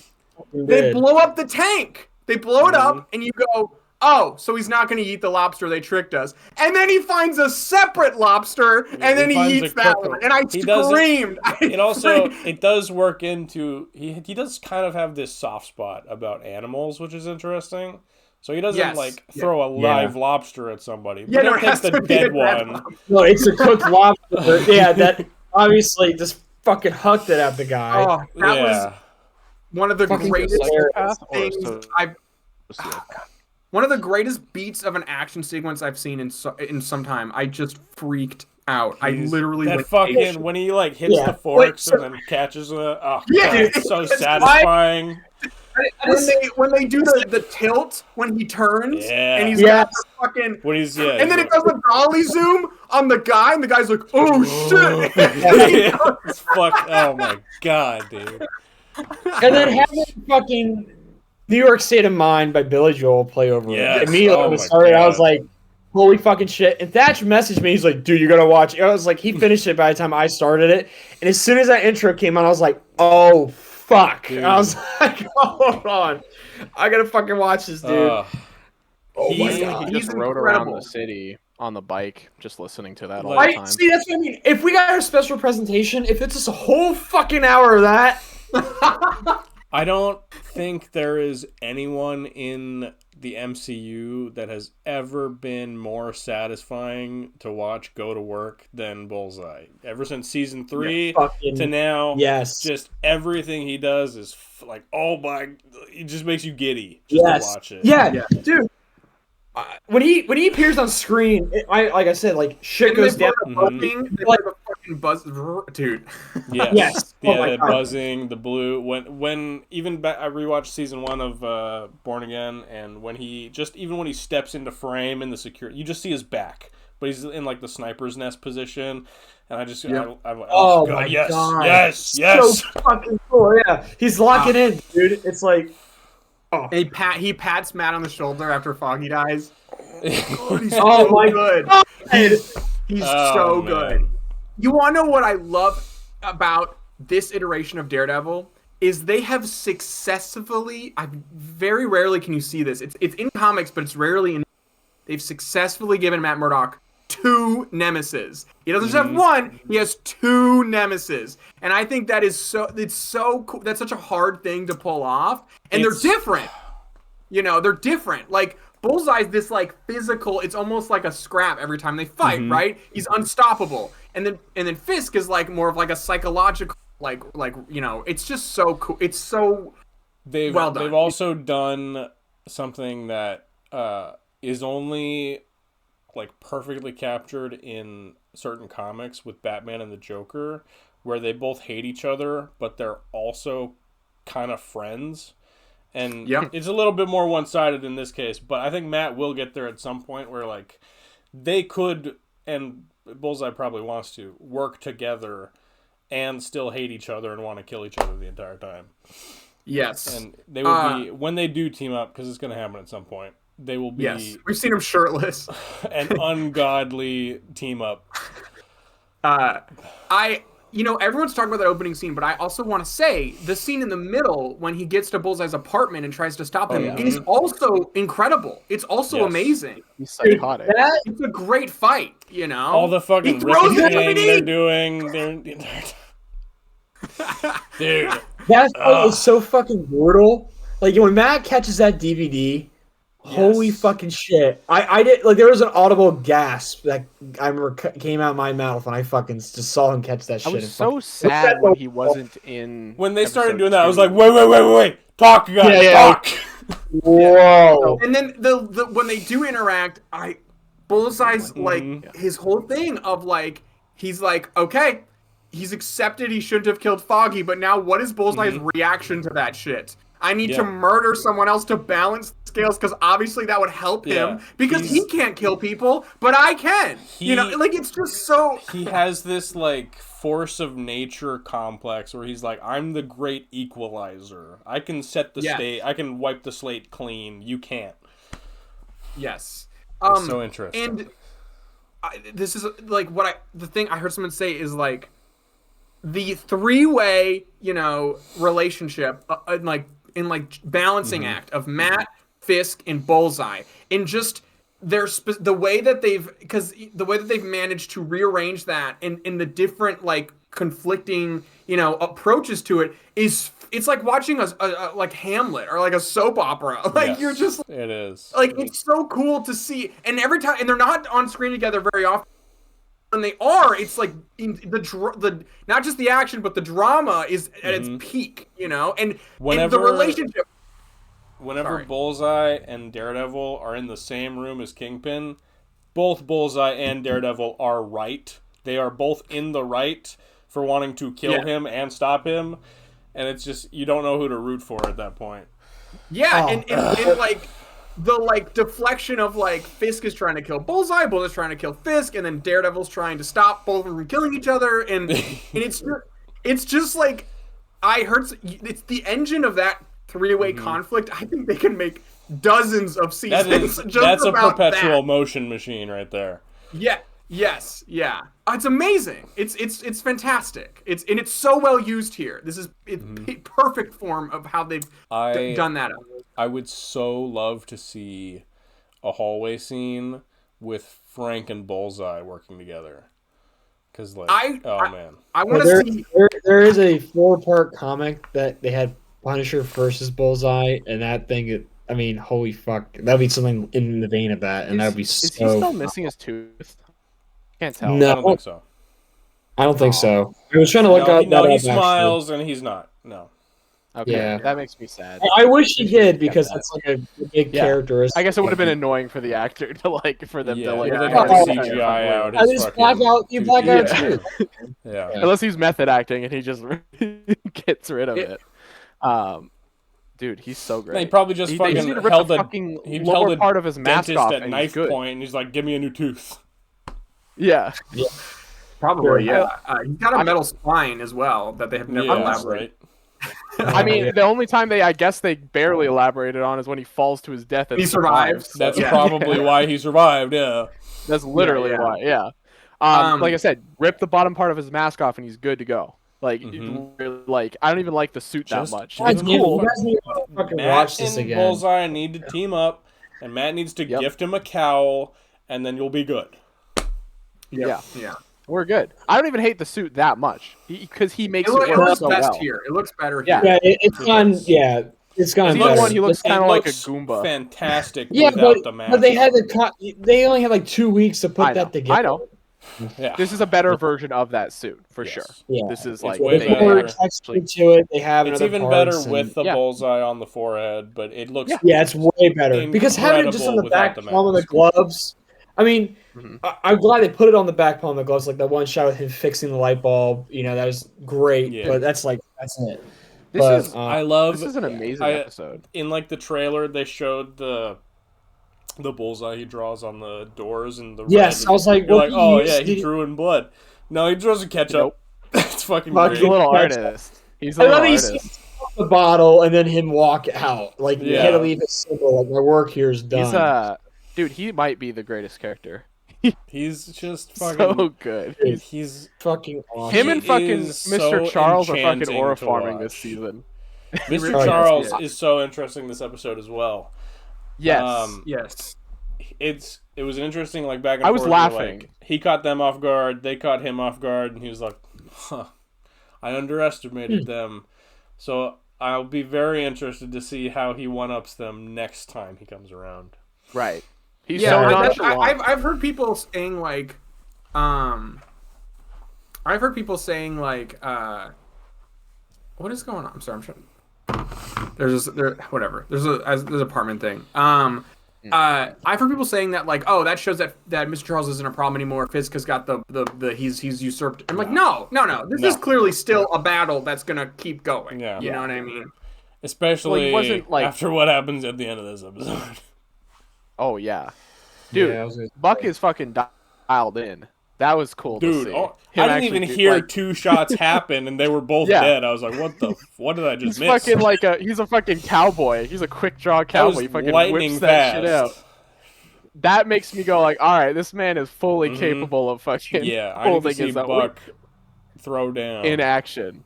they blow up the tank. They blow it up and you go, oh, so he's not going to eat the lobster. They tricked us. And then he finds a separate lobster, and then he eats that one. And I screamed. It does work into, he does kind of have this soft spot about animals, which is interesting. So he doesn't throw a live lobster at somebody. But he'll take the dead one. No, it's a cooked lobster. Yeah, that obviously just fucking hucked it at the guy. Oh, that was one of the greatest things I've... One of the greatest beats of an action sequence I've seen in some time. I just freaked out. I literally when he like hits the forks and then catches it. Oh, God, it's so satisfying. When they do the tilt when he turns and he's got the fucking and then it does a dolly zoom on the guy and the guy's like, oh shit. Oh my God, dude. And then having fucking New York State of Mind by Billy Joel play over it. Immediately when it started, I was like, holy fucking shit. And Thatch messaged me, he's like, dude, you gotta watch it. I was like, he finished it by the time I started it. And as soon as that intro came on, I was like, oh, fuck. Dude. I was like, hold on. I gotta fucking watch this, dude. Oh my God. He just rode around the city on the bike, just listening to that all the time. See, that's what I mean. If we got a special presentation, if it's just a whole fucking hour of that... I don't think there is anyone in the MCU that has ever been more satisfying to watch go to work than Bullseye. Ever since season 3 to now, just everything he does is like, oh my, it just makes you giddy just to watch it. Yeah, dude. When he appears on screen, like I said, like shit goes down. Like the fucking buzz, dude. Yes. The buzzing, the blue. When even I rewatched season 1 of Born Again, and when he steps into frame in the security, you just see his back, but he's in like the sniper's nest position, and I just I'm like, oh God, yes. So fucking cool. Yeah, he's locking in, dude. It's like. Oh. And he pats Matt on the shoulder after Foggy dies. Oh, he's so good. God. He's so good. You want to know what I love about this iteration of Daredevil? Is they have successfully, very rarely can you see this. It's in comics, but it's rarely in. They've successfully given Matt Murdock 2 nemesis. He doesn't just have 1, he has 2 nemesis. And I think that is so cool. That's such a hard thing to pull off. And they're different. You know, they're different. Like Bullseye's this like physical, it's almost like a scrap every time they fight, right? He's unstoppable. And then Fisk is like more of like a psychological like you know, it's just so cool. It's so well done. They've also done something that is only like perfectly captured in certain comics with Batman and the Joker, where they both hate each other, but they're also kind of friends. And it's a little bit more one-sided in this case, but I think Matt will get there at some point where like they could, and Bullseye probably wants to, work together and still hate each other and want to kill each other the entire time. Yes. And they would be, when they do team up, because it's going to happen at some point, they will be Yes. We've seen him shirtless. an ungodly team up. Everyone's talking about that opening scene, but I also want to say the scene in the middle when he gets to Bullseye's apartment and tries to stop him is also incredible. It's also amazing. He's psychotic. It's a great fight, All the fucking throws the ricocheting DVD. they're doing. Dude. That fight is so fucking brutal. Like when Matt catches that DVD, holy fucking shit! I did there was an audible gasp that I remember came out of my mouth when I fucking just saw him catch that shit. I was so sad when he wasn't in. When they started episode doing that, I was 2. like, wait, talk, you guys, talk. Whoa! And then the when they do interact, Bullseye's like his whole thing of like he's like, okay, he's accepted he shouldn't have killed Foggy, but now what is Bullseye's reaction to that shit? I need to murder someone else to balance the scales because obviously that would help him because he can't kill people, but I can. It's just so. He has this like force of nature complex where he's like, I'm the great equalizer. I can set the state. I can wipe the slate clean. You can't. Yes. It's so interesting. And this is like the thing I heard someone say is like the three-way, relationship, in balancing act of Matt, Fisk, and Bullseye, and just the way that they've managed to rearrange that in the different conflicting approaches to it it's like watching a like Hamlet or like a soap opera. You're just it is it's so cool to see, and every time, and they're not on screen together very often. When they are, it's like the not just the action, but the drama is at its peak, and the relationship. Whenever Bullseye and Daredevil are in the same room as Kingpin, both Bullseye and Daredevil are right. They are both in the right for wanting to kill him and stop him, and it's just you don't know who to root for at that point. Yeah, and the deflection of Fisk is trying to kill Bullseye, Bullseye's trying to kill Fisk, and then Daredevil's trying to stop both of them from killing each other, and it's just like it's the engine of that three-way conflict. I think they can make dozens of seasons. That's a perpetual motion machine right there. Yeah. Yes. Yeah. It's amazing. It's fantastic. It's so well used here. This is perfect form of how they've done that. I would so love to see a hallway scene with Frank and Bullseye working together. Because man, I want to see. There is a 4-part comic that they had Punisher versus Bullseye, and that thing. I mean, holy fuck, that'd be something in the vein of that, and that'd be so. Is he still missing his tooth? Can't tell. No, I don't think so. I don't think so. I was trying to look up. No, he smiles and he's not. No. Okay, Yeah. that makes me sad. I wish he did because that's like a big characteristic. I guess it would have been annoying for the actor to for them to they'd have to CGI out his just fucking black out too. Yeah. Unless he's method acting and he just gets rid of it. Dude, he's so great. He probably just they just need to rip held the a fucking he lower held a part of his mask dentist off at and knife he's good. point, and he's like, "Give me a new tooth." Yeah. Probably, yeah. He's got a metal spine as well that they have never elaborated. Right. I mean, the only time I guess they barely elaborated on is when he falls to his death and he survives. That's probably why he survived. Yeah. That's literally why. Yeah. Like I said, rip the bottom part of his mask off and he's good to go. I don't even like the suit that much. It's cool. You guys need to fucking Matt watch this and again. Bullseye need to team up, and Matt needs to gift him a cowl, and then you'll be good. Yeah. We're good. I don't even hate the suit that much because he makes it It work looks so best well. here. It looks better Yeah. here. Yeah, it's gone. Yeah, it's gone. He's the one. He looks kind of like a looks Goomba. Fantastic. Yeah, without the mask. but they had they only had 2 weeks to put that together. I know. Yeah. This is a better version of that suit for sure. Yeah. This is way they better. actually- to it. They have It's another even parts better with the Yeah. bullseye on the forehead, but it looks Yeah, it's way better because having it just on the incredible back without the palm of the mask. gloves. I mean, I'm glad they put it on the back palm of the gloves, like that one shot with him fixing the light bulb. That was great. Yeah. But that's it. This is I love. this is an amazing episode. In the trailer, they showed the bullseye he draws on the doors and the Yes, red, I was like, you're what like, oh he yeah, used he to- drew in blood. No, he draws a ketchup. It's fucking Fuck, He's great. a little That's- artist. He's a I little love artist. the bottle and then him walk out. Like you had Yeah. to leave it simple. Like my work here is done. He's dude. He might be the greatest character. He's just fucking. So good. He's fucking awesome. Him and He fucking is Mr. so Charles are fucking enchanting aura to farming this watch. season. Mr. Oh, Charles yes. is so interesting this episode as well. Yes. Yes. It was an interesting like back and I forth. was where, laughing. like, he caught them off guard. They caught him off guard, and he was like, "Huh, I underestimated them." So I'll be very interested to see how he one-ups them next time he comes around. Right. He's Yeah, so I've nonchalant. I've heard people saying like, I've heard people saying like, what is going on? I'm sorry, I'm trying. Whatever. There's an apartment thing. I've heard people saying that like, oh, that shows that Mr. Charles isn't a problem anymore. Fizka's got the he's usurped. I'm like, no. This is clearly still a battle that's gonna keep going. Yeah. You know what I mean? Especially Well, he wasn't, like- after what happens at the end of this episode. Oh yeah, dude. Yeah, I was gonna Buck is fucking dialed in. That was cool to Dude, see. I Him didn't actually even do- hear like, 2 shots happen, and they were both Yeah. dead. I was like, what did I just He's miss? fucking like he's a fucking cowboy. He's a quick draw That cowboy. was He fucking lightning whips that shit out. fast. That makes me go like, all right, this man is fully Mhm. capable of fucking Yeah, I need to holding see his own Buck throw down. in action.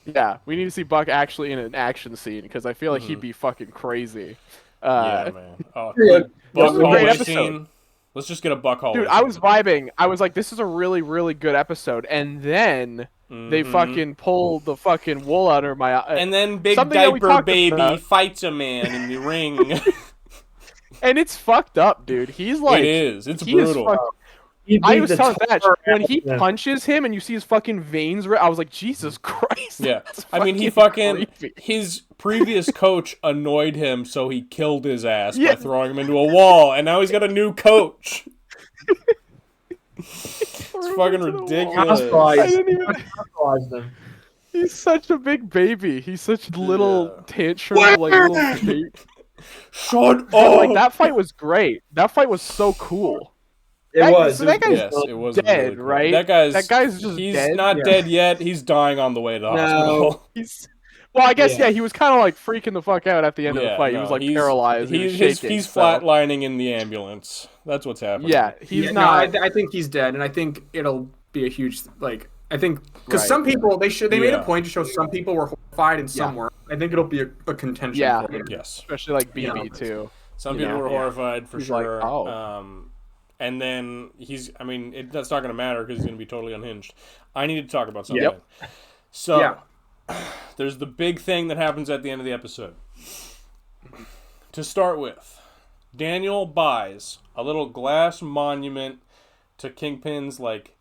Yeah, we need to see Buck actually in an action scene because I feel like he'd be fucking crazy. Yeah, man. Oh, Yeah, Buck this was a great hallway episode. scene. Let's just get a Buck hallway Dude, I scene. was vibing. I was like, this is a really, really good episode. And then they Mhm. fucking pulled the fucking wool out of my eye. And then Big Something that we Diaper talked Baby about. fights a man in the ring. And it's fucked up, dude. He's like, it is. It's he is brutal. fuck- He I beat was the telling that tar when he out of them. punches him and you see his fucking veins, I was like, Jesus Christ. Yeah, that's I mean, he fucking his previous coach annoyed him, so he killed his ass Yeah. by throwing him into a wall, and now he's got a new coach. It's fucking ridiculous. I Hospitalized. didn't even. Hospitalized them. He's such a big baby. He's such a little Yeah. tantrum, like little baby. Shut up! Like that fight was great. That fight was so cool. It That- was. so that guy's Yes, it was dead, really cool. right? That guy's just he's dead. not Yeah. dead yet. He's dying on the way to the hospital. He's well, I guess Yeah. yeah. He was kind of like freaking the fuck out at the end of the fight. He was like paralyzed. He was shaking, He's so- flatlining in the ambulance. That's what's happening. Yeah, he's Yeah, not. No, I think he's dead, and I think it'll be a huge like. I think because Right. some people they made Yeah. a point to show some people were horrified and some weren't. I think it'll be a contention. Yeah. For him. Yes. Especially like BB Yeah. too. Some You people know, were yeah. horrified for He's like, sure. oh. And then that's not going to matter because he's going to be totally unhinged. I need to talk about something. So, Yeah. there's the big thing that happens at the end of the episode. To start with, Daniel buys a little glass monument to Kingpin's like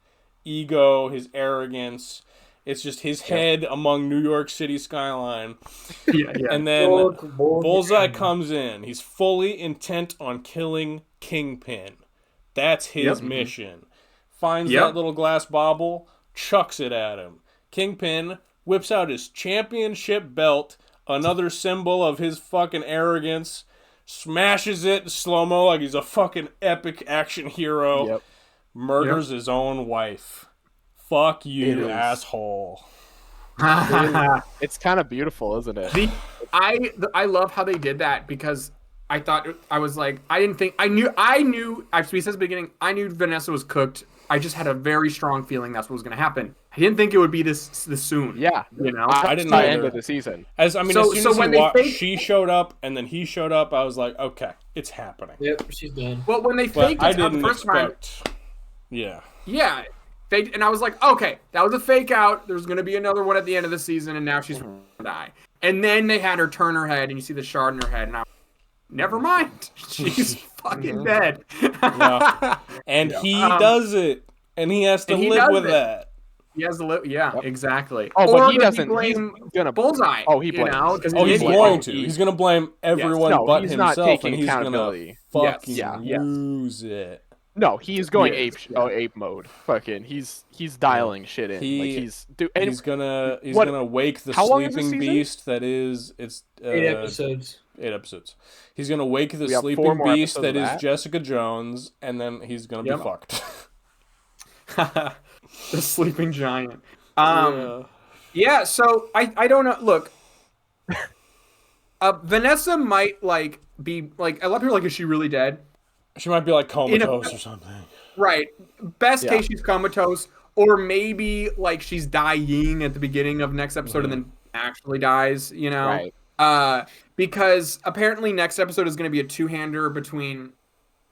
ego, his arrogance. It's just his head among New York City skyline. Yeah. And then Bullseye. Bullseye comes in. He's fully intent on killing Kingpin. That's his mission. Finds that little glass bauble, chucks it at him. Kingpin whips out his championship belt, another symbol of his fucking arrogance, smashes it in slow-mo like he's a fucking epic action hero, Yep. murders his own wife. Fuck It you, is. asshole. It's kind of beautiful, isn't it? I love how they did that because I thought I was like I knew we said at the beginning I knew Vanessa was cooked. I just had a very strong feeling that's what was going to happen. I didn't think it would be this soon. Yeah. You know. I didn't By know the end either. of the season. As soon So as when he they she showed up and then he showed up, I was like, okay, it's happening. Yep, she's done. Well, when they But faked I it out the didn't first time, expect. Yeah. yeah, and I was like, okay, that was a fake out. There's going to be another one at the end of the season, and now she's going to die. And then they had her turn her head, and you see the shard in her head, and I never mind. She's fucking dead. Yeah. And he does it, and he has to and he live does with it. that. He has to live. Yeah, exactly. Oh, but Or he does doesn't. blame He's gonna Bullseye. Oh, he you blames. know, 'cause Oh, he's an idiot. going to. He's going to blame everyone No, but he's not himself, taking and he's going to accountability. fucking Yes. lose it. No, he's going Yes, ape mode. Fucking, he's dialing shit in. He- like he's dude. And He's gonna what- wake the how long is this sleeping season? beast that is 8 episodes. 8 episodes. He's gonna wake the We have 4 sleeping more beast episodes that of is that? Jessica Jones, and then he's gonna Yep. be fucked. The sleeping giant. Yeah. So I don't know. Look, Vanessa might like be like a lot of people are like, is she really dead? She might be like In a, comatose or something. right. Best Yeah. case, she's comatose, or maybe like she's dying at the beginning of next episode and then actually dies. You know, Right. because apparently next episode is going to be a two-hander between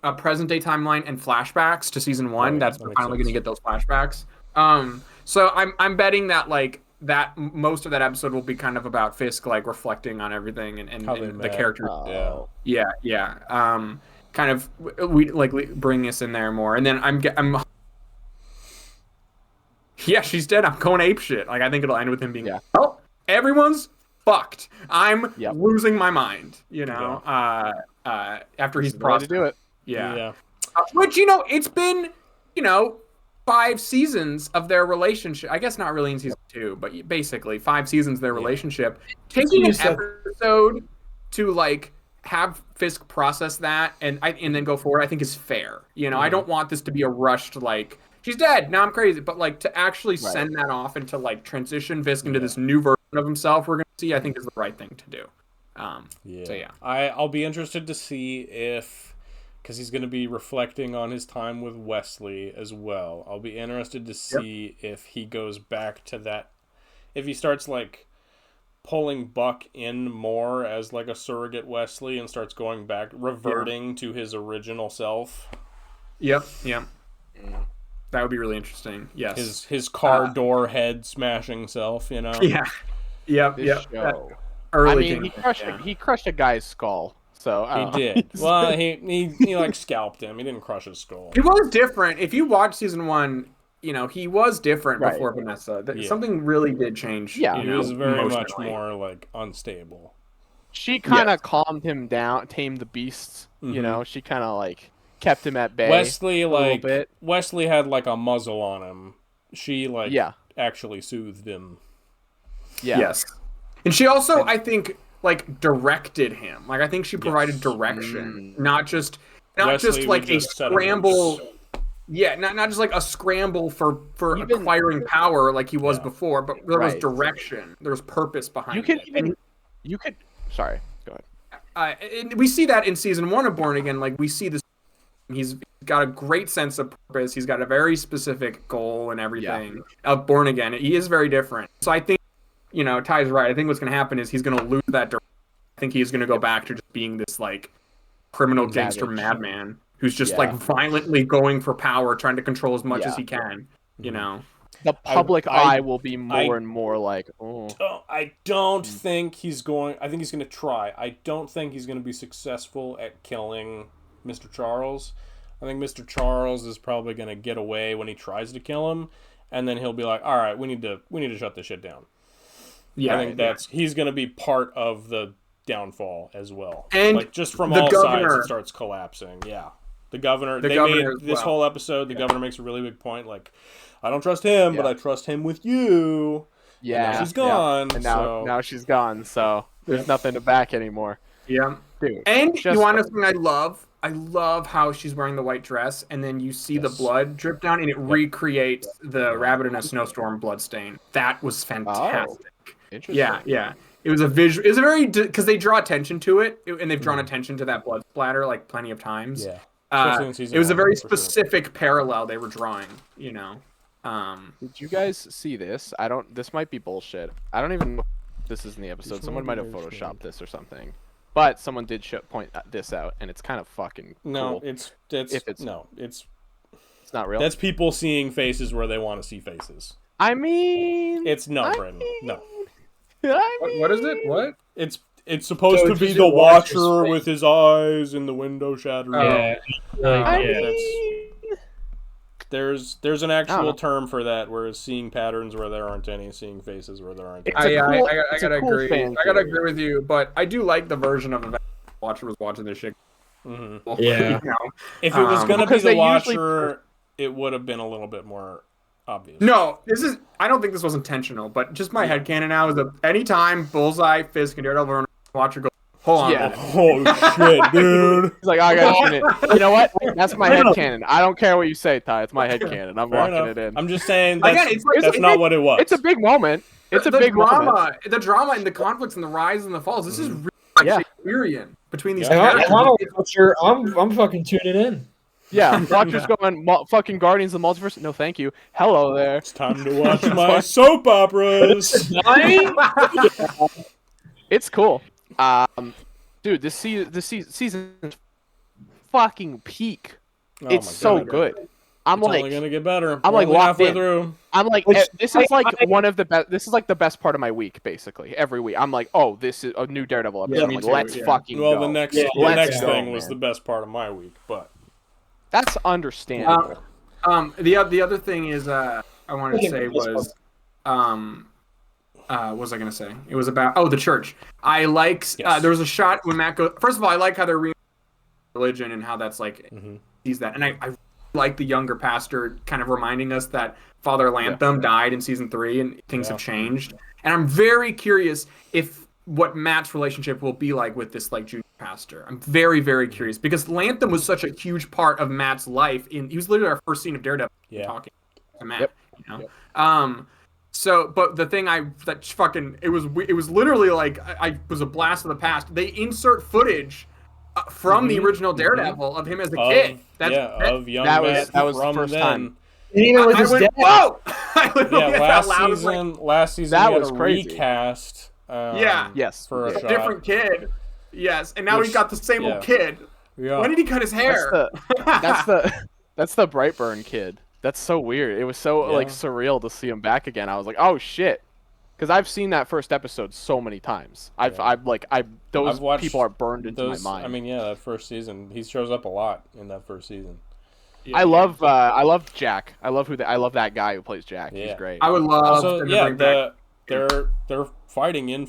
a present day timeline and flashbacks to season 1. Right, That's that we're makes finally going to sense. get those flashbacks. So I'm betting that like that most of that episode will be kind of about Fisk like reflecting on everything and How they the met. characters. Oh. Yeah. Kind of we like bring us in there more, and then I'm yeah, she's dead. I'm going ape shit. Like I think it'll end with him being oh, everyone's fucked. I'm Yep. losing my mind. You know, after he's This is the way to do it. Yeah. Which, you know, it's been, you know, 5 seasons of their relationship. I guess not really in season 2, but basically 5 seasons of their relationship. Taking an episode to like have Fisk process that and then go forward, I think is fair. You know, I don't want this to be a rushed like she's dead. Now I'm crazy, but like to actually send that off and to like transition Fisk into this new version of himself we're gonna see, I think is the right thing to do. So yeah, I'll be interested to see if, because he's going to be reflecting on his time with Wesley as well. I'll be interested to see if he goes back to that, if he starts like pulling Buck in more as like a surrogate Wesley and starts going back, reverting to his original self. Yep. That would be really interesting. Yes. His car door head smashing self, you know? Yeah. Yep. Show. Early I mean, he crushed a guy's skull. So He did. Well, he like scalped him. He didn't crush his skull. He was different. If you watch season 1, you know, he was different before Vanessa. Something really did change. Yeah. You He know, was very much emotionally. more like unstable. She kind of calmed him down, tamed the beasts. You know, she kind of like kept him at bay. Wesley a little bit. Wesley had like a muzzle on him. She like actually soothed him. Yeah. Yes. And she also, I think, like directed him. Like I think she provided direction, not just like a scramble. Yeah, not just like a scramble for acquiring power like he was before, but there was direction. There was purpose behind it. You could. Sorry, go ahead. And we see that in season 1 of Born Again. Like we see this. He's got a great sense of purpose. He's got a very specific goal and everything. Of Born Again, he is very different. So I think, you know, Ty's right. I think what's going to happen is he's going to lose that direction. I think he's going to go back to just being this like criminal gangster madman who's just like violently going for power, trying to control as much as he can. You know, the public eye will be more and more like, I don't think he's going. I think he's going to try. I don't think he's going to be successful at killing Mr. Charles. I think Mr. Charles is probably going to get away when he tries to kill him, and then he'll be like, "All right, we need to shut this shit down." Yeah, I think he's going to be part of the downfall as well. And like just from all sides, it starts collapsing. Yeah, the governor. They made this whole episode. The governor makes a really big point. Like, I don't trust him, but I trust him with you. Yeah, and now she's gone. And now she's gone. So there's nothing to back anymore. Yeah, dude. And you want to know something I love? I love how she's wearing the white dress, and then you see the blood drip down, and it recreates the rabbit in a snowstorm blood stain. That was fantastic. Interesting. Yeah. It was a visual. It was a very because they draw attention to it, and they've drawn attention to that blood splatter like plenty of times. Yeah. It was a very specific parallel they were drawing. You know. Did you guys see this? This might be bullshit. I don't even know if this is in the episode. Someone might have photoshopped this or something. But someone did point this out, and it's kind of fucking cool. It's not real. That's people seeing faces where they want to see faces. I mean, Brendan. No. What is it? What? It's supposed to be the Watcher with his eyes and the window shattering. There's an actual term for that, whereas seeing patterns where there aren't any, seeing faces where there aren't any. I gotta agree. I gotta agree with you, but I do like the version of the Watcher was watching this shit. Mm-hmm. Yeah. You know? If it was gonna be the Watcher, it would have been a little bit more obvious. No, I don't think this was intentional, but just my headcanon now is that anytime Bullseye, Fisk, and Daredevil and Watcher go, Hold on. Yeah. Oh shit, dude. He's like, I gotta tune it. You know what? That's my headcanon. I don't care what you say, Ty. It's my headcanon. I'm Fair locking enough. it in. I'm just saying that's, Again, it's like- that's not what it was. It's a big moment. It's a big moment. The drama and the conflicts and the rise and the falls. This is really Yeah. Shakespearean between these If I'm characters. a watcher, I'm fucking tuning in. Yeah, Watcher's going, fucking Guardians of the Multiverse. No, thank you. Hello there. It's time to watch my soap operas. It's cool. Dude, this season is fucking peak. Oh It's my so God. good. I'm It's like, only gonna get better. I'm We're like only locked halfway in. through. I'm like, Which- this is like one of the best. This is like the best part of my week, basically. Every week, I'm like, oh, this is a new Daredevil episode. Yeah, I'm me like, too, let's yeah. fucking Well, go. the next Yeah, the let's next go, thing was man. the best part of my week, but That's understandable. The other thing is I wanted to say was what was I gonna say? It was about the church. I like Yes. there was a shot when Matt goes. First of all, I like how they're religion and how that's like sees that, and I like the younger pastor kind of reminding us that Father Lantham died in season 3 and things have changed. And I'm very curious if what Matt's relationship will be like with this like junior pastor. I'm very, very curious because Lantham was such a huge part of Matt's life. He was literally our first scene of Daredevil talking to Matt. You know? So, but the thing it was literally like I was a blast of the past. They insert footage from the original Daredevil of him as a kid. of young that Matt was the from first then. time. And even with I his went, dad. whoa! I literally Yeah, out loud was like, last season That we had was a crazy. recast. Yes. for a Yeah. shot. different kid. Yes, and now Which- he's got the same yeah. old kid. Yeah. When did he cut his hair? That's the Brightburn kid. That's so weird. It was so like surreal to see him back again. I was like, oh shit, because I've seen that first episode so many times. Those I've watched people are burned into my mind. I mean, that first season, he shows up a lot in that first season. I love Jack. I love that guy who plays Jack. He's Yeah. great. I would love Also, them to bring back. they're fighting in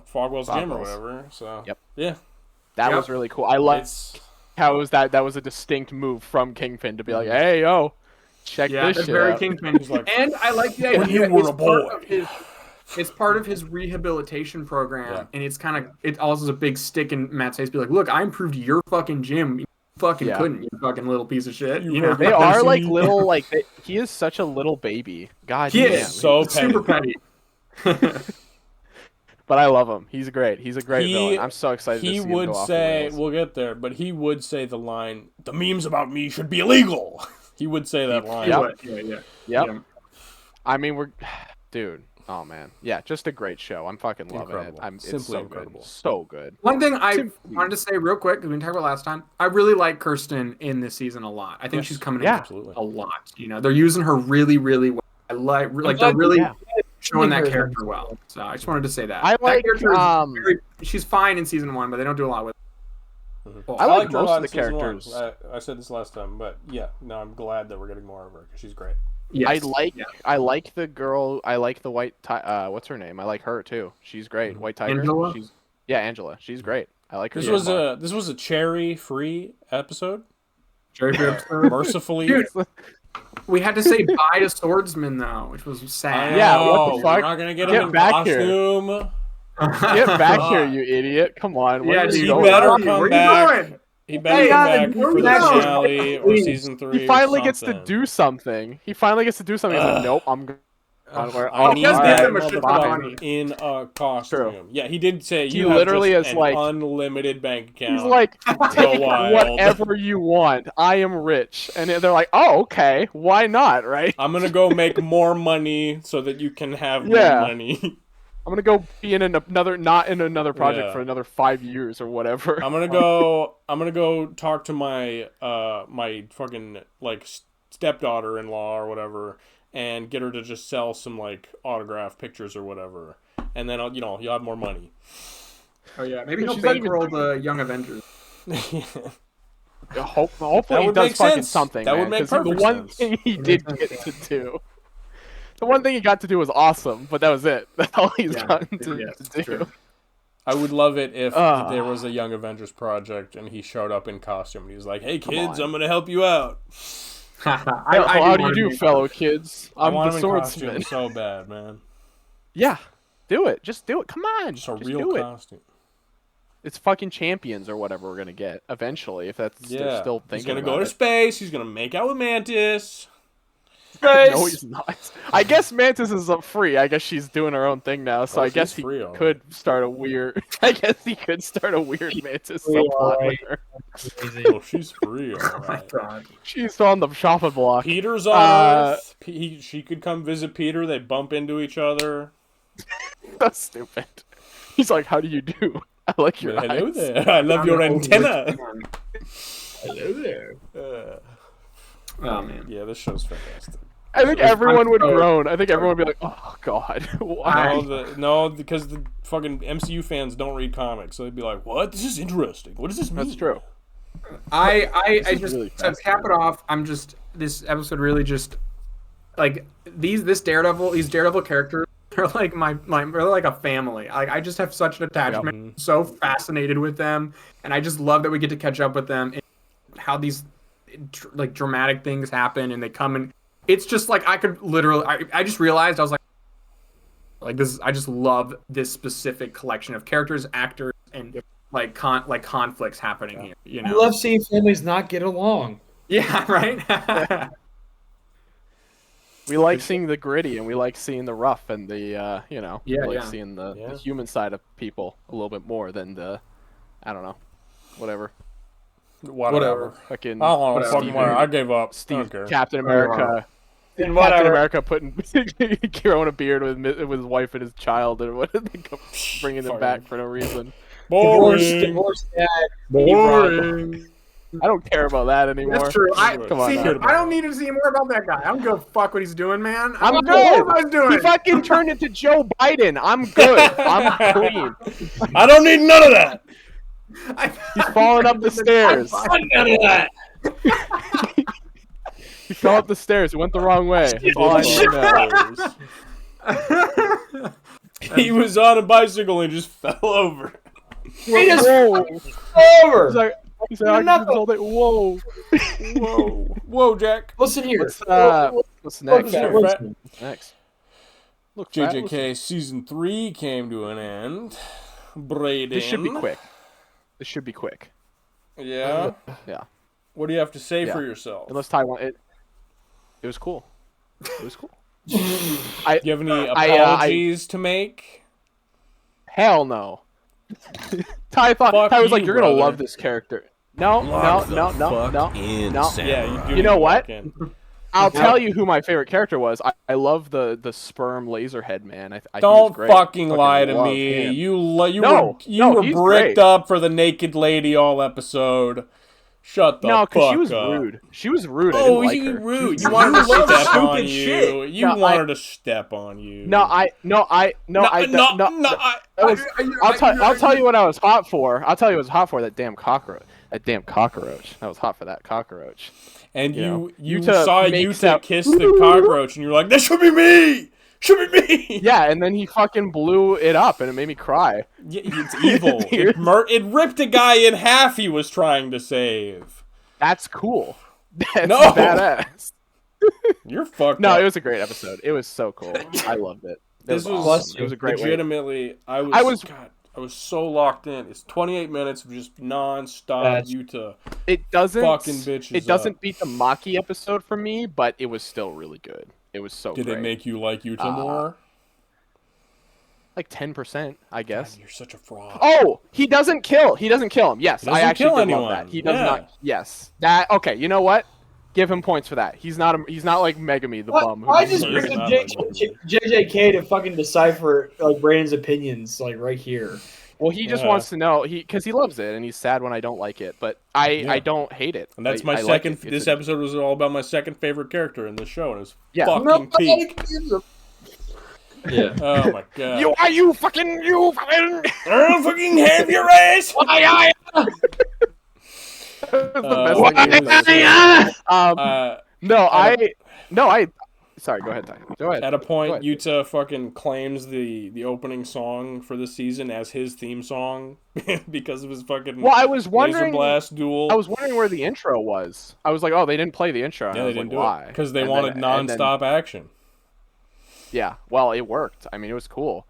Fogwell's gym or Fogwell's. whatever. So Yep. yeah, That was really cool. I like it's how it was that was a distinct move from Kingpin to be like, hey yo, check Yeah, this that's shit very out. Kingpin. like, And I like the when idea you were it's a part boy. of his- it's part of his rehabilitation program, and it also is a big stick in Matt's face. Be like, look, I improved your fucking gym. You fucking couldn't, you fucking little piece of shit. You know, They are like little he is such a little baby. God he damn. is so super petty. But I love him. He's great. He's a great He- villain. I'm so excited to see he him would go off the say, rails. we'll get there, but he would say the line, "The memes about me should be illegal." He would say that line. Yep. Yeah. Yep. I mean, dude. Oh man, yeah, just a great show. I'm fucking loving Incredible. it. It's Simply so incredible. good, so good. One thing I wanted to say real quick, because we didn't talk about last time, I really like Kirsten in this season a lot. I think she's coming in absolutely. a lot. You know, they're using her really, really well. I like they're really showing that character well. So I just wanted to say that. I That like, character is she's fine in season 1, but they don't do a lot with her. I like liked her a most lot of the in season 1. characters. I said this last time, but yeah, no, I'm glad that we're getting more of her because she's great. Yes. I like the girl. I like the white. What's her name? I like her too. She's great. White Tiger. Angela? Angela. She's great. I like her. This so was much. a cherry free episode. Cherry free episode. Mercifully, Dude, we had to say bye to Swordsman though, which was sad. Yeah, what the We're fuck? not gonna get Get him in back here. costume. Get back here, you idiot! Come on. Where Yeah, are you dude, going? better where come you back. going? He better come back where for we the going? finale or season 3. He finally or gets to something. do something. He's like, nope, I'm. I need just that give him a shit ton of motherfucker money. in a costume. True. Yeah, he did say He you have literally just is an like- unlimited bank account. He's like, take wild. whatever you want. I am rich, and they're like, oh, okay, why not, right? I'm gonna go make more money so that you can have Yeah. more money. I'm gonna go be in not in another project Yeah. for another 5 years or whatever. I'm gonna go talk to my my fucking like stepdaughter-in-law or whatever, and get her to just sell some like autograph pictures or whatever, and then you'll have more money. Oh yeah, maybe he'll She's not even- bankroll the Young Avengers. Hopefully That he would does make fucking sense. something. That would man, make 'cause the perfect one sense. thing he did get to do. The one thing he got to do was awesome, but that was it. That's all he's gotten to do. true. I would love it if Ah. there was a Young Avengers project and he showed up in costume and he was like, "Hey kids, on. I'm gonna help you out." How do you do, fellow kids? I I'm want the him in costume swordsman. so bad, man. Yeah, do it. Just do it. Come on. Just a Just real do it. costume. It's fucking Champions or whatever we're gonna get eventually. If that's they're still thinking he's gonna about go to it. space. He's gonna make out with Mantis. No, he's not. I guess Mantis is free. I guess she's doing her own thing now. So I she's guess he free already. could start a weird. I guess he could start a weird Mantis Free, subplot alright. with her. Crazy. Oh, she's free. All Oh my right. god. She's on the shopping block. Peter's on Earth. She could come visit Peter. They bump into each other. That's stupid. He's like, "How do you do? I like your Hello eyes." there. I love your antenna. Hello there. Oh man. Yeah, this show's fantastic. I think everyone would so- groan. I think everyone would be like, "Oh God, why?" No, because the fucking MCU fans don't read comics, so they'd be like, "What? This is interesting. What does this mean?" That's true. I is just really to cap it off. This episode really just like these Daredevil characters are like they're like a family. I just have such an attachment. Yep. So fascinated with them, and I just love that we get to catch up with them and how these like dramatic things happen and they come and it's just like I could literally I just realized I was like this I just love this specific collection of characters, actors, and like conflicts happening here. You I know. love seeing families not get along. Yeah. Right. We like seeing the gritty, and we like seeing the rough, and the we like yeah. seeing the Yeah. human side of people a little bit more than the, I don't know, whatever. Whatever. Fucking I don't know. Whatever. Fucking whatever. I gave up. I don't Steve, care. Captain America. And Captain whatever. America putting growing a beard with his wife and his child, and what did they come bringing them back for no reason? Divorced, Boring. divorced dad. Boring. I don't care about that anymore. That's true. Come on, See, now. I don't need to see more about that guy. I don't give a fuck what he's doing, man. I'm don't know what good. he's doing. He fucking turned into Joe Biden. I'm good. I'm clean. I don't need none of that. He's falling up the stairs. None of that. He fell up the stairs. He went the wrong way. That's all I need to know. He was on a bicycle and just fell over. He just Whoa. over. He's like, I can do this all day. Whoa. Whoa. Whoa, Jack. What's Listen here. next? Look, What's listen. next? Look, Fat, listen. JJK Season 3 came to an end. Braden. This should be quick. This should be quick. Yeah? Yeah. What do you have to say Yeah. for yourself? Unless Taiwan. It was cool. It was cool. Do you have any apologies to make? Hell no. Ty Fuck was like, you, "You're gonna brother. love this character." No. Yeah, you do. You know what? fucking- I'll tell you who my favorite character was. I love the sperm laser head man. I think he's Don't great. fucking lie to love me. him. You No, were he's bricked great. up for the naked lady all episode. Shut the No, fuck because she was up. rude. She was rude. I Oh, didn't like you her. rude. She You was wanted to rude. step on stupid you. shit. You No, wanted to step on you. I'll tell you what I was hot for. I'll tell you what I was hot for. That damn cockroach. I was hot for that cockroach. And You you know, Yuta saw makes Yuta that- kiss the cockroach, and you're like, "That should be me. Should be me." Yeah, and then he fucking blew it up, and it made me cry. Yeah, it's evil. It ripped a guy in half. He was trying to save. That's cool. That's No. badass. You're fucked No, up. it was a great episode. It was so cool. I loved it. It This was was awesome. It was a great way. legitimately. I was so locked in. It's 28 minutes of just non-stop That's- Yuta. It doesn't fucking bitches It doesn't up. beat the Maki episode for me, but it was still really good. It was so Did great. it make you like Yuta more? Like 10%, I guess. God, you're such a fraud. Oh, he doesn't kill. He doesn't kill him. Yes, He doesn't I actually kill did anyone. love that. He does Yeah. not. Yes, that. Okay, you know what? Give him points for that. He's not like Megami the bum. I who just doesn't He's picked really- up not JJK to fucking decipher like Brandon's opinions like right here. Well, he just Yeah. wants to know because he loves it and he's sad when I don't like it, but I don't hate it. And that's I my like second. it. It's This a- episode was all about my second favorite character in the show, and it was Yeah. fucking Pete. Yeah. Oh my god. You fucking. I'll fucking have your ass. That's the best thing I. Sorry, go ahead, Ty. Go ahead. At a point, Go ahead. Yuta fucking claims the opening song for the season as his theme song because of his fucking Well, I was laser wondering. blast duel. I was wondering where the intro was. I was like, oh, they didn't play the intro. And yeah, I they was didn't like, do why? it because they And wanted then- and then- non-stop action. Yeah, well, it worked. I mean, it was cool.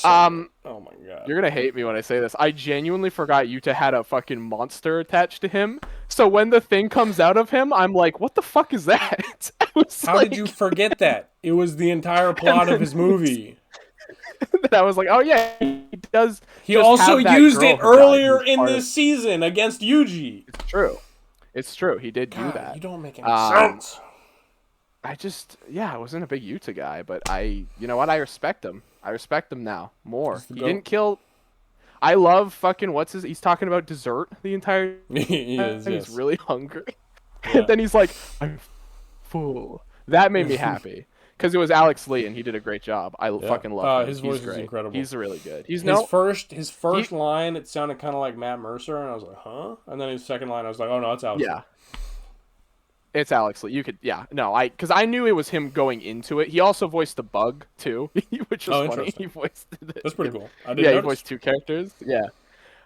Um, Oh my god. You're gonna hate me when I say this. I genuinely forgot Yuta had a fucking monster attached to him. So when the thing comes out of him, I'm like, what the fuck is that? I was How did you forget that? It was the entire plot of his movie. Then I was like, oh yeah, he does. He just also have that used girl it who died earlier who's in part this season against Yuji. It's true. It's true. He did do God, that. you don't make any sense. I wasn't a big Yuta guy, but you know what? I respect him. I respect him now more. He's the He goat. didn't kill. I love fucking he's talking about dessert the entire He is, time. yes. He's really hungry. Yeah. And then he's like, I'm full. That made me happy. Because it was Alex Lee and he did a great job. I fucking love him. His He's voice is great. incredible. He's really good. He's His first line, it sounded kind of like Matt Mercer, and I was like, huh? And then his second line, I was like, oh no, it's Alex. Yeah. It's Alex Lee. Because I knew it was him going into it. He also voiced the Bug too, which was funny. Interesting. He voiced That's pretty cool. I didn't Yeah, he notice. voiced two characters. Yeah.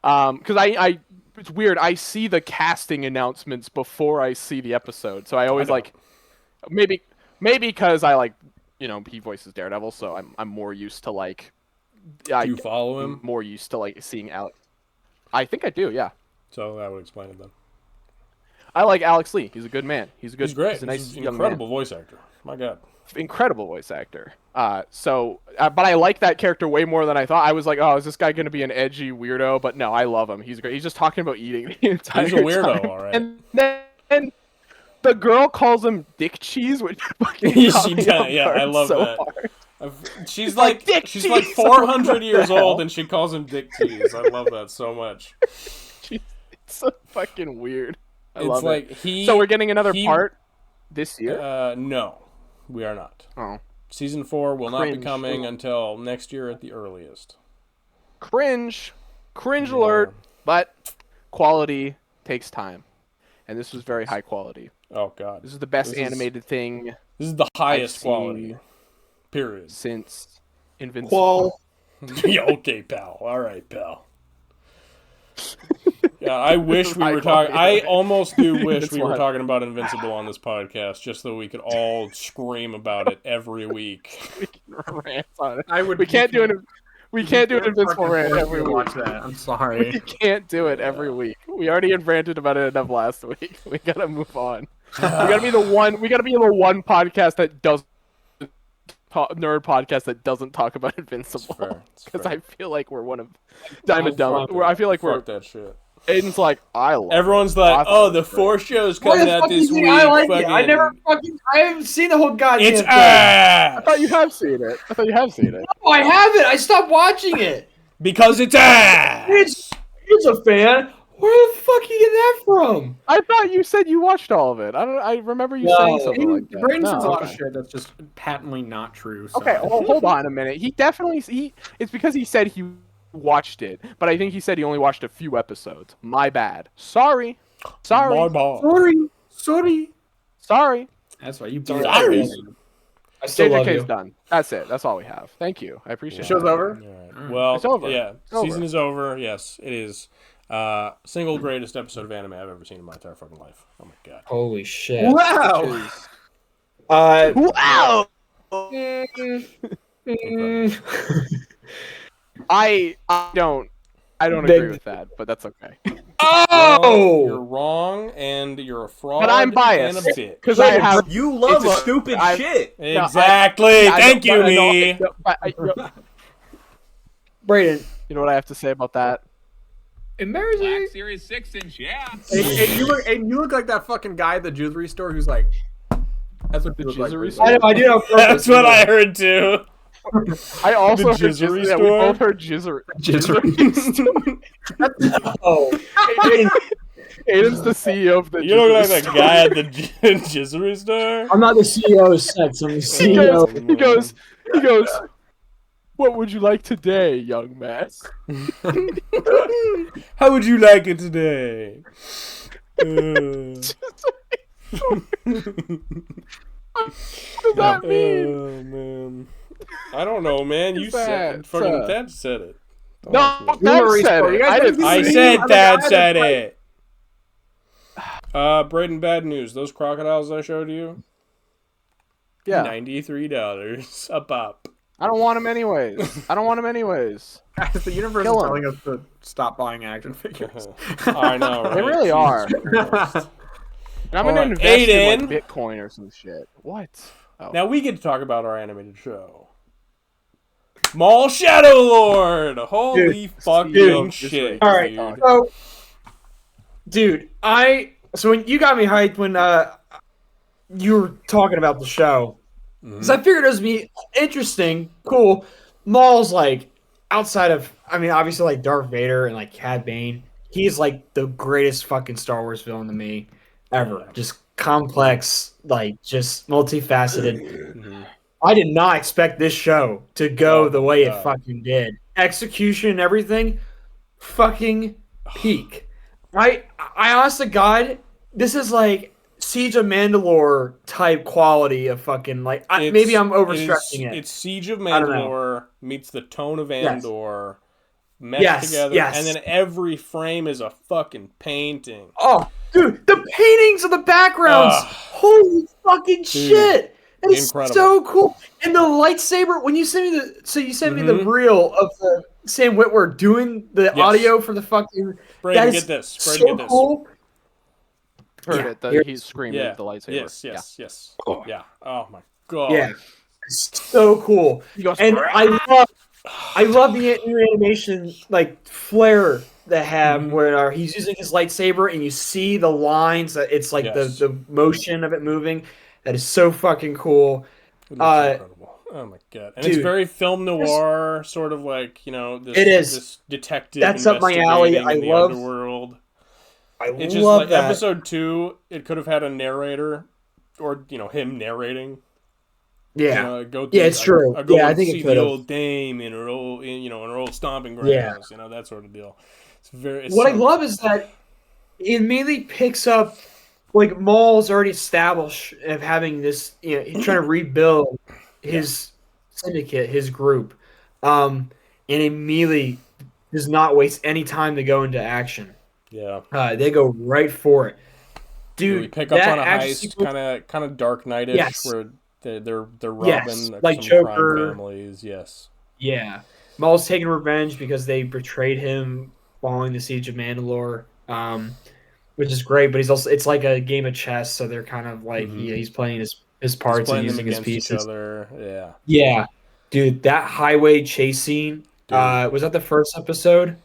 Because it's weird. I see the casting announcements before I see the episode, so I always don't. like maybe because I like he voices Daredevil, so I'm more used to like. Do you follow him? More used to like seeing Alex. I think I do. Yeah. So that would explain it then. I like Alex Lee. He's a good man. He's He's great. He's a nice He's an young incredible man. voice actor. My God. Incredible voice actor. But I like that character way more than I thought. I was like, oh, is this guy gonna be an edgy weirdo? But no, I love him. He's great. He's just talking about eating the entire He's a weirdo, time. all right. And then the girl calls him Dick Cheese, which fucking She got me does, off yeah, guard so I love so that. hard. She's like, like Dick she's like cheese. 400 years What the old, hell? and she calls him Dick Cheese. I love that so much. It's so fucking weird. I It's love like it. So we're getting another part this year? No, we are not. Oh. Season 4 will not be Cringe. coming until next year at the earliest. Cringe alert, but quality takes time. And this was very high quality. Oh God, This is the best This is- animated thing this is the highest I've seen quality. Period. since Invincible. Yeah, okay, pal. All right, pal. Yeah, I wish we High were talking. quality. I almost do wish That's we were why. talking about Invincible on this podcast, just so we could all scream about it every week. We can rant on it. I would. We can't do it. We can't do an Invincible rant every week. Watch that. I'm sorry. We can't do it every week. We already ranted about it enough last week. We gotta move on. We gotta be the one. We gotta be the one podcast that does nerd podcast that doesn't talk about Invincible. fair. It's Because fair. I feel like we're one of Diamond Dumb. fuck I feel like we're. Fuck that shit. Aiden's like I love. Everyone's it. like, I "Oh, thought the it was great. 4 shows Why coming the out fuck do you this think week." I like it? I haven't seen the whole goddamn It's thing. ass. I thought you have seen it. I thought you have seen it. No, I haven't. I stopped watching it. Because it's ass. It's a fan. Where the fuck you get that from? I thought you said you watched all of it. I remember you No. saying something like that. Braden No, says a lot of okay. shit that's just patently not true. So. Okay, well, hold on a minute. He definitely it's because he said he watched it, but I think he said he only watched a few episodes. My bad. Sorry. My ball. Sorry. That's why you. Sorry. I still love JJK's you. done. That's it. That's all we have. Thank you. I appreciate Show's it. over. All right. Well, It's over. yeah, It's over. season is over. Yes, it is. Single greatest episode of anime I've ever seen in my entire fucking life. Oh my god. Holy shit. Wow. Wow. I don't agree with that, but that's okay. Well, you're wrong, and you're a fraud. But I'm biased and a bitch. because I have You love It's a- stupid I- shit. Exactly. Thank you, me. Brayden, You know what I have to say about that? embarrassing. Black Series 6-inch, yeah. You look like that fucking guy at the jewelry store who's like. That's what The you look like. jewelry Braden. store? I know, I did it on purpose. That's what I heard too. I also The heard jizzery yeah, we store? both heard jizzery. Oh, Brayden, Aiden's the CEO of the You look like jizzery that guy at the jizzery store. I'm not the CEO of sex. I'm the CEO. He goes, what would you like today, young man? How would you like it today? What does that mean? Oh man, I don't know, man. You said that? fucking Ted said it. No, Jewelry Dad said store. You it. guys I don't didn't do I See, said I'm the Dad guy said that's it. Braden, bad news. Those crocodiles I showed you, Yeah. $93 a pop. I don't want him anyways. I don't want him anyways. Guys, the universe Kill is him. telling us to stop buying action figures. I know, right? They really Jesus are. Christ. And I'm gonna Alright, invest in Aiden. like Bitcoin or some shit. What? Oh. Now we get to talk about our animated show. Maul Shadow Lord! Holy fucking dude, shit, All right, dude. so, dude, so when you got me hyped when you were talking about the show, because I figured it was be interesting, cool. Maul's like outside of, I mean, obviously like Darth Vader and like Cad Bane, he's like the greatest fucking Star Wars villain to me ever. Just complex, like just multifaceted. I did not expect this show to go the way it fucking did. Execution and everything, fucking peak. I honest to God, this is like Siege of Mandalore type quality of fucking like. Maybe I'm overstretching it. It's Siege of I don't know. Mandalore meets the tone of Yes. Andor meshed Yes, together, yes. and then every frame is a fucking painting. Oh, dude, the paintings of the backgrounds. Holy fucking shit. That is incredible. so cool. And the lightsaber, when you sent me the reel of the Sam Witwer doing the audio for the fucking Brayden, that is get this. Brayden, so get this. cool. Heard Yeah, it. That here- he's screaming Yeah. with the lightsaber. Yes. Yeah. Oh my god. Yeah. It's so cool. He goes, And I love the new animation like flare that have where he's using his lightsaber and you see the lines that it's like the motion of it moving. That is so fucking cool. It looks incredible. Oh my god. And dude, it's very film noir, sort of like, you know, this, it is. this detective That's up my alley. investigating in the underworld. It's just love like that. episode 2, it could have had a narrator or, you know, him narrating. Yeah. You know, It's true. I go I and think see it the could have. old dame in her old, in her old stomping grounds, you know, that sort of deal. It's What so I love is that it immediately picks up like Maul's already established of having this, you know, he's trying to rebuild his syndicate, his group, and immediately does not waste any time to go into action. Yeah. They go right for it, dude. We pick up that on a action heist, sequence- kind of Dark Knight-ish, Yes. where they're robbing Yes, like some Joker. crime families. Yes. Yeah, Maul's taking revenge because they betrayed him following the Siege of Mandalore, which is great. But it's like a game of chess, so they're kind of like he's playing his parts and using his pieces. Each other. Yeah. Yeah, dude, that highway chase scene. Was that the first episode?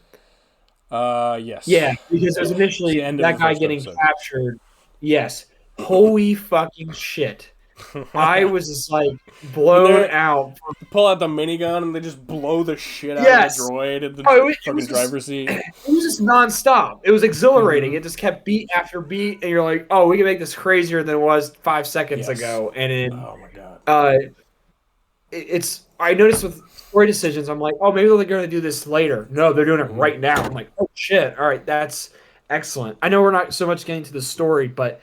Yes. Yeah, because it was initially It's the end of that the guy first getting episode. captured. Yes, holy fucking shit! I was just like blown out. Pull out the minigun and they just blow the shit out Yes. of the droid at the It fucking was just- driver's seat. It was just nonstop. It was exhilarating. It just kept beat after beat, and you're like, "Oh, we can make this crazier than it was 5 seconds Yes. ago." And it, Oh my god. it's. I noticed with story decisions, I'm like, "Oh, maybe they're going to do this later." No, they're doing it right now. I'm like, "Oh shit! All right, that's excellent." I know we're not so much getting to the story, but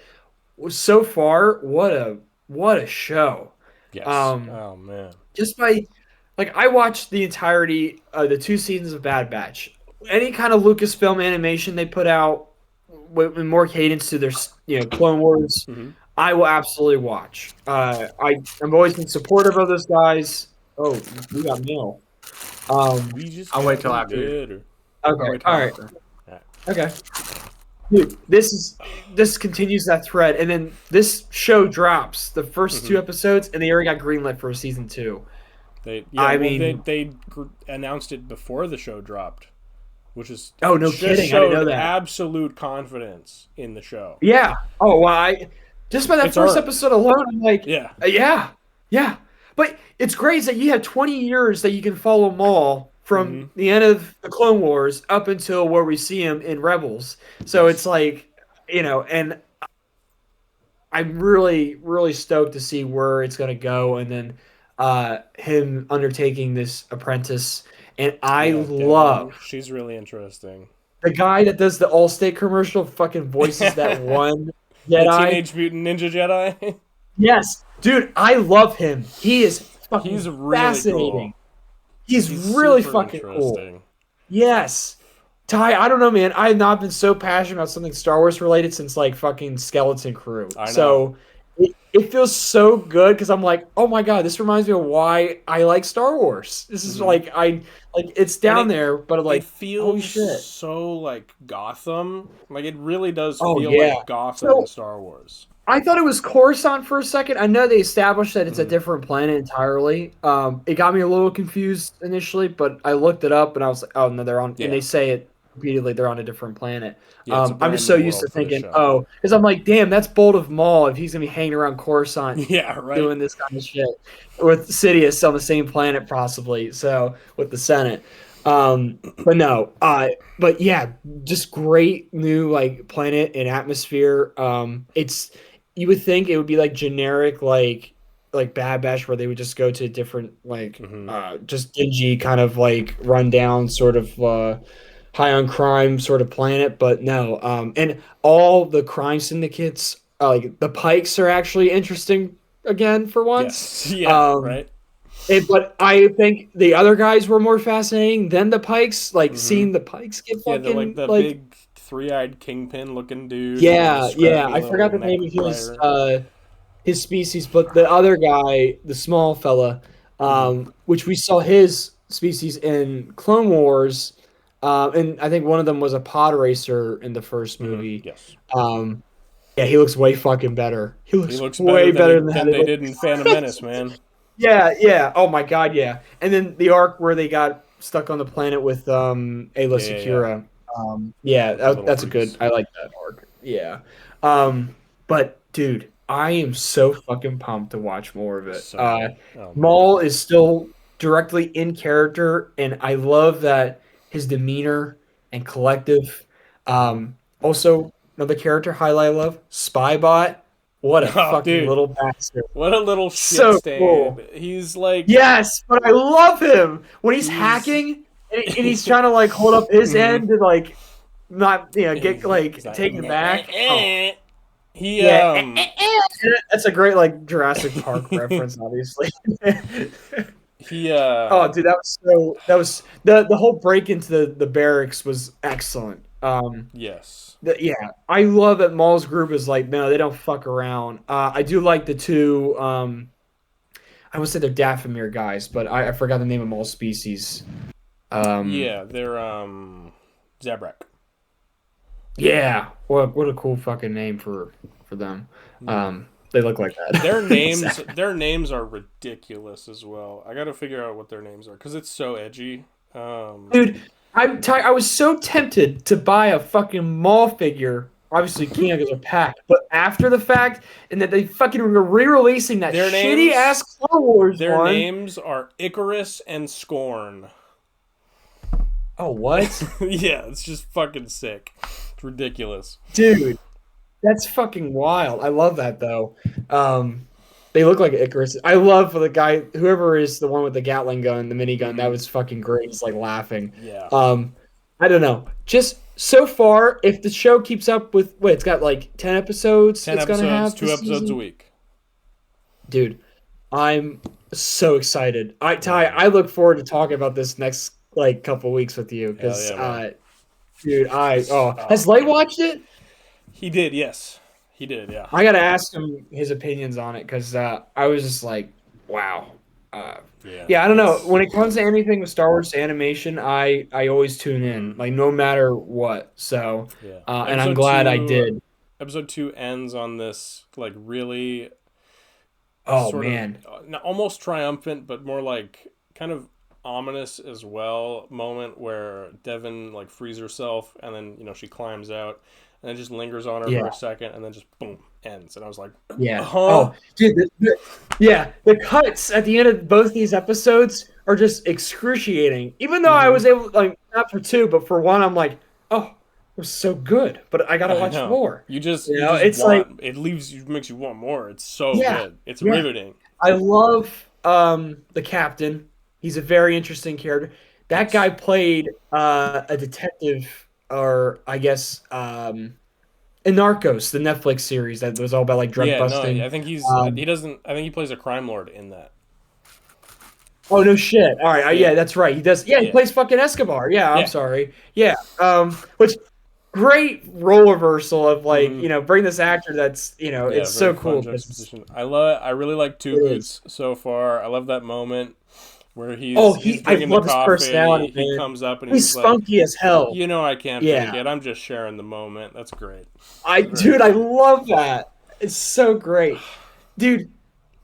so far, what a show! Yes. Um, Oh man. Just by like I watched the entirety of the 2 seasons of Bad Batch. Any kind of Lucasfilm animation they put out with more cadence to their Clone Wars, I will absolutely watch. I've always been supportive of those guys. Oh, we got mail. We just I'll wait till got after. good. Okay, all right, okay. Dude, this continues that thread, and then this show drops the first 2 episodes, and they already got greenlit for a season 2. They announced it before the show dropped, which is Oh, no just kidding, I didn't showed know that. absolute confidence in the show. Yeah. Oh, well, just by that It's first earned. episode alone, I'm like, Yeah. Yeah. But it's great is that you have 20 years that you can follow Maul from the end of the Clone Wars up until where we see him in Rebels. So it's like, and I'm really, really stoked to see where it's going to go. And then him undertaking this apprentice. And I love She's really interesting. the guy that does the Allstate commercial fucking voices that one The Jedi. Teenage Mutant Ninja Jedi. Yes, dude, I love him. He is fucking He's really fascinating. cool. He's really super fucking cool. interesting. Yes. Ty, I don't know, man. I have not been so passionate about something Star Wars related since like fucking Skeleton Crew. I know. So it feels so good because I'm like, oh my god, this reminds me of why I like Star Wars. This is it's down there, but I'm It like, holy feels shit. so like Gotham. Like it really does Oh feel yeah. like Gotham in So Star Wars. I thought it was Coruscant for a second. I know they established that it's a Mhm. different planet entirely. It got me a little confused initially, but I looked it up and I was like, oh no, they're on, and Yeah. they say it repeatedly, they're on a different planet. Yeah, it's a I'm brand just so new used to world for the thinking, show. oh, because I'm like, damn, that's bold of Maul if he's gonna be hanging around Coruscant Yeah, right. doing this kind of shit with Sidious on the same planet, possibly. So with the Senate, but no, but yeah, just great new like planet and atmosphere. It's you would think it would be like generic like Bad Batch where they would just go to different like Mhm. just dingy kind of like rundown sort of high on crime sort of planet, but no, and all the crime syndicates like the Pikes are actually interesting again for once. Yes. Yeah, Um, right. but I think the other guys were more fascinating than the Pikes. Like Mhm. seeing the Pikes get Yeah, they're like fucking the like big three-eyed kingpin looking dude and the yeah. scrappy I forgot little the neck name of rider. his species, but the other guy, the small fella, Mhm. which we saw his species in Clone Wars, and I think one of them was a pod racer in the first Mhm. movie. Yes. Um, yeah, he looks way fucking better. He He looks looks better way than better than how they they look. did in Phantom Menace, man. Yeah, yeah. Oh my god, yeah. And then the arc where they got stuck on the planet with Ayla Yeah, yeah, yeah. Secura. Yeah, With the little that's a good. freaks. I like that arc. Yeah. But dude, I am so fucking pumped to watch more of it. So good. Oh man. Maul is still directly in character, and I love that his demeanor and collective. Also, another character highlight I love, Spybot. What a Oh, fucking dude. little bastard. What a little shit So cool. stand. He's like Yes, but I love him when he's he's hacking and he's trying to like hold up his Mhm. end to like not get He's like like taken back. Oh he yeah, that's a great like Jurassic Park reference, obviously. he Oh, dude, that was the whole break into the barracks was excellent. yes. Yeah, I love that Maul's group is like no, they don't fuck around. I do like the two. I would say they're Dathomir guys, but I forgot the name of Maul's species. Um, Yeah, they're Zabrak. yeah, what a cool fucking name for them. They look like that. Their names are ridiculous as well. I got to figure out what their names are cuz it's so edgy. Dude, I was so tempted to buy a fucking Maul figure. Obviously, can't because they're packed. But after the fact, and that they fucking were re-releasing that Their shitty names ass Clone Wars their one. names are Icarus and Scorn. Oh, what? Yeah, it's just fucking sick. It's ridiculous. Dude, that's fucking wild. I love that though. They look like Icarus. I love for the guy, whoever is the one with the Gatling gun, the minigun. That was fucking great. He's like laughing. Yeah. I don't know. Just so far, if the show keeps up with it's got like 10 episodes. 10 it's gonna episodes, have 2 this episodes season. a week. Dude, I'm so excited. I look forward to talking about this next like couple weeks with you because Hell yeah, man. dude, Oh, has Lay man. watched it? He did, yes. He did, yeah. I gotta ask him his opinions on it because I was just like, wow. Yeah, I don't know. When it comes to anything with Star Wars animation, I always tune in, like no matter what. So, Yeah. and I'm glad I did. Episode 2 ends on this like really Oh sort man, of almost triumphant, but more like kind of ominous as well moment where Devin like frees herself and then she climbs out and then just lingers on her for yeah, a second and then just boom ends and I was like, yeah. huh? Oh, dude, yeah, the cuts at the end of both these episodes are just excruciating. Even though I was able, like, not for two, but for one, I'm like, oh, it was so good, but I gotta I watch know. more. You just It's want it makes you want more. It's so Yeah, good. It's yeah. riveting. I love the captain. He's a very interesting character. That guy played a detective, or I guess in Narcos, the Netflix series that was all about like drug Yeah, no, busting. I think he doesn't. I think he plays a crime lord in that. Oh no shit! All right, yeah, that's right. He does. Yeah, he Yeah. plays fucking Escobar. Yeah, I'm Yeah. sorry. Yeah, which great role reversal of like Mhm. bring this actor that's it's so very fun cool 'cause juxtaposition. I love. I really like Two it is. Boots so far. I love that moment where Oh, he's I drinking the love his coffee. personality, He man. comes up and He's he's like, spunky as hell. I can't fake Yeah, it. I'm just sharing the moment. That's great. dude, I love that. It's so great, dude.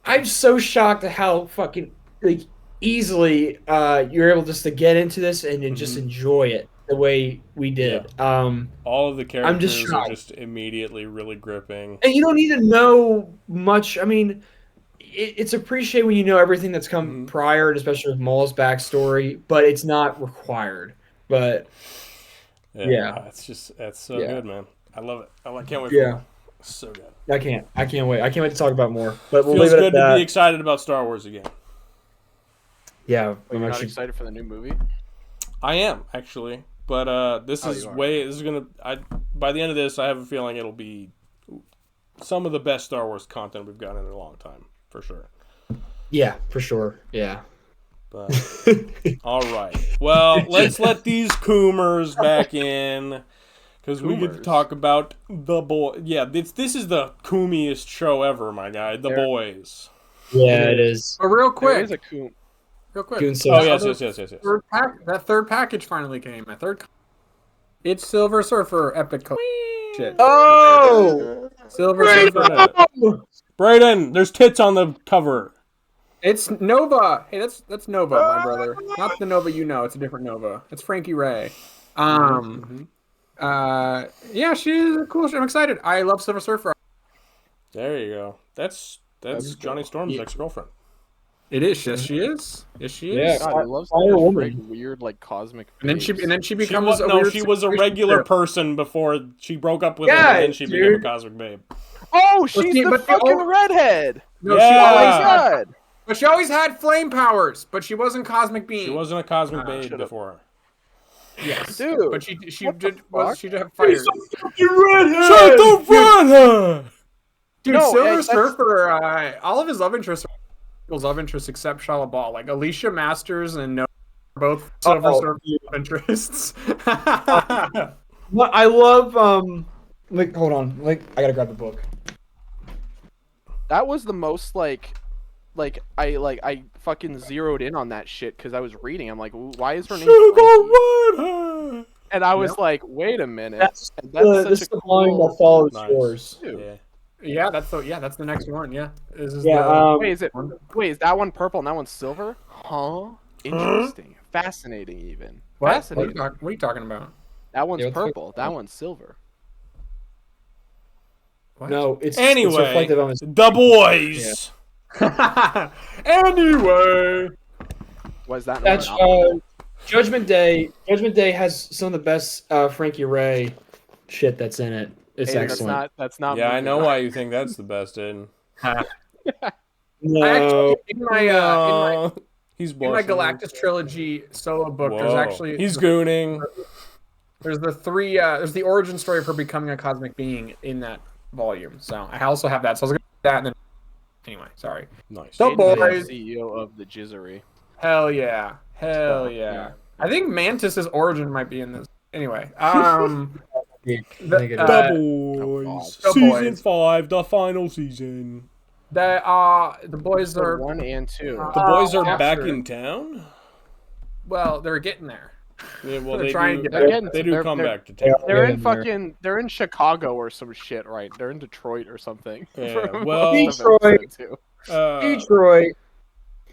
I'm so shocked at how fucking like easily you're able just to get into this and then just Mhm. enjoy it the way we Yeah. did. All of the I'm just characters are shocked, just immediately really gripping. and you don't need to know much. I mean, it's appreciated when you know everything that's come Mhm. prior, and especially with Maul's backstory, but it's not required. But Yeah, yeah, that's so yeah, good, man. I love it. can't wait for yeah. more. So good. I can't wait. I can't wait to talk about more. But we'll leave Feels it at good to be that. excited about Star Wars again. Yeah, But I'm you're not actually. excited for the new movie? I am actually, but this Oh, is you are. This is gonna. By the end of this, I have a feeling it'll be some of the best Star Wars content we've gotten in a long time, for sure. Yeah, for sure. Yeah. But all right, well, let's let these coomers back in because we get to Coomers? talk about the boy. Yeah, this is the coomiest show ever, my guy. The There- boys. Yeah, it is. But real There is quick, a coon. real quick. Goon Oh Social. yes. That third package finally came. My third. It's Silver Surfer Epic shit. Oh, Silver Wait Surfer. a minute. Brayden, there's tits on the cover. It's Nova. Hey, that's Nova, my brother. Not the Nova you know. It's a different Nova. It's Frankie Ray. Yeah, she's a cool. I'm excited. I love Silver Surfer. There you go. That's Johnny Storm's Yeah. ex-girlfriend. It is. Yes, she is. Yes, she Yeah. is. God, he loves Fire those Woman. frig weird like cosmic. And then she babes. She becomes was a weird she was a situation regular too. person before she broke up with him, Yeah, and then she became a dude. cosmic babe. Oh, she's see, the but the fucking old- redhead. No, Yeah. she Oh always my had, god. but she always had flame powers. But she wasn't cosmic being. She wasn't a cosmic babe should've- before. Yes, Dude, But she what the did was fuck? she did have fighters. Shut the redhead! Dude, No, Silver that's- Surfer. All of his love interests are people's love interests except Shalabal. Like Alicia Masters and No, are both Silver Uh-oh. Surfer love interests. Well, I love like hold on, like I gotta grab the book. That was the most like I fucking zeroed in on that shit because I was reading. I'm like, why is her name Frankie? Redhead! And I was like, wait a minute. That's And that's this such is a the line cool. that follows Nice. yours. Dude. Yeah. That's the next one. Yeah, this is Yeah, the Wait, is that one purple and that one's silver? Huh? Interesting. Fascinating, even. what? Fascinating. What are you talking about? That one's Yeah, what the fuck- purple. That one's silver. What? No, it's Anyway, reflective on his. the boys. Anyway, Was that? That's not Judgment Day. Judgment Day has some of the best Frankie Ray shit that's in it. It's Hey, excellent. That's not. Yeah, I movie. know why you think that's the best, Aiden. No, I actually in my No. He's in my blushing. Galactus trilogy solo book, Whoa. there's actually He's gooning. there's the three there's the origin story of her becoming a cosmic being in that volume. So I also have that. So I was gonna do that and then anyway, sorry. Nice. The Aiden's the boys. CEO of the Jizzery. Hell yeah. Hell So, yeah. yeah. I think Mantis's origin might be in this. Anyway, I think it is. the Boys. The Season Boys. 5, the final season. the boys So are 1 and 2. The boys are yeah, back sure. in town? well, they're getting there. Yeah, well, They're they trying do, to get They're getting- they do they're- come they're- back to town. They're Yeah, in fucking. They're in Chicago or some shit, right? They're in Detroit or something. Yeah, For well- most of Detroit. episode 2. Detroit.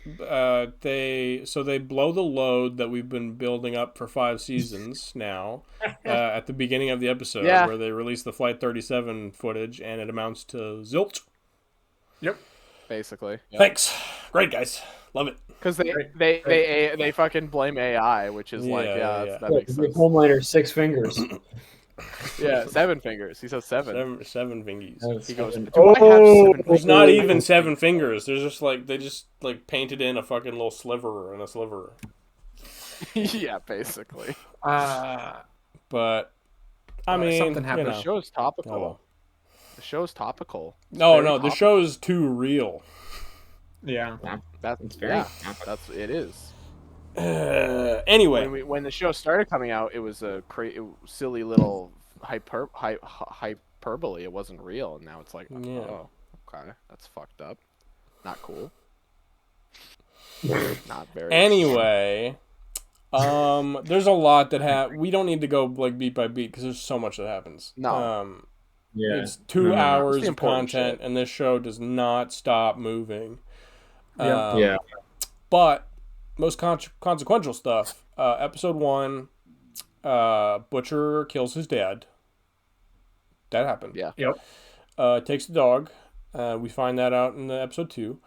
They blow the load that we've been building up for 5 seasons now at the beginning of the episode Yeah. where they release the Flight 37 footage and it amounts to zilch. Yep. Basically, Thanks. Great, guys. Love it. because they fucking blame AI, which is like, Yeah. that makes sense. Homelander 6 fingers. Yeah, 7 fingers. He says 7. Seven fingies. He goes, Seven. do I have 7 There's fingers? not even 7 fingers. There's just they just painted in a fucking little sliver and a sliver. Yeah, basically. But I mean, something happened. The You know. show's topical. Oh, well. The show's topical. It's No, very no, the topical. show's too real. Yeah. That's very yeah. topical. That's it is. Anyway, When the show started coming out, it was a silly little hyperbole. It wasn't real, and now it's like, Yeah. oh, okay, that's fucked up. Not cool. Not very. Anyway, there's a lot that we don't need to go like beat by beat because there's so much that happens. No. Yeah. It's 2 No. hours It's the of important content, shit. and this show does not stop moving. Yeah. Yeah. But most consequential stuff. Episode 1, Butcher kills his dad. That happened. Yeah. Yep. Takes the dog. We find that out in the episode 2.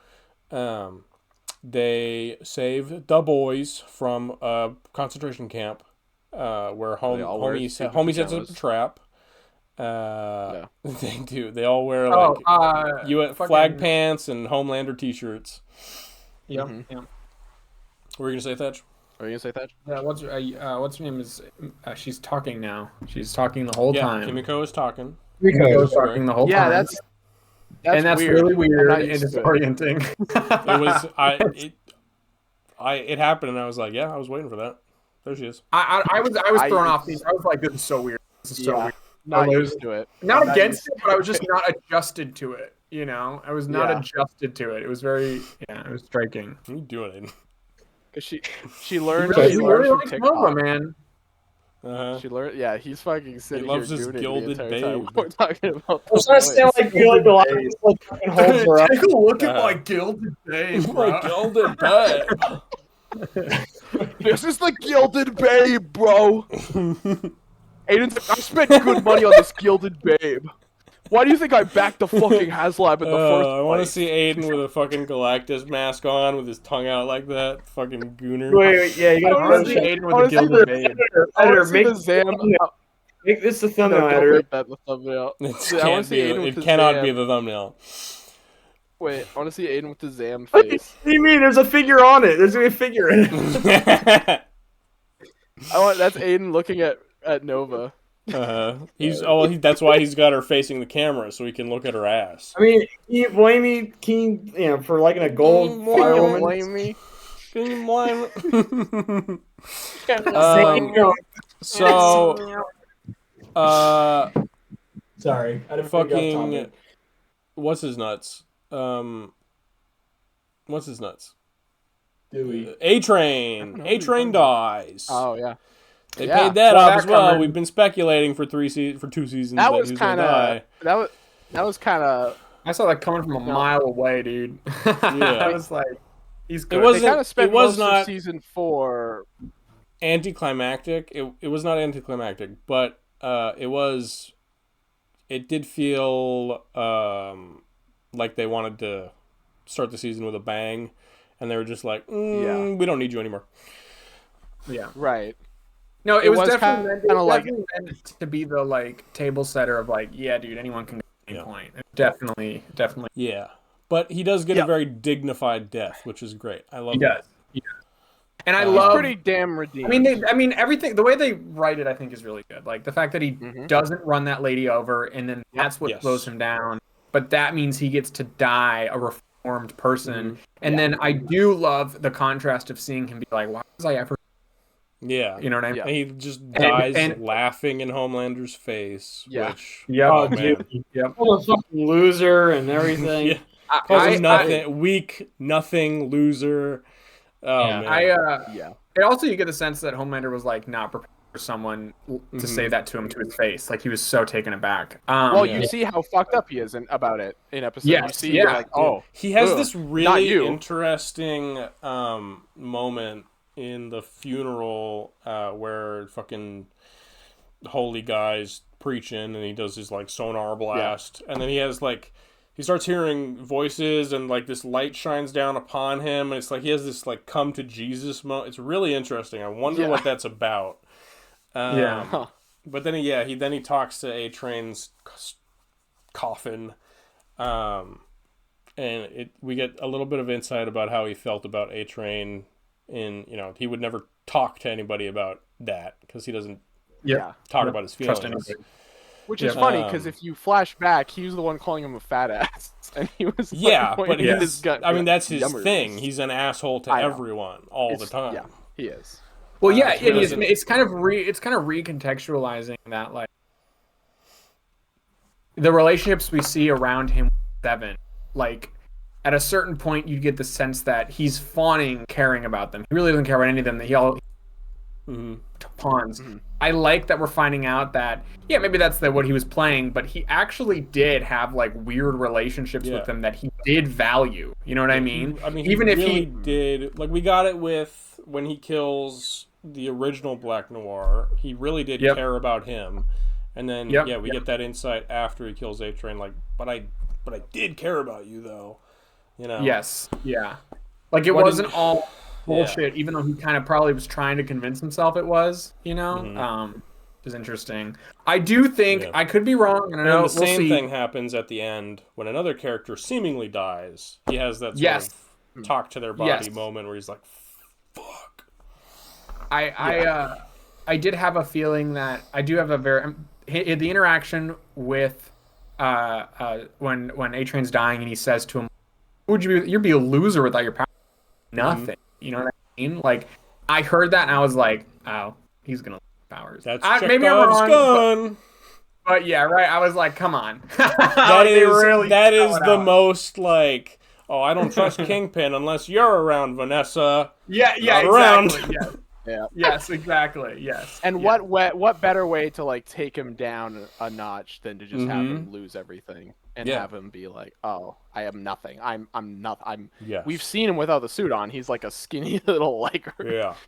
They save the boys from a concentration camp where They all wear homie stupid sets up a pajamas. trap. They do. They all wear Oh, like fucking- flag pants and Homelander t-shirts. Yep. Mhm. Yep. What were you gonna say, Thatch? Are you gonna say that? Yeah, what's her name is? She's talking now. She's talking the whole Yeah, time. Kimiko Kimiko is talking. is talking the whole Yeah, time. that's and that's weird. really I'm weird not and used to it. disorienting. It was it happened and I was like, yeah, I was waiting for that. There she is. I was I- thrown off these. I was like, this is so weird. This is so Yeah. weird. Not I was- used to it. Not I'm against used it, but I was just not adjusted to it. You know, I was not Yeah. adjusted to it. It was very, it was striking. What are you doing? Because she learned. He She really learned likes from Nova, TikTok. man. Uh-huh. She learned. Yeah, he's fucking sitting loves here his doing it gilded the entire time babe. we're talking about. I was trying to sound like you like the last like fucking holds her up. Take a look at Uh, my gilded babe, bro. My gilded babe. This is the gilded babe, bro. Aiden's. I spent good money on this gilded babe. Why do you think I backed the fucking HasLab in the first I want to place? see Aiden with a fucking Galactus mask on with his tongue out like that. Fucking gooner. Wait, yeah, you I gotta wanna photoshop. see Aiden with a honestly, gilded babe. Editor, I wanna editor, see make the Zam. make this the No, thumbnail don't editor. make that the thumbnail. It I want can't to see be. Aiden with It the cannot Zam. be the thumbnail. Wait, I want to see Aiden with the Zam What do face. you mean? There's a figure on it. There's gonna be a figure in it. That's Aiden looking at Nova. That's why he's got her facing the camera so he can look at her ass. I mean, can you blame me? For liking a gold Can you fire Don't woman? blame me. Can you blame- No. So, Sorry, I didn't figure out fucking, topic. what's his nuts? What's his nuts? Dewey. A-Train. A-Train dies. Oh yeah. They Yeah. paid that Saw off that as well. coming. We've been speculating for 2 seasons That was he was gonna kind die. of that was kind of. I saw that coming from a mile away, dude. I was like, he's good. It wasn't- They kind of spent it was most not- of season 4. Anticlimactic. It was not anticlimactic, but it did feel like they wanted to start the season with a bang, and they were just like, Yeah. we don't need you anymore. Yeah. Right. No, it It was was definitely kinda like- meant to be the like table setter of like, yeah, dude, anyone can go at any Yeah. point. Definitely. Yeah, but he does get Yeah. a very dignified death, which is great. I love He that. does. And I He's love. Pretty damn redeemed. I mean, everything. The way they write it, I think, is really good. Like the fact that he Mhm. doesn't run that lady over, and then that's what Yes. slows him down. But that means he gets to die a reformed person. Mm-hmm. And then I do love the contrast of seeing him be like, "Why was I ever?" Yeah, You know what I mean? Yeah. and he just dies and- laughing in Homelander's face. Yeah. Which Yeah. oh man, Yep. I'm a fucking loser and everything. yeah. I, Calls I, him nothing, weak, nothing, loser. Oh Yeah. man, yeah. And also, you get the sense that Homelander was like not prepared for someone to say Mhm. that to him to his face. Like he was so taken aback. Well, yeah. you see how fucked up he is about it in episode. You Yes, see, yeah. you're like, oh, he has ugh, this not really you. interesting moment in the funeral where fucking holy guy's preaching and he does his like sonar blast and then he starts hearing voices and like this light shines down upon him and it's like he has this like come to Jesus moment. It's really interesting. I wonder Yeah. what that's about. Yeah. Huh. But then he talks to A-Train's coffin, and we get a little bit of insight about how he felt about A-Train. He would never talk to anybody about that because he doesn't Yeah. talk about his Trust feelings. anybody. Which is Yeah. funny because if you flash back, he was the one calling him a fat ass, and he was Yeah, like, but pointing at he's, his gut. I mean, that's his Yummers. thing. He's an asshole to I know. everyone all the time. Yeah, he is. Well, yeah, he it is. doesn't- It's kind of recontextualizing that like the relationships we see around him, Seven, like at a certain point, you get the sense that he's fawning, caring about them. He really doesn't care about any of them. That he all pawns. I like that we're finding out that maybe that's what he was playing, but he actually did have like weird relationships with them that he did value. You know what I mean? Even if he did, like we got it with when he kills the original Black Noir, he really did care about him, and then we get that insight after he kills A-Train. Like, but I did care about you though. You know? Yes. Yeah. Like it wasn't all bullshit, even though he kind of probably was trying to convince himself it was, you know? Which is interesting. I do think, I could be wrong, and I know the same thing happens at the end when another character seemingly dies. He has that sort of talk to their body moment where he's like, fuck. I did have a feeling that I do have a very... the interaction with when A-Train's dying and he says to him, you'd be a loser without your power. Nothing. You know what I mean? Like, I heard that and I was like, oh, he's gonna lose powers. That's maybe I'm wrong, gun. but yeah, right. I was like, come on. That is the most like, oh, I don't trust Kingpin unless you're around, Vanessa. Yeah, exactly. Yes. Yeah. Yes, exactly. Yes. And what better way to like take him down a notch than to just have him lose everything and have him be like, "Oh, I am nothing. I'm nothing. We've seen him without the suit on. He's like a skinny little like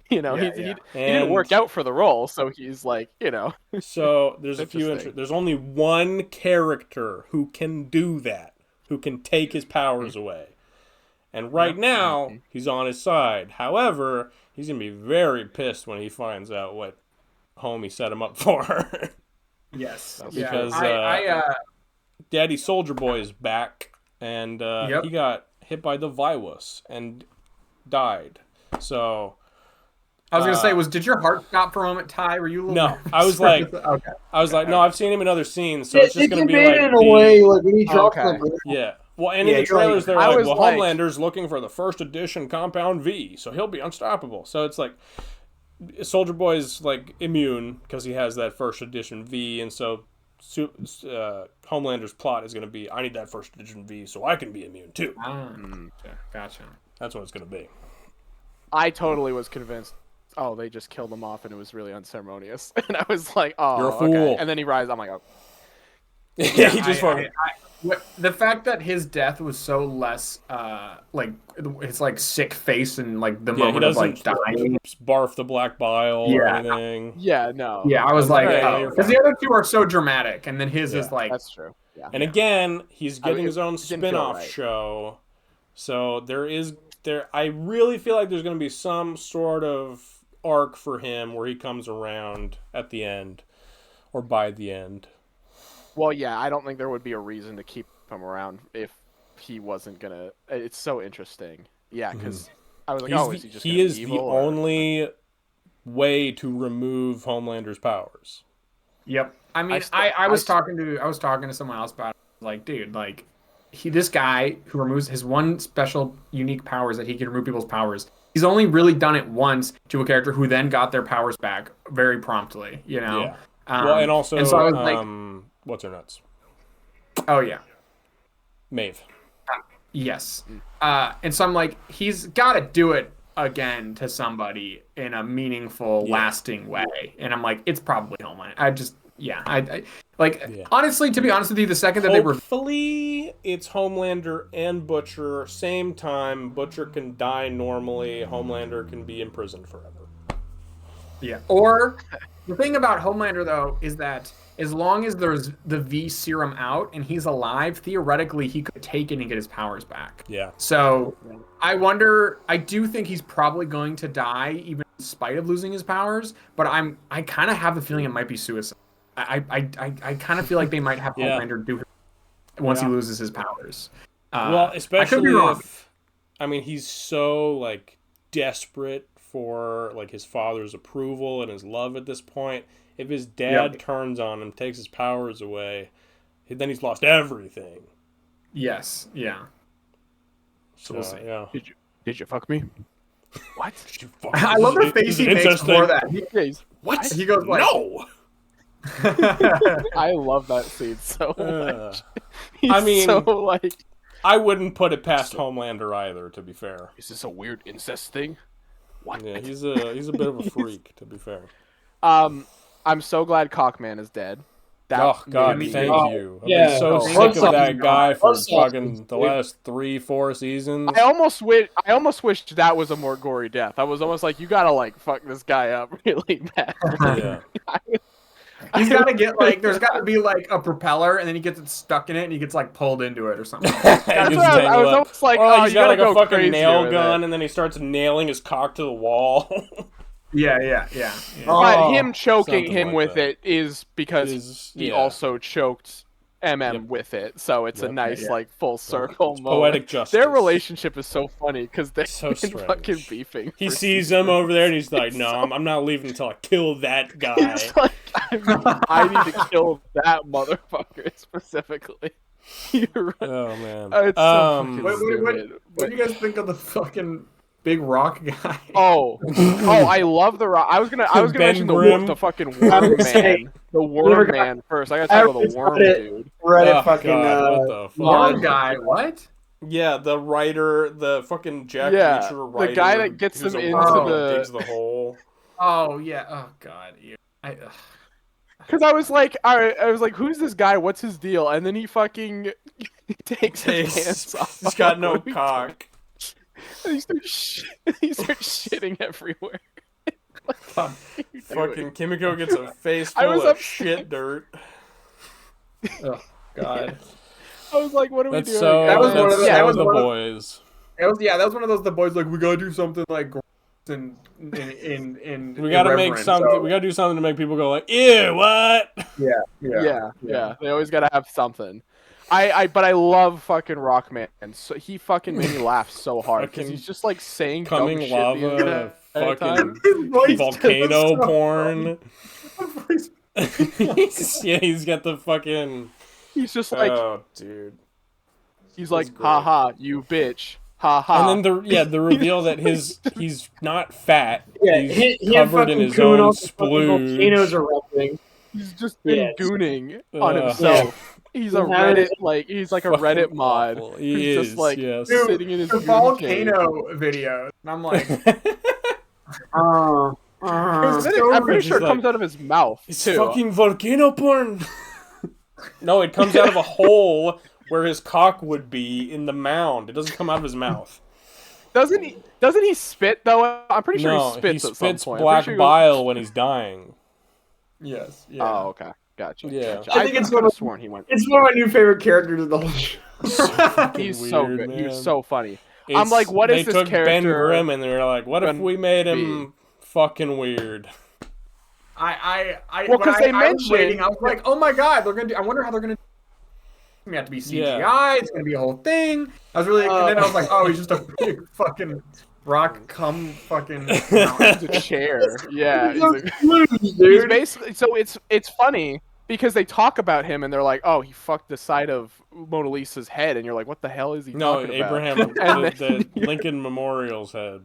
you know, he didn't work out for the role, so he's like, you know. So there's there's only one character who can do that, who can take his powers away. And right now, he's on his side. However, he's going to be very pissed when he finds out what homie set him up for. Yes. Because Daddy Soldier Boy is back, and he got hit by the virus and died. So... I was going to say, did your heart stop for a moment, Ty? Were you a little No, I was like... okay. I was like, no, I've seen him in other scenes, so it's just going to be like... in a way, like when he dropped Yeah. Well, and in the trailers, they're like, Homelander's looking for the first edition Compound V, so he'll be unstoppable. So it's like, Soldier Boy's like immune because he has that first edition V, and so Homelander's plot is going to be, I need that first edition V so I can be immune too. Gotcha. That's what it's going to be. I totally was convinced. Oh, they just killed him off, and it was really unceremonious. And I was like, "Oh, you're a fool." Okay. And then he rises. I'm like, "Oh." Yeah, he just the fact that his death was so less like his like sick face and like the moment of like dying, barf the black bile or anything. Yeah, no. Yeah, I was like, because the other two are so dramatic, and then his is like, that's true. Yeah. And again, he's getting his own spin-off show, so I really feel like there's going to be some sort of arc for him where he comes around at the end or by the end. Well, yeah, I don't think there would be a reason to keep him around if he wasn't gonna. It's so interesting, yeah, because I was like, is he just? He is the only way to remove Homelander's powers. Yep. I mean, I was talking to someone else about it. Like, dude, like this guy who removes his one special unique powers that he can remove people's powers. He's only really done it once to a character who then got their powers back very promptly. You know. Yeah. Well, and also, and so I was like, what's her nuts? Oh yeah, Maeve. Yes. And so I'm like, he's got to do it again to somebody in a meaningful, lasting way. And I'm like, it's probably Homelander. Honestly, to be honest with you, the second that hopefully it's Homelander and Butcher same time. Butcher can die normally. Homelander can be imprisoned forever. Yeah. Or the thing about Homelander though is that as long as there's the V serum out and he's alive, theoretically he could take it and get his powers back. Yeah. So I do think he's probably going to die even in spite of losing his powers, but I kind of have the feeling it might be suicide. I kind of feel like they might have Homelander do it once he loses his powers. Well, especially if, I mean, he's so like desperate for like his father's approval and his love at this point. If his dad turns on him, takes his powers away, then he's lost everything. Yes. Yeah. So we'll see. Yeah. Did you fuck me? What? I love the face he makes before that. What? He goes like, no. I love that scene so much. He's I mean, so like, I wouldn't put it past Homelander either, to be fair. is this a weird incest thing? What? Yeah, he's a bit of a freak, to be fair. I'm so glad Cockman is dead. That Oh God, made me- thank Oh, you. I've yeah. been so Oh, sick Bloodsucker's of that guy for Bloodsucker's fucking the dude. last 3-4 seasons. I almost wished that was a more gory death. I was almost like, you gotta like fuck this guy up really bad. Yeah. He's got to get like, there's got to be like a propeller, and then he gets it stuck in it, and he gets like pulled into it or something. That's what I was almost like, or like oh, he's you got gotta like a go fucking crazier nail with gun, it. and then he starts nailing his cock to the wall. Yeah. But Oh, him choking something him like with that. it is because he Yeah. also choked Yep. with it, so it's a Yep. nice Yeah. like full circle moment. Poetic justice. Their relationship is so funny because they've So been strange. fucking beefing. He for sees him over there, and he's like, It's "No, so- I'm not leaving until I kill that guy." He's like, I need to kill that motherfucker specifically. You're right. Oh man. It's so fucking What stupid. do you guys think of the fucking big rock guy? Oh, I love the rock. I was gonna Ben mention Grimm. the fucking worm man, the worm man first. I gotta talk about the worm dude. Reddit Oh, fucking God, what the fuck? Worm guy, what? Yeah, the writer, the fucking Jack Yeah, Reacher the writer, guy that gets who's him a into worm the- and digs the hole. Oh yeah. Oh god. Because I was like, who's this guy? What's his deal? And then he fucking takes his pants off. He's got no What are we cock. doing? He starts shitting everywhere. Fucking Kimiko gets a face I full was of upset. shit dirt. Oh god. I was like, what are we That's doing? so. That was one that's of the- so that was the one of- boys. That was one of those the boys like we gotta do something like gross and in We gotta make irreverent, something. so- We gotta do something to make people go like, "Ew, what?" Yeah. They always gotta have something. But I love fucking Rockman. So he fucking made me laugh so hard because Fucking he's just like saying dumb Coming shit lava, the entire fucking time. His voice volcano is so porn. funny. He's got the fucking. He's just like Oh, dude. he's like, great. ha ha, you bitch, ha ha. And then the reveal that he's not fat. Yeah, He's he covered in fucking his Kuhn own off the fucking volcanoes splooge. erupting. He's just been Yeah. gooning on Ugh. himself. He's a Yeah. Reddit he's like a Fucking Reddit mod awful. who's He just is, like yes. Dude, sitting in his the goon volcano video. And I'm like, cave. I'm pretty He's sure it like- comes out of his mouth It's too. fucking volcano porn. No, it comes out of a hole where his cock would be in the mound. It doesn't come out of his mouth. Doesn't he spit though? I'm pretty sure No, he spits at some spits point. I'm black pretty sure he goes- bile when he's dying. yes, yeah. Oh, okay. Gotcha. Yeah. Gotcha. I think it's could one have of- sworn he went. It's one of my new favorite characters of the whole show. He's Weird, so good. He was man. so funny. It's- I'm like, what is they this took Ben character? Grimm and they were like, what if gonna we made him fucking weird? I Well, when 'cause they I was reading, mentioned- I was like, oh my god, they're gonna do. I wonder how they're gonna. It's gonna have to be CGI. It's gonna be a whole thing. I was really, and then I was like, oh, he's just a big fucking rock cum fucking. He's a chair. Yeah. He's so He's, smooth, he's dude. basically so it's funny because they talk about him and they're like, oh, he fucked the side of Mona Lisa's head, and you're like, what the hell is he No, talking about? Abraham, And the then- Lincoln Memorial's head.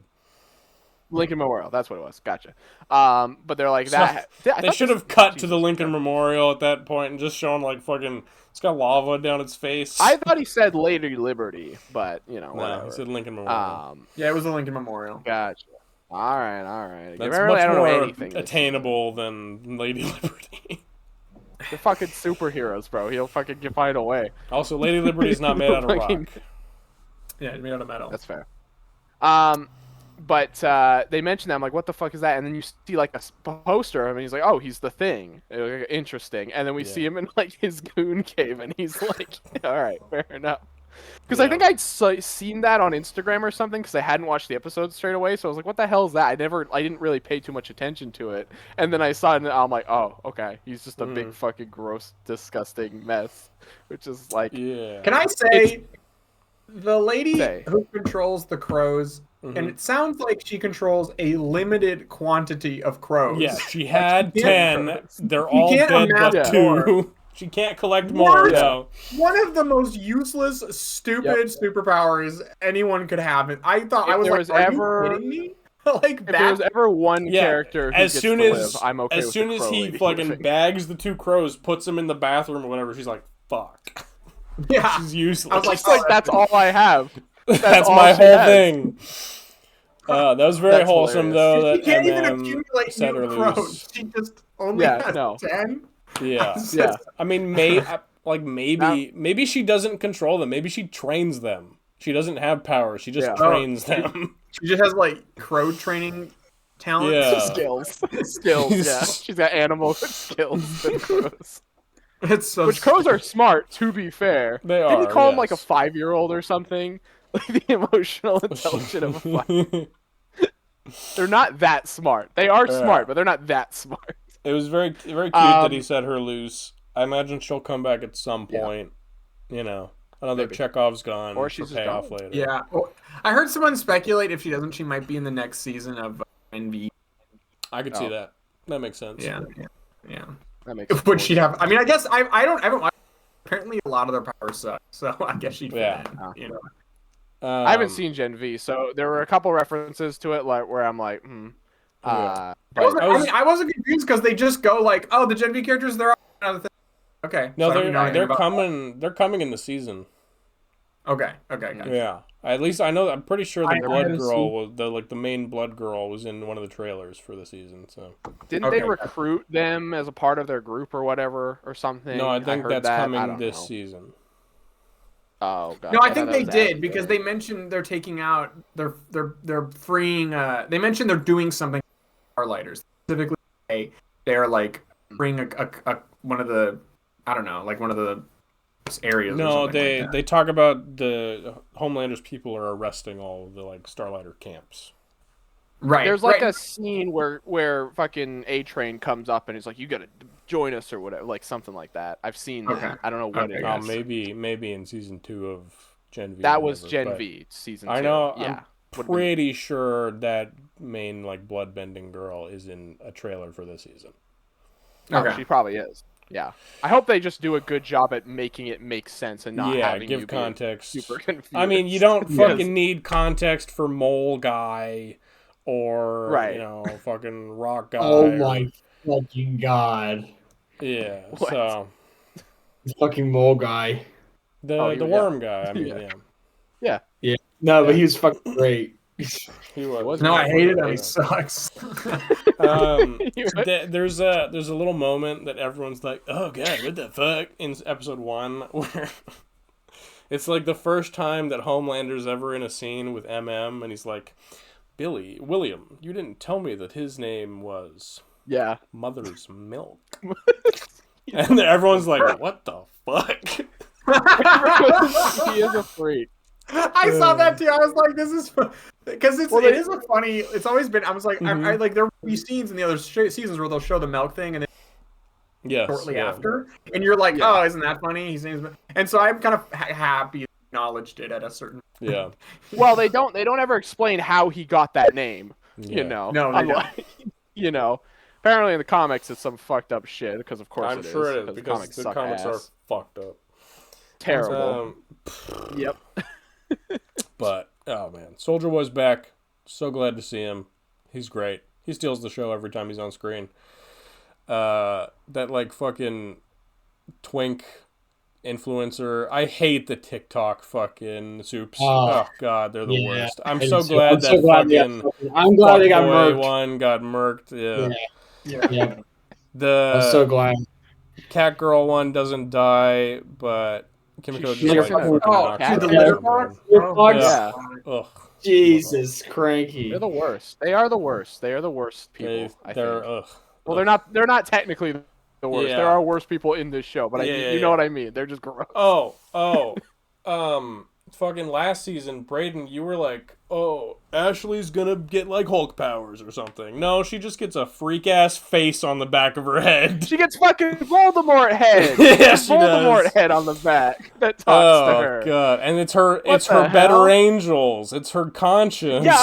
Lincoln Memorial. That's what it was. Gotcha. But they're like So, that. I They thought should this- have cut to Jesus the Lincoln Christ. Memorial at that point and just shown like fucking. It's got lava down its face. I thought he said Lady Liberty, but you know, No, whatever. he said Lincoln Memorial. Yeah, it was the Lincoln Memorial. Gotcha. All right. That's Apparently, much I don't know more anything. this attainable than Lady Liberty. They're fucking superheroes, bro. He'll fucking find a way. Also, Lady Liberty's not made out of rock. Fucking- Yeah, it's made out of metal. That's fair. But they mentioned that. I'm like, what the fuck is that? And then you see like a poster. I mean, he's like, oh, he's the Thing. Interesting. And then we see him in like his goon cave, and he's like, all right, fair enough. Because I think I'd seen that on Instagram or something because I hadn't watched the episode straight away. So I was like, what the hell is that? I didn't really pay too much attention to it. And then I saw it, and I'm like, oh, okay. He's just a big fucking gross, disgusting mess. Which is like, Yeah. Can I say, the lady Say. who controls the crows, and it sounds like she controls a limited quantity of crows. Yeah, she had she 10. can't- They're she all can't dead but amass 2. more. She can't collect more, What? though. One of the most useless, stupid superpowers anyone could have. And I thought, If I was there like, was are ever- you kidding me? like If there's that. ever one Yeah, character who as gets soon to as live, I'm okay as with soon the as crow he lady fucking living. bags the 2 crows, puts them in the bathroom or whatever, she's like, "Fuck." Yeah. She's useless. I was like, It's like, that's all I have. That's all my she whole has. thing. That was very That's wholesome, hilarious. though. She That can't even MM accumulate set new her crows. loose. She just only Yeah, has no. 10. Yeah, It's Yeah. just- I mean, maybe she doesn't control them. Maybe she trains them. She doesn't have power. She just Yeah. trains them. She just has like crow training talent. Yeah. Skills. Yeah. She's got animal skills than crows. It's so Which crows are stupid. smart, to be fair. They Didn't he are, call him like a yes. 5-year-old or something? Like the emotional intelligence of a 5. They're not that smart. They are Yeah. smart, but they're not that smart. It was very cute that he Um, set her loose. I imagine she'll come back at some Yeah. point. Another Maybe. Chekhov's gone Or for she's just payoff gone. later. Yeah. Well, I heard someone speculate if she doesn't, she might be in the next season of NV. I could see Oh. that. That makes sense. Yeah. Yeah. That makes Would she more have? I mean, I guess I haven't watched. Apparently, a lot of their powers suck, so I guess she'd fit Yeah. in. You know. I haven't seen Gen V, so there were a couple references to it, like where I'm like, Yeah. but I wasn't confused because they just go like, "Oh, the Gen V characters, they're all another thing." Okay. No, so I don't know anything they're about- coming. They're coming in the season. Okay. Gotcha. Yeah. At least I know. I'm pretty sure the I blood haven't girl seen- was the main blood girl was in one of the trailers for the season. So didn't Okay. they recruit them as a part of their group or whatever or something? no, I think heard that's that. I coming don't this know. season. Oh god. No, I think they did because they mentioned they're taking out, they're freeing. They mentioned they're doing something with Starlighters. Specifically, they're like freeing a one of the, I don't know, like one of the areas. or No, something like that. they talk about the Homelander's people are arresting all of the like Starlighter camps. Right. There's like right. a scene where fucking A Train comes up and he's like, "You gotta join us" or whatever, like something like that. I've seen Okay. that. I don't know what Okay. it Oh, is. maybe in season 2 of Gen V. That or was whatever, Gen but V season 2. I know. Yeah. I'm pretty sure that main like bloodbending girl is in a trailer for this season. Okay. She probably is. Yeah. I hope they just do a good job at making it make sense and not Yeah, having give you be context. super confused. I mean, you don't Yes. fucking need context for Mole Guy or Right. fucking Rock Guy. Oh or- my fucking god. Yeah. What? So The fucking mole guy. the Oh, the yeah. worm guy. I mean, Yeah. Yeah. No, but he was fucking great. he was. No, I hated him. Yeah. He sucks. There's a little moment that everyone's like, "Oh god, what the fuck?" in episode 1 where it's like the first time that Homelander's ever in a scene with MM, and he's like, William, you didn't tell me that his name was Yeah. Mother's Milk." And then everyone's like, "What the fuck?" He is a freak. I saw that too. I was like, "This is," because Well, it they- is a funny. It's always been. I was like, I like there will be scenes in the other seasons where they'll show the milk thing, and then Yes. shortly yeah. after, and you're like, Yeah. "Oh, isn't that funny?" His name's, and so I'm kind of happy he acknowledged it at a certain. Yeah. Well, they don't ever explain how he got that name. Yeah. You know. No, they don't. Unlike- you know. Apparently in the comics it's some fucked up shit because of course I'm sure it is because the suck comics are ass. fucked up. Terrible. Yep. But oh man, Soldier Boy's back. So glad to see him. He's great. He steals the show every time he's on screen. That like fucking twink influencer. I hate the TikTok fucking soups. Oh god, they're the Yeah, worst. I'm I so do too. glad I'm that so glad they got fucking fucking- I'm glad they got fuckboy murked. one got murked. Yeah. Yeah. I'm The so glad. cat girl one doesn't die, but Kimiko She just like shot fucking her knocks cat. her the out. litter box. Yeah. Ugh. Jesus, cranky. They're the worst. They are the worst. They are the worst people, I They're think. ugh. Well, they're not technically the worst. Yeah. There are worse people in this show, but Yeah, you know yeah. what I mean. They're just gross. Fucking last season, Braden, you were like, "Oh, Ashley's gonna get like Hulk powers or something." No, she just gets a freak ass face on the back of her head. She gets fucking Voldemort head. Yeah, she Voldemort does. head on the back that talks to her. god! And it's her What it's her the better hell? angels. It's her conscience. Yeah,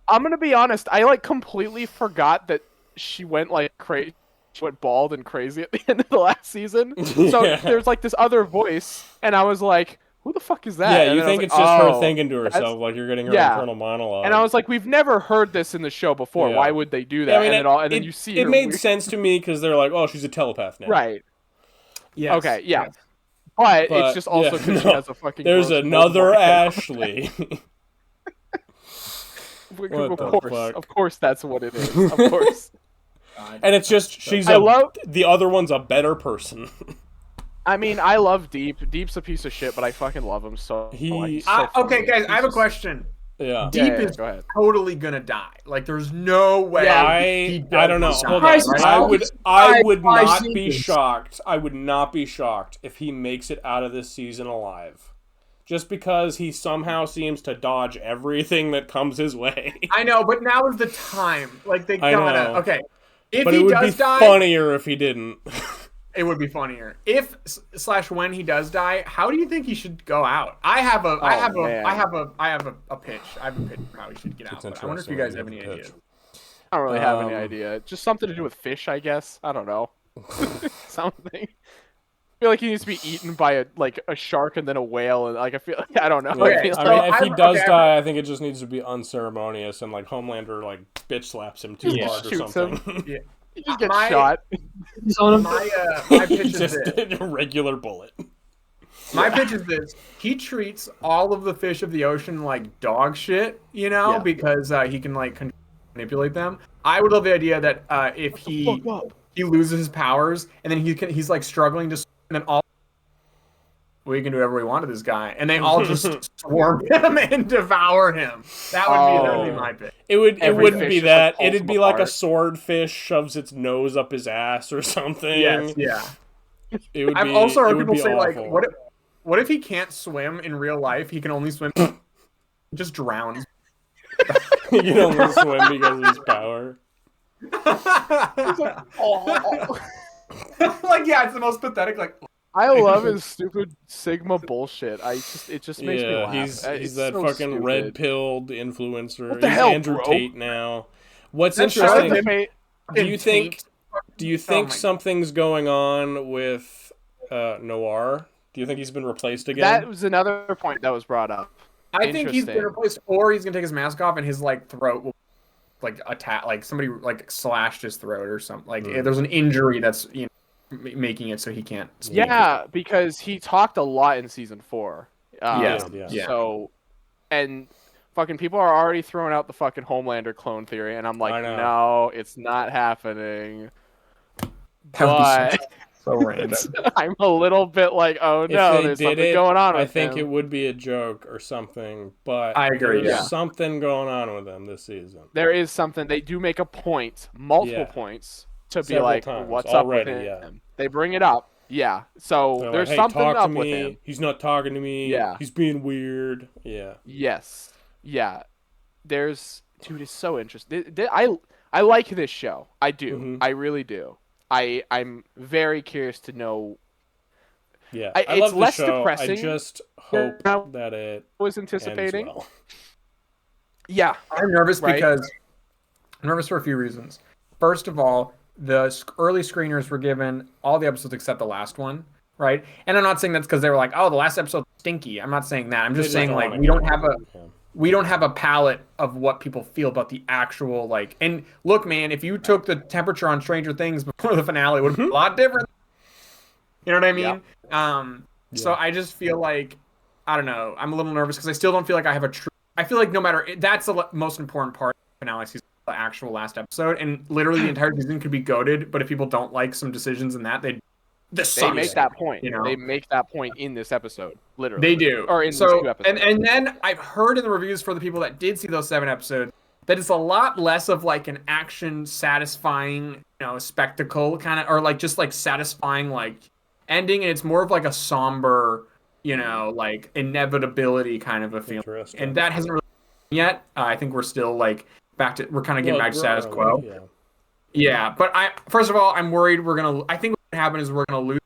I'm gonna be honest. I like completely forgot that she went like crazy. She went bald and crazy at the end of the last season. So Yeah. there's like this other voice, and I was like, who the fuck is that? Yeah, And you then I was think like, it's just her oh, thinking to that's- herself, like you're getting her yeah. internal monologue. And I was like, we've never heard this in the show before. Yeah. Why would they do that? Yeah, I mean, And then you see it her made weird- sense to me because they're like, oh, she's a telepath now. Right. Yes. Okay, yeah. Yes. But, But it's just also because she no, has a fucking there's gross another Voldemort head. Ashley. What Of the course. fuck? Of course that's what it is. Of course. And it's just the other one's a better person. I mean, I love Deep. Deep's a piece of shit, but I fucking love him so much. He's so Okay, funny. guys, He's I have a just- question. Yeah. Deep Yeah, is go ahead. totally gonna die. Like, there's no way. he I don't know. doesn't Hold die, on. Surprise, right? I would five not be seasons. shocked. I would not be shocked if he makes it out of this season alive. Just because he somehow seems to dodge everything that comes his way. I know, but now is the time. Like, they I gotta. know. Okay, if But he it would does be die, funnier if he didn't. it would be funnier. If / when he does die, how do you think he should go out? I have a man. pitch. I have a pitch for how he should get out. But I wonder if you guys have any ideas. I don't really have any Um, idea. Just something to do with fish, I guess. I don't know. Something. I feel like he needs to be eaten by a shark and then a whale, and I feel I don't know. Okay, I feel I so mean, if he does okay, die, I think it just needs to be unceremonious and Homelander bitch slaps him too Yeah. hard or Shoots something. Yeah. he just gets my- shot. My pitch is just this. a regular bullet. My pitch is this. He treats all of the fish of the ocean like dog shit, Yeah. because he can manipulate them. I would love the idea that if he loses his powers and then he's struggling to, and then we can do whatever we want to this guy, and they all just swarm him and devour him. That would be my pitch. It Every wouldn't fish be just, that. pulls It'd him be like a apart. swordfish shoves its nose up his ass or something. Yes, yeah. It would I've be, also it heard would people be say awful. what if he can't swim in real life? He can only swim. Just drowns. You can only swim because of his power. Yeah, it's the most pathetic. I love his stupid Sigma bullshit. It just makes me laugh. he's It's that so fucking stupid. red-pilled influencer. What the he's hell, Andrew bro? Tate now. What's That's interesting? right. Do you think? Do you think my- something's going on with Noir? Do you think he's been replaced again? That was another point that was brought up. I think he's been Interesting. replaced, or he's gonna take his mask off and his throat will attack, somebody slashed his throat or something. There's an injury that's making it so he can't speak. Yeah, because he talked a lot in season 4. Yeah. So, and fucking people are already throwing out the fucking Homelander clone theory, and I'm like, I know. no, it's not happening. That would be But so random. I'm a little bit like, oh If no, they there's did something it, going on with I think him. it would be a joke or something. But I agree, There's yeah. something going on with him this season. There is something. They do make a point, multiple Yeah. points, to be Several like, times what's already, up with yeah. him? They bring it up. Yeah. So They're there's like, hey, something talk up to with me. him. He's not talking to me. Yeah. He's being weird. Yeah. Yes. Yeah. There's dude, it's so interesting. I like this show. I do. Mhm. I really do. I'm very curious to know. Yeah. I- I it's love the less show. depressing I just hope than that it I was ends anticipating. well. Yeah. I'm nervous Right. because I'm nervous for a few reasons. First of all, the early screeners were given all the episodes except the last one, right? And I'm not saying that's because they were like, "Oh, the last episode's stinky." I'm not saying that. I'm just They saying wanna we go don't have a on. Yeah. we don't have a palette of what people feel about the actual And look, man, if you took the temperature on Stranger Things before the finale, it would be a lot different. You know what I mean? So I just feel like I don't know. I'm a little nervous because I still don't feel like I have a true. I feel like no matter that's the most important part of the finale season, the actual last episode, and literally the entire season could be goated. But if people don't like some decisions in that, They sucks. make that point. You know? They make that point in this episode, literally. They do. Or in these so, 2 episodes. and then I've heard in the reviews for the people that did see those 7 episodes that it's a lot less of an action satisfying, spectacle kind of, or just satisfying ending, and it's more of a somber, inevitability kind of a feeling. Interesting. And that hasn't really yet. I think we're still back to we're kind of getting back to status quo. Yeah. Yeah, but first of all, I'm worried I think what's gonna happen is we're gonna lose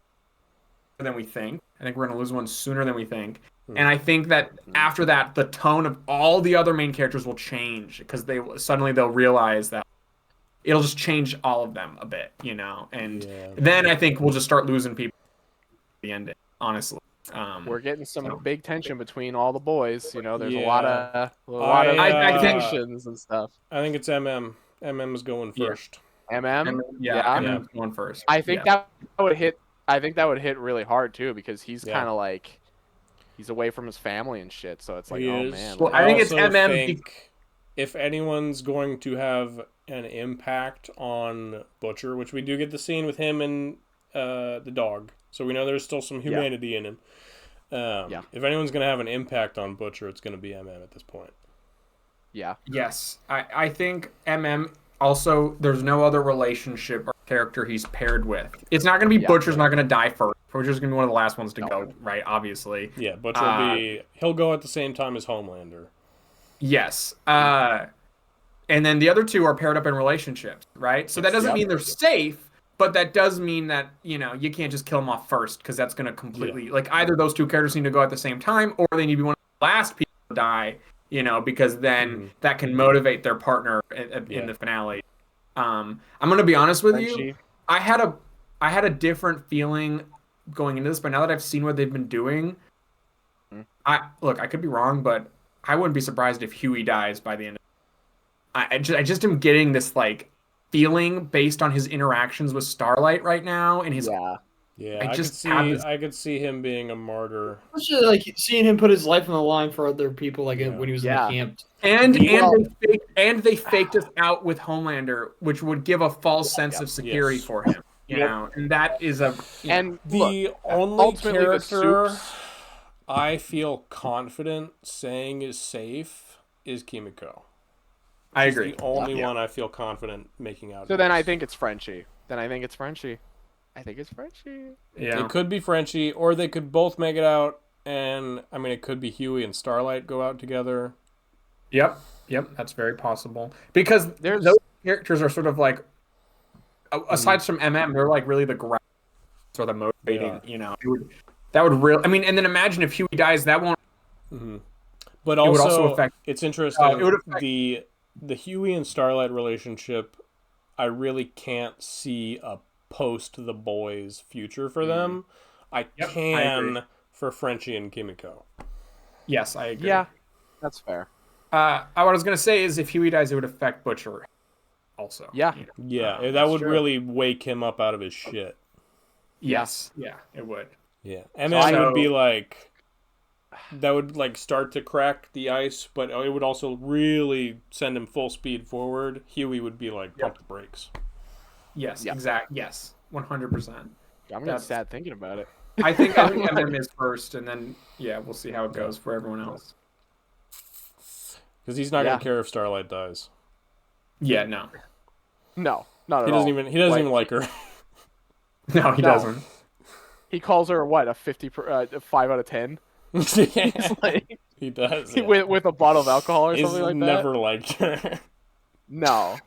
than we think. I think we're gonna lose one sooner than we think. And I think that after that, the tone of all the other main characters will change because they'll realize that it'll just change all of them a bit, And then I think we'll just start losing people at the ending, honestly. We're getting some So- big tension between all the boys. You know, there's a Yeah. lot of I think- factions and stuff. I think it's MM. MM is going Yeah. first. MM. Yeah, Yeah. MM's going first. I think that would hit. I think that would hit really hard too because he's Yeah. kind of like he's away from his family and shit. So it's like, He oh is. man. Well, like- I think it's also MM think if anyone's going to have an impact on Butcher, which we do get the scene with him and the dog, so we know there's still some humanity in him. If anyone's going to have an impact on Butcher, it's going to be MM at this point. yeah. Yes, I think MM. Also, there's no other relationship or character he's paired with. It's not going to be Butcher's not going to die first. Butcher's going to be one of the last ones to go, right? Obviously. Yeah, Butcher will be... He'll go at the same time as Homelander. Yes. And then the other two are paired up in relationships, right? So that doesn't mean they're safe, but that does mean that, you can't just kill them off first because that's going to completely... Like, either those two characters need to go at the same time or they need to be one of the last people to die, because then that can motivate their partner in the finale. I'm going to be honest with you. I had a different feeling going into this, but now that I've seen what they've been doing, I could be wrong, but I wouldn't be surprised if Huey dies by the end. I just am getting this like feeling based on his interactions with Starlight right now, and his Yeah, I could see him being a martyr. Especially like seeing him put his life on the line for other people, like when he was in the camp. And they faked us out with Homelander, which would give a false sense of security for him. And that is the only character I feel confident saying is safe is Kimiko. I agree. She's the only one I feel confident making out. So then I think it's Frenchie. I think it's Frenchie. Yeah. It could be Frenchie, or they could both make it out, and I mean, it could be Huey and Starlight go out together. Yep, that's very possible. Because those characters are sort of like, aside from MM, they're like really the ground or the motivating. That would really. I mean, and then imagine if Huey dies, that won't. Mm-hmm. But also, it would also affect. It's interesting. It would affect the Huey and Starlight relationship. I really can't see a post the boys future for them. I can for Frenchie and Kimiko. Yes, I agree. Yeah, that's fair. What I was gonna say is if Huey dies, it would affect Butcher. Also. Yeah. That would really wake him up out of his shit. Yes. Yeah, it would. Yeah, and then it would be like. That would like start to crack the ice, but it would also really send him full speed forward. Huey would be like, pump the brakes. Yes, exactly. Yes, 100%. I'm getting sad thinking about it. I think MM is first, and then we'll see how it goes for everyone else. Because he's not gonna care if Starlight dies. Yeah, no, not at all. He doesn't even like her. No, he doesn't. He calls her what, a 5 out of 10? He does. With a bottle of alcohol or He's something like that. Never liked her. No,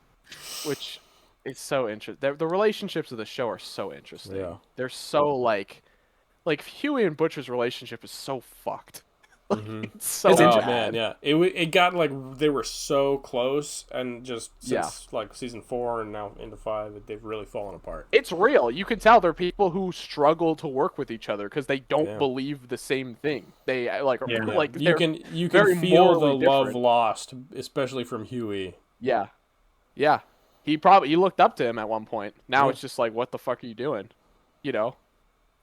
which is so interesting. The relationships of the show are so interesting. Yeah, they're so like Huey and Butcher's relationship is so fucked. It's so bad. Man, yeah. It got like they were so close, and just since like season 4 and now into 5, they've really fallen apart. It's real. You can tell they're people who struggle to work with each other because they don't believe the same thing. They you can feel the love lost, especially from Huey. Yeah. He looked up to him at one point. Now it's just like, what the fuck are you doing?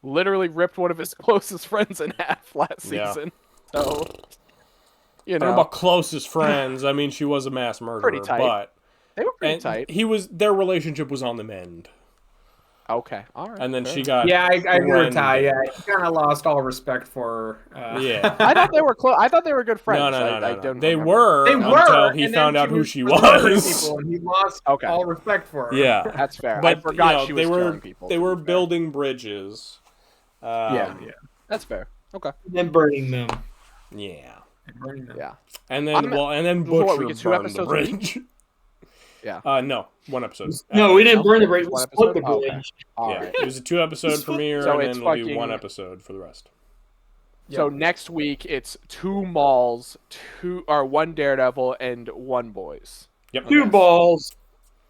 Literally ripped one of his closest friends in half last season. So, I don't know about closest friends. I mean, she was a mass murderer, pretty tight. But they were pretty tight. Their relationship was on the mend. Okay, all right. And then she got. Yeah, I agree with Ty. Yeah, he kind of lost all respect for her. Yeah, I thought they were close. I thought they were good friends. No. They were until he found out who she was. People, and he lost all respect for her. Yeah, that's fair. But I forgot she was killing people. They were building bridges. That's fair. Okay. And then burning them. Yeah. Yeah. And then Butcher we get 2 burned episodes the bridge. Yeah. No, 1 episode. No, we didn't burn the bridge. We One split the episode? bridge. All Yeah, right. it was a 2-episode premiere, So and it's then it'll be fucking- 1 episode for the rest. So next week it's 2 Mauls, 1 Daredevil, and 1 Boys. Yep. 2 balls.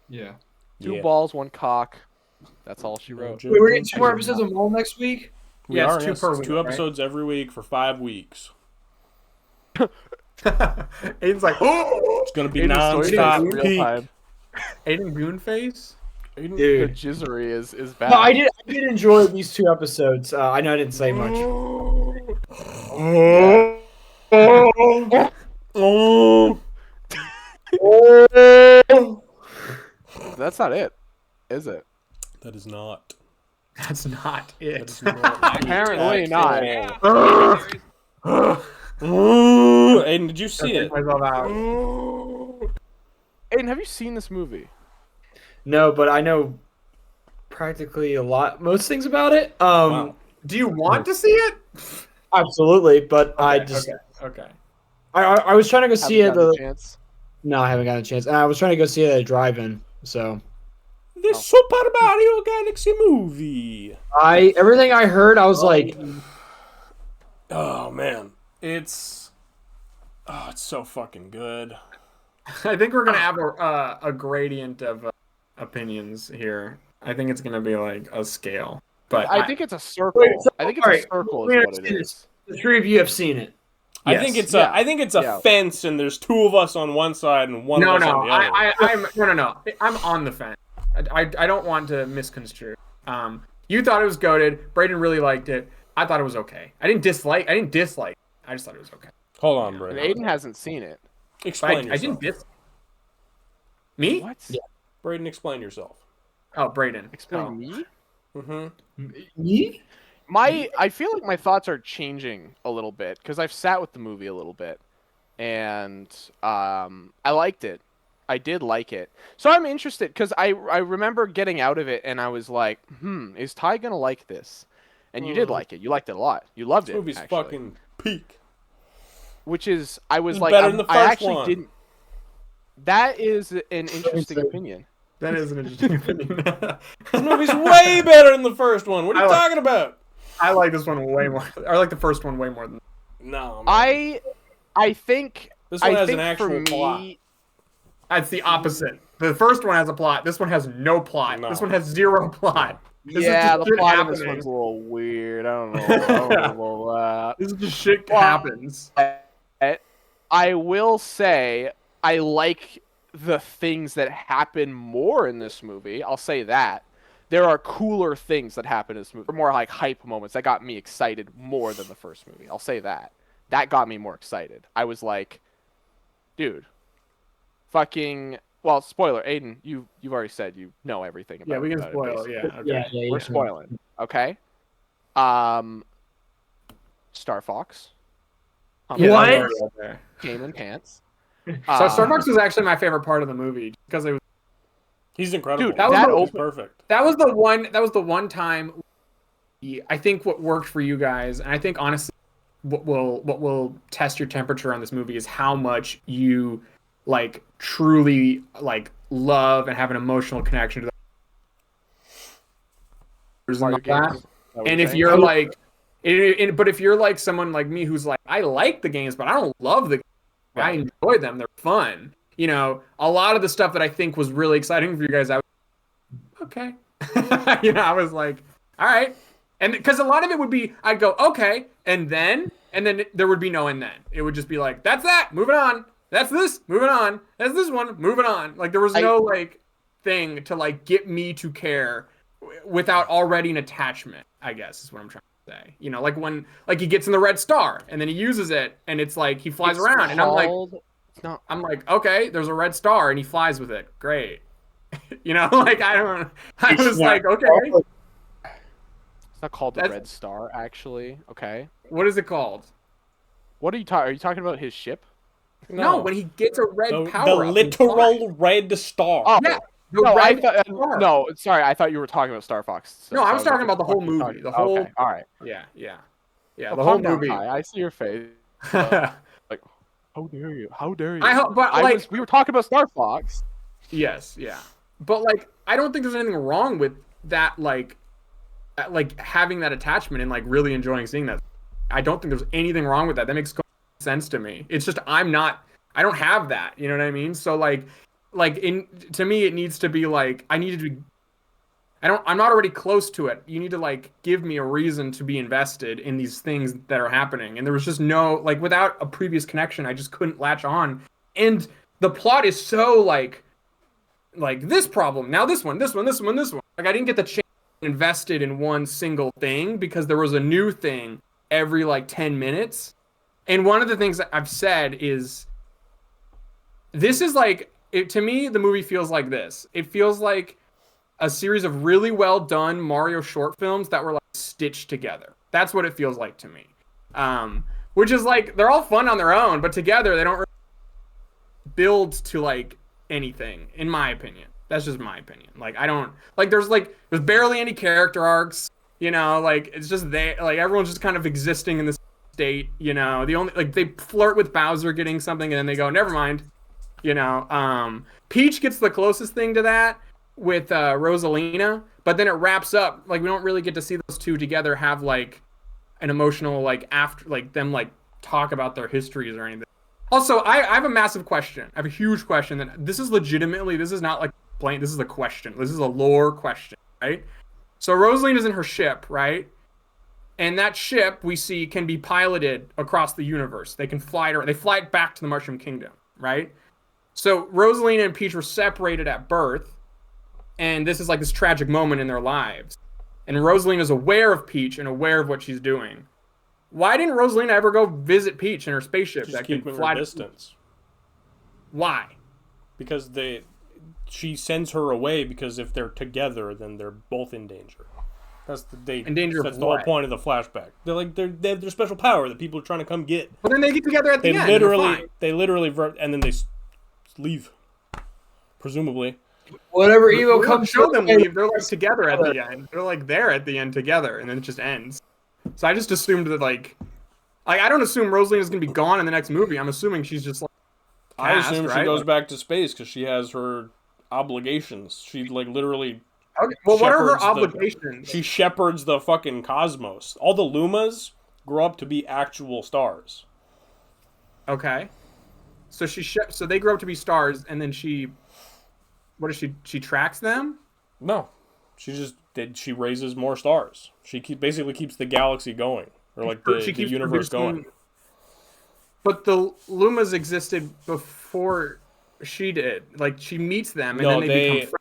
Yeah. 2 balls, 1 cock. That's all she wrote. Wait, we're getting 2 more episodes of Maul next week? We Yeah, are. it's two Yes, per it's week, 2 right? episodes every week for 5 weeks. Aiden's like, oh, It's gonna be Aiden's soy face in nonstop real peak. time. Aiden Boonface. The Dude. jizzery is bad. No, I did enjoy these 2 episodes. I know I didn't say much. That's not it, is it? That is not. That's not it. That is not. Apparently not. Yeah. Aiden, did you see it? Myself out. Aiden, have you seen this movie? No, but I know practically most things about it. Wow. Do you want to see it? Absolutely, but I Okay, just okay. I was trying to go see it. Haven't gotten a chance. No, I haven't gotten a chance. And I was trying to go see it at a drive-in. So The Super Mario Galaxy movie. everything I heard, I was like, Oh man, it's so fucking good. I think we're gonna have a gradient of opinions here. I think it's gonna be like a scale, but I think it's a circle. Wait, so- I think it's alright, a circle let me is what it understand is. the 3 of you have seen it. I Yes. think it's Yeah. a Yeah. fence, and there's 2 of us on one side and one no, of us no, on the other. I'm on the fence. I don't want to misconstrue. You thought it was goated. Braden really liked it. I thought it was okay. I didn't dislike. I just thought it was okay. Hold on, And Brandon. Aiden hasn't seen it. But Explain I yourself. didn't dislike. Me? What? Yeah. Brayden, explain yourself. Oh, Braden. Explain Oh. me? Mm-hmm. Me? I feel like my thoughts are changing a little bit because I've sat with the movie a little bit, and I liked it. I did like it, so I'm interested because I remember getting out of it and I was like, is Ty gonna like this? And you did like it. You liked it a lot. You loved This it. movie's actually. fucking peak. Which is I was It's like better than the I first actually one. didn't. That is an interesting opinion. That is an interesting opinion. This movie's way better than the first one. What are you talking about? I like this one way more. I like the first one way more than. No, man. I think This one I has think an actual for me, plot. That's the opposite. The first one has a plot. This one has no plot. No. This one has zero plot. This is yeah, just the shit plot of this happening. one's a little weird. I don't know. I don't know about This is just shit Well, happens. that. I will say I like the things that happen more in this movie. I'll say that. There are cooler things that happen in this movie. More like hype moments that got me excited more than the first movie. I'll say that. That got me more excited. I was like, dude, fucking. Well, spoiler, Aiden, you've already said you know everything about Yeah, we can about it, spoil. basically. Yeah, okay. Yeah, We're yeah. spoiling. Okay. Star Fox. Yeah, What? that was right there. Came in pants. So Starbucks was actually my favorite part of the movie because it was. He's incredible. Dude, that was that the- He's open. perfect. That was the one. That was the one time. I think what worked for you guys, and I think honestly, what will test your temperature on this movie is how much you like truly like love and have an emotional connection to the Mario like that. games. Is that what And you're if saying? you're like, but if you're like someone like me who's like, I like the games, but I don't love the. I Right. enjoy them. They're fun. You know, a lot of the stuff that I think was really exciting for you guys, I was okay. I was like, all right. And because a lot of it would be, I'd go, okay, and then there would be no and then. It would just be like, that's that, moving on. That's this, moving on. That's this one, moving on. Like there was no like thing to like get me to care without already an attachment, I guess is what I'm trying to say. You know, like when like he gets in the red star and then he uses it and it's like he flies It's around and I'm like, called- no, okay, there's a red star and he flies with it. Great. Like I was like, okay, it's not called the That's- Red Star, actually. Okay. what is it called? What are you talking? Are you talking about his ship? No, when he gets a red the power up. literal red star. Oh, Yeah. The no, red I thought. star. No, sorry, I thought you were talking about Star Fox. No, I was so talking like, about the whole what are you movie. talking- The whole Okay, all right. Yeah. Well, The whole calm down, movie. Ty. I see your face. I Like, how dare you? How dare you? hope, but like, we were talking about Star Fox. yes, yeah, but like, I don't think there's anything wrong with that. Like having that attachment and like really enjoying seeing that. I don't think there's anything wrong with that. That makes sense to me. It's just I don't have that. You know what I mean? So to me, it needs to be like I needed to. I'm not already close to it. You need to like give me a reason to be invested in these things that are happening. And there was just no like without a previous connection, I just couldn't latch on. And the plot is so like this problem, now this one. Like I didn't get the chance to get invested in one single thing because there was a new thing every like 10 minutes. And one of the things that I've said is this is like to me the movie feels like this. It feels like a series of really well done Mario short films that were like stitched together. That's what it feels like to me. Which is like they're all fun on their own, but together they don't really build to like anything, in my opinion. That's just my opinion. Like I don't there's barely any character arcs. Like it's just like everyone's just kind of existing in this state. The only like they flirt with Bowser getting something and then they go never mind. Peach gets the closest thing to that with Rosalina, but then it wraps up like we don't really get to see those two together have like an emotional like after like them like talk about their histories or anything. Also, I have a massive question. I have a huge question that this is not like plain. This is a question. This is a lore question, right? So Rosalina's in her ship, right? And that ship we see can be piloted across the universe. They can fly it. They fly it back to the Mushroom Kingdom, right? So Rosalina and Peach were separated at birth. And this is like this tragic moment in their lives. And Rosalina's aware of Peach and aware of what she's doing. Why didn't Rosalina ever go visit Peach in her spaceship Just that can keeping fly her distance? Why? Because she sends her away because if they're together, then they're both in danger. That's in danger That's of the whole what? point of the flashback. They have their special power that people are trying to come get. But then they get together at the end. They literally, and then they leave. Presumably. Whatever We Evo don't comes show them to leave. They're like together at the end. They're like there at the end together, and then it just ends. So I just assumed that like I don't assume Rosalina's gonna be gone in the next movie. I'm assuming she's just like I cast, assume she right? goes back to space because she has her obligations. She like literally. Okay. Well, what are her shepherds obligations? She shepherds the fucking cosmos. All the Lumas grow up to be actual stars. Okay. So so they grow up to be stars, and then what does she? She tracks them. No, she raises more stars. She basically keeps the galaxy going, or like the universe going. But the Lumas existed before she did. Like she meets them, and then they become friends.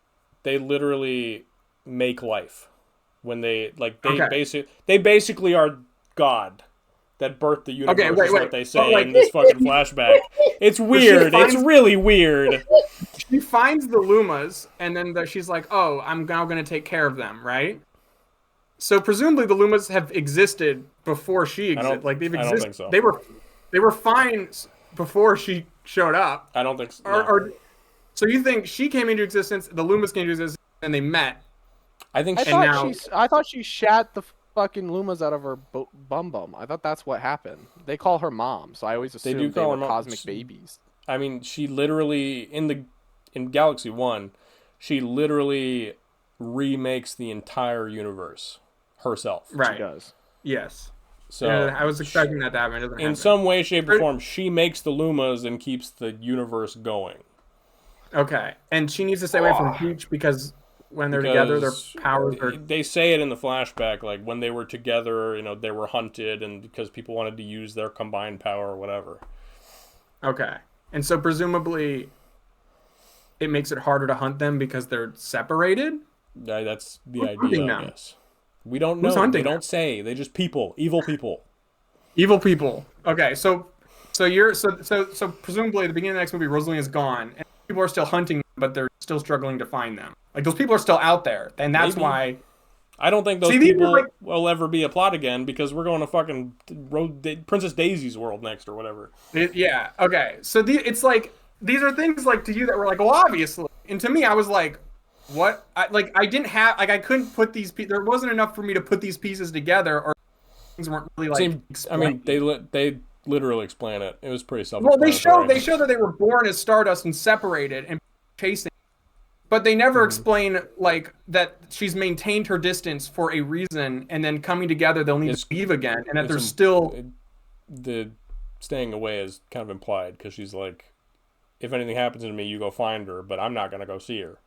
They literally make life when they Okay. they basically are God that birthed the universe. Okay, wait. Is what they say in this fucking flashback. It's weird. It's really weird. She finds the Lumas, and then she's like, "Oh, I'm now going to take care of them," right? So presumably the Lumas have existed before she existed. Like they've existed. I don't think so. They were fine before she showed up. I don't think so. No. So you think she came into existence, the Lumas came into existence, and they met? I think. I thought she shat the fucking Lumas out of her bum. I thought that's what happened. They call her mom, so I always assumed they were cosmic babies. I mean, she literally in Galaxy 1, she literally remakes the entire universe herself. Right. She does. Yes. So yeah, I was expecting that to happen. It doesn't happen. In some way, shape, or form, she makes the Lumas and keeps the universe going. Okay. And she needs to stay away from Peach because when they're together, their powers are... They say it in the flashback, like when they were together, they were hunted and because people wanted to use their combined power or whatever. Okay. And so presumably it makes it harder to hunt them because they're separated? That's the Who's idea, I guess. We don't know. They don't say. They just evil people. Evil people. Okay, so presumably at the beginning of the next movie, Rosalina's gone, and people are still hunting them, but they're still struggling to find them. Like those people are still out there, and that's why. I don't think those people will ever be a plot again because we're going to fucking Princess Daisy's world next or whatever. Yeah. Okay. So it's like these are things like to you that were like, well, obviously, and to me, I was like, what? I didn't have I couldn't put these. There wasn't enough for me to put these pieces together, or things weren't really like. I mean, they literally explain it. It was pretty self-explanatory. Well, they show that they were born as Stardust and separated and chasing, but they never explain like that she's maintained her distance for a reason, and then coming together they'll need to leave again, and that there's still the staying away is kind of implied because she's like, if anything happens to me, you go find her, but I'm not gonna go see her.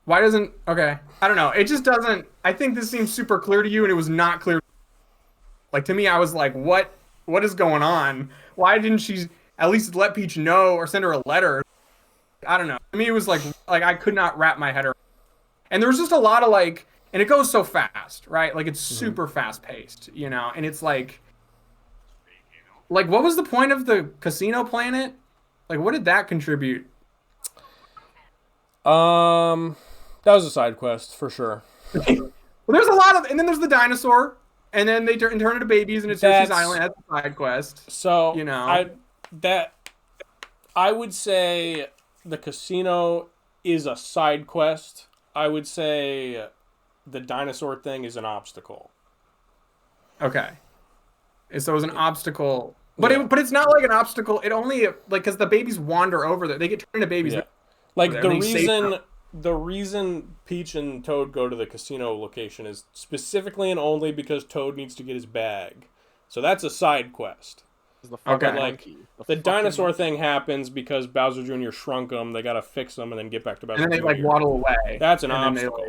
Why doesn't? Okay, I don't know. It just doesn't. I think this seems super clear to you, and it was not clear. Like to me, I was like, what? What is going on? Why didn't she at least let Peach know or send her a letter? I don't know. To me, it was like I could not wrap my head around. And there was just a lot of like, and it goes so fast, right? Like it's super fast paced, you know. And it's like what was the point of the casino planet? Like, what did that contribute? That was a side quest for sure. Well, there's a lot of, and then there's the dinosaur, and then they turn into babies, and it's Yoshi's Island. That's a side quest. So you know, I would say the casino is a side quest. I would say the dinosaur thing is an obstacle. Okay, and so it was an obstacle, but it's not like an obstacle. It only like because the babies wander over there. They get turned into babies. Yeah. Like the reason Peach and Toad go to the casino location is specifically and only because Toad needs to get his bag. So that's a side quest. Okay. Like the dinosaur thing happens because Bowser Jr. shrunk them. They gotta fix them and then get back to Bowser and then they Jr. like waddle away. That's an obstacle.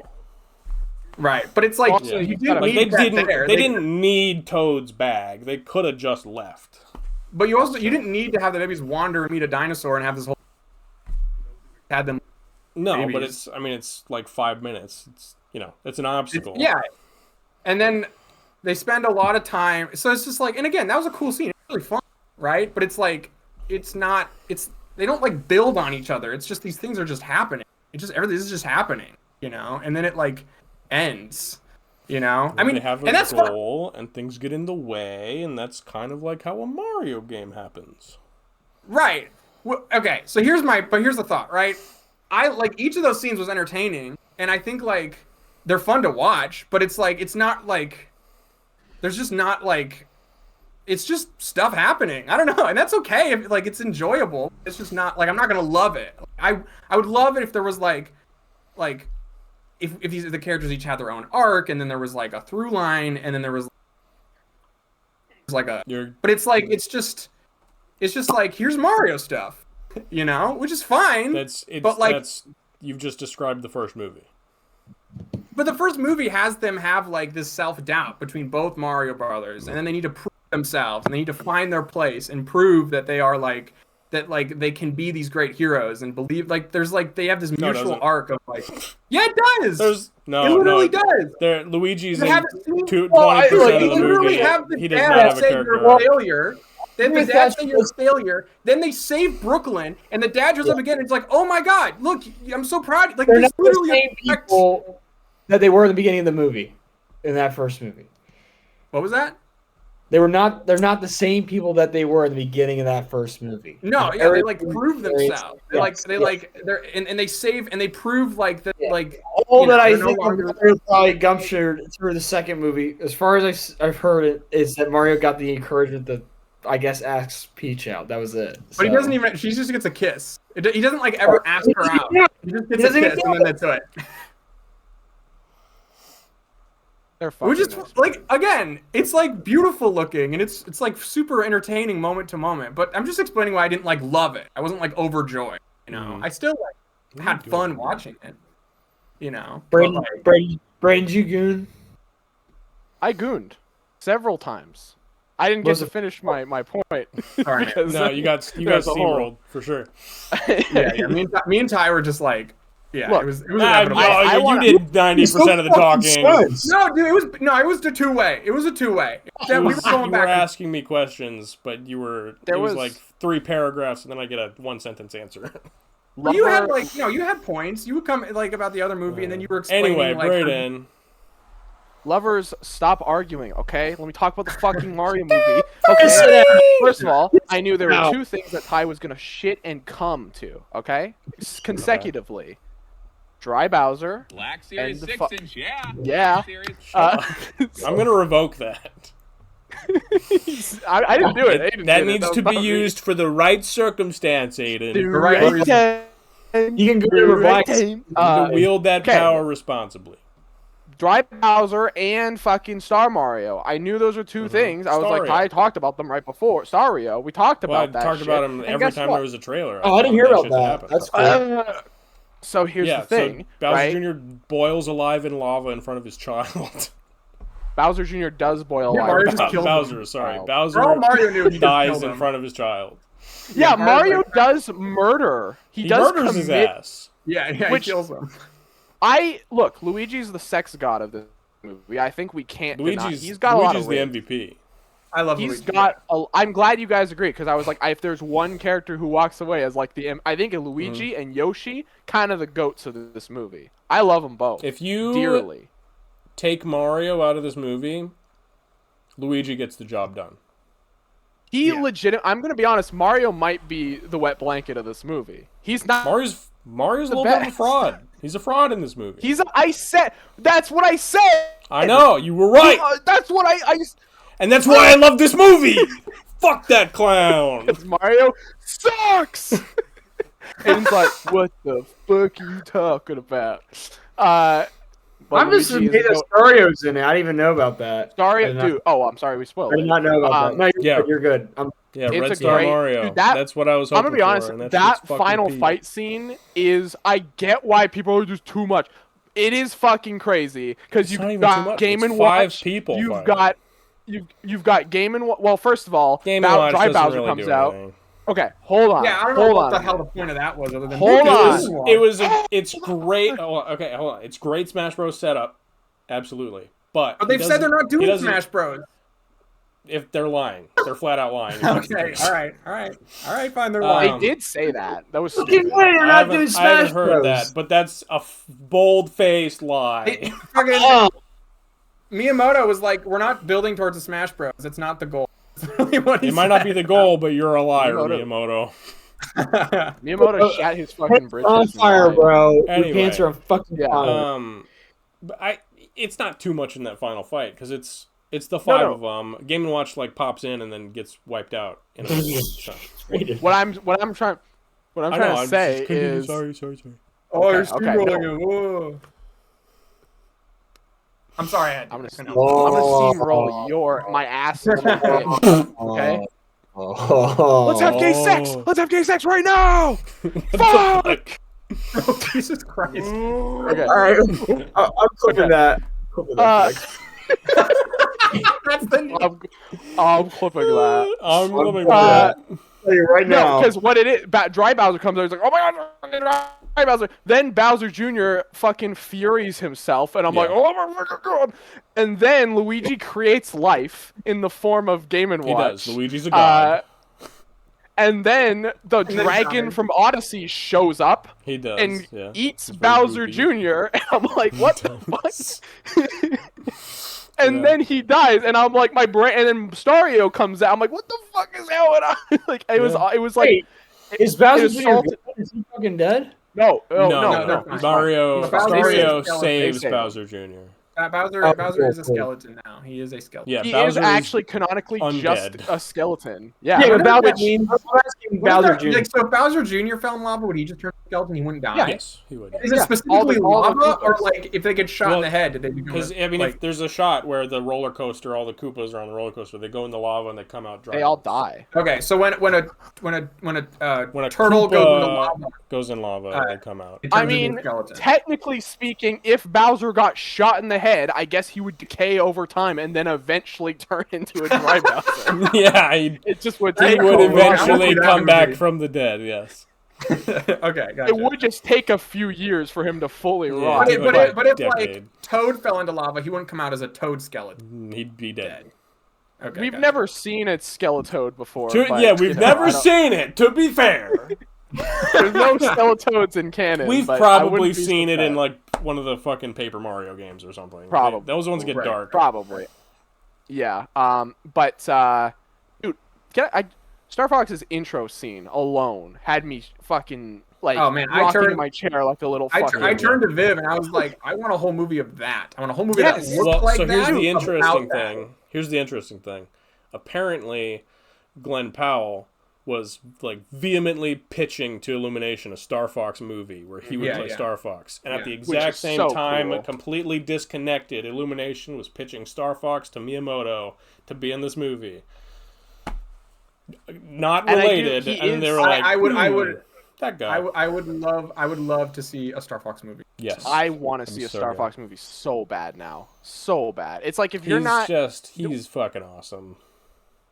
Right, but it's like Also, you gotta- didn't Like need that there. they didn't need Toad's bag. They could have just left. But you didn't need to have the babies wander and meet a dinosaur and have this whole had them. No, babies. but it's like 5 minutes. It's an obstacle. Yeah, and then they spend a lot of time. So it's just like, and again, that was a cool scene. It's really fun, right? But it's like, they don't like build on each other. It's just these things are just happening. Everything is just happening, you know. And then it like ends, you know. I mean, they have a and that's goal, and things get in the way, and that's kind of like how a Mario game happens. right. Well, okay, so here's the thought, right? I like each of those scenes was entertaining, and I think like they're fun to watch, but it's like it's not like there's just not like it's just stuff happening. I don't know, and that's okay if like it's enjoyable. It's just not like I'm not gonna love it. I would love it if there was like if the characters each had their own arc, and then there was like a through line, and then there was like a. But it's like it's just like here's Mario stuff, you know, which is fine. You've just described the first movie. But the first movie has them have like this self-doubt between both Mario Brothers, and then they need to prove themselves, and they need to find their place and prove that they are like that, like they can be these great heroes and believe like there's like they have this mutual arc of like it does. It literally does. Luigi's in in 20% like, of the you literally movie. have the He does dad not have a say character you're arc. a failure. Then the dad say you're a failure. Then they save Brooklyn, and the dad shows up again. And it's like, oh my god, look, I'm so proud. Like They're there's not the literally same people that they were in the beginning of the movie, in that first movie. What was that? They're not the same people that they were in the beginning of that first movie. No, yeah, they like prove themselves. They're and they save and they prove like that like all that I they're no think longer- Mario probably gumshoed through the second movie, as far as I've heard it, is that Mario got the encouragement to, I guess, ask Peach out. That was it. But he doesn't even. She just gets a kiss. He doesn't like ever ask her out. He just gets a kiss and then that's it. They're fucking Which is nice. like again, it's like beautiful looking and it's like super entertaining moment to moment. But I'm just explaining why I didn't like love it. I wasn't like overjoyed. You know, I still like had fun watching it. You know, Braden, you goon. I gooned several times. I didn't get to finish my point. Sorry. because No, you got there's a whole- steamrolled for sure. yeah. Me and Ty were just like, yeah, Look, it was inevitable. I you did 90% of the talking. No, dude, it was a two-way. It was a two-way. We were going You back. were asking me questions, but it was was- like 3 paragraphs, and then I get a 1-sentence answer. Well, you had like, you had points. You would come like about the other movie, and then you were explaining. Anyway, like, Brayden. Lovers, stop arguing, okay? Let me talk about the fucking Mario movie. Okay. First of all, I knew there were 2 things that Ty was gonna shit and come to, okay? Consecutively. Dry Bowser. Black Series And the 6-inch, yeah. Yeah. Black Series. I'm going to revoke that. I didn't do it. Aiden That did it. needs was to not be me. used for the right circumstance, Aiden. The right right reason. time. You can go The to right Black. time. to wield that okay. power responsibly. Dry Bowser and fucking Star Mario. I knew those were 2 things. I was like, Stario. I talked about them right before. Stario. We talked Well, I about that talked shit. about him And every guess time what? there was a trailer. Oh, I didn't hear thought about shit that. happened. That's cool. So here's Yeah, the thing, so Bowser right? Jr. boils alive in lava in front of his child. Bowser Jr. does boil Yeah, alive. Mario in just front of killed his Bowser, him. sorry. child. Bowser For all Mario knew, he just dies killed in him. front of his child. Yeah, Yeah, Mario's Mario like- does murder. He He does murders his commit. ass. Yeah, Which- he kills him. Look, Luigi's the sex god of this movie. I think we can't deny. He's got a lot of the range. MVP. I love He's Luigi. got. I'm glad you guys agree because I was like, if there's one character who walks away as like I think Luigi and Yoshi, kind of the goats of this movie. I love them both. If you dearly take Mario out of this movie, Luigi gets the job done. I'm gonna be honest. Mario might be the wet blanket of this movie. He's not. Mario's a The little bit of a best. fraud. He's a fraud in this movie. I said. That's what I said. I know, you were right. That's what I And that's why I love this movie. Fuck that clown. Mario sucks. And it's like, what the fuck are you talking about? But I'm just Luigi amazed is that Stario's in it. I didn't even know about that. Sorry, I did not- dude. Oh, I'm sorry, we spoiled I did it. not know about that. No, yeah. you're good. Yeah, It's Red a Star great- Mario. dude, That's what I was I'm hoping gonna be honest. for. And That shit's fucking final peak. fight scene is. I get why people are just too much. It is fucking crazy because It's you've not even too got much. Game It's and 5 Watch. people You've fighting. got. You've got Game and well, first of all, Game and Watch Dry doesn't Bowser really comes do out. anything. Okay, hold on. Yeah, I don't know hold what on the a hell minute. the point of that was, other than Hold on. It's great. Oh, okay, hold on. It's great Smash Bros. Setup, absolutely. But But they've said they're not he doing doesn't- Smash Bros. If they're lying, they're flat out lying. Okay, all right, fine. They're Um, lying. They did say that. That was Fucking stupid. way, you're I not haven't, doing I Smash haven't heard Bros. that, but that's a bold-faced lie. Fucking Oh, Miyamoto was like, "We're not building towards a Smash Bros. It's not the goal." That's really what he It might not be the goal, but you're a liar, Miyamoto. Miyamoto. Miyamoto shat his fucking Pants britches. on and fire, lied. bro. Your Anyway. pants are on fucking Yeah. fire. But it's not too much in that final fight because it's the 5 No. of them. Game and Watch like pops in and then gets wiped out. In a shot. What I'm trying I know, to I'm say just continue. is Sorry. Oh, you're Okay, steamrolling no. him. Whoa. I'm sorry, I had to. I'm gonna Oh. steamroll my ass. Little bitch, okay. Oh. Let's have gay sex. Oh. Let's have gay sex right now. Fuck. Oh, Jesus Christ. Okay. All right, I'm clipping Okay. that. Uh, That's the I'm clipping that. I'm living Uh, with Tell you right No, now. because what it is, Dry Bowser comes out, he's like, oh my god, fucking Dry Bowser. Then Bowser Jr. fucking furies himself, and I'm like, Yeah. oh my fucking god. And then Luigi creates life in the form of Game & He Watch. does. Luigi's a god. And then the then dragon dies. from Odyssey shows up He does. and yeah. eats He's very Bowser goofy. Jr. And I'm like, what the fuck? And Yeah. then he dies, and I'm like, my brain. And then Stario comes out. I'm like, what the fuck is going on? Like it was like, Wait, is Bowser it Jr. assaulted- dead? Is he fucking dead? no, No, no. Mario Bowser Stario saves saves Bowser Jr. Bowser Oh, Bowser is a cool. skeleton now. He is a skeleton. Yeah, he Bowser is actually canonically just undead. a skeleton. Yeah, Yeah, but Bowser. which- I'm asking What is Bowser that? Jr. Like, so if Bowser Jr. fell in lava, would he just turn a skeleton? He wouldn't die. Yeah. Yes, he would. Is it Yeah, specifically all the lava, or Koopas. like if they get shot in Well, the head, did they become? Because a- I mean, like, if there's a shot where the roller coaster, all the Koopas are on the roller coaster, they go in the lava and they come out dry. they all die. okay, so when a When a turtle Koopa goes into lava, goes in lava, Uh, they come out. it I turns into a mean, skeleton. technically speaking, if Bowser got shot in the head, I guess he would decay over time and then eventually turn into a dry Bowser. Yeah, he It just would He take would cool. a I wanna eventually see that come back movie. from the dead. Yes. Okay, gotcha. It would just take a few years for him to fully Yeah. rot. But if like Decade. Toad fell into lava, he wouldn't come out as a Toad skeleton. He'd be dead. Okay, We've gotcha. never seen it Skeletoad before. To- but, yeah, you we've know, never I don't- seen it. To be fair, There's no Skeletoads in canon. we've but I probably wouldn't be seen it in surprised. like one of the fucking Paper Mario games or something. Probably. Those ones get Right. dark. Probably. Yeah. But dude, Star Fox's intro scene alone had me fucking like Oh, man, I rocking in turned- my chair like a little I fucking. turned to Viv and I was like, I want a whole movie of that. I want a whole movie Yes. that looks Well, like so here's that. the about interesting that. thing. Here's the interesting thing. Apparently, Glenn Powell was like vehemently pitching to Illumination a Star Fox movie where he would Yeah, play yeah. Star Fox, and Yeah. at the Which exact is same so time, cool. completely disconnected, Illumination was pitching Star Fox to Miyamoto to be in this movie. Not And I do- related, he and they is- were like, I would That guy. I would love to see a Star Fox movie. Yes. I want to That'd see be a so Star good. Fox movie so bad now. So bad. It's like if you're not... He's fucking awesome.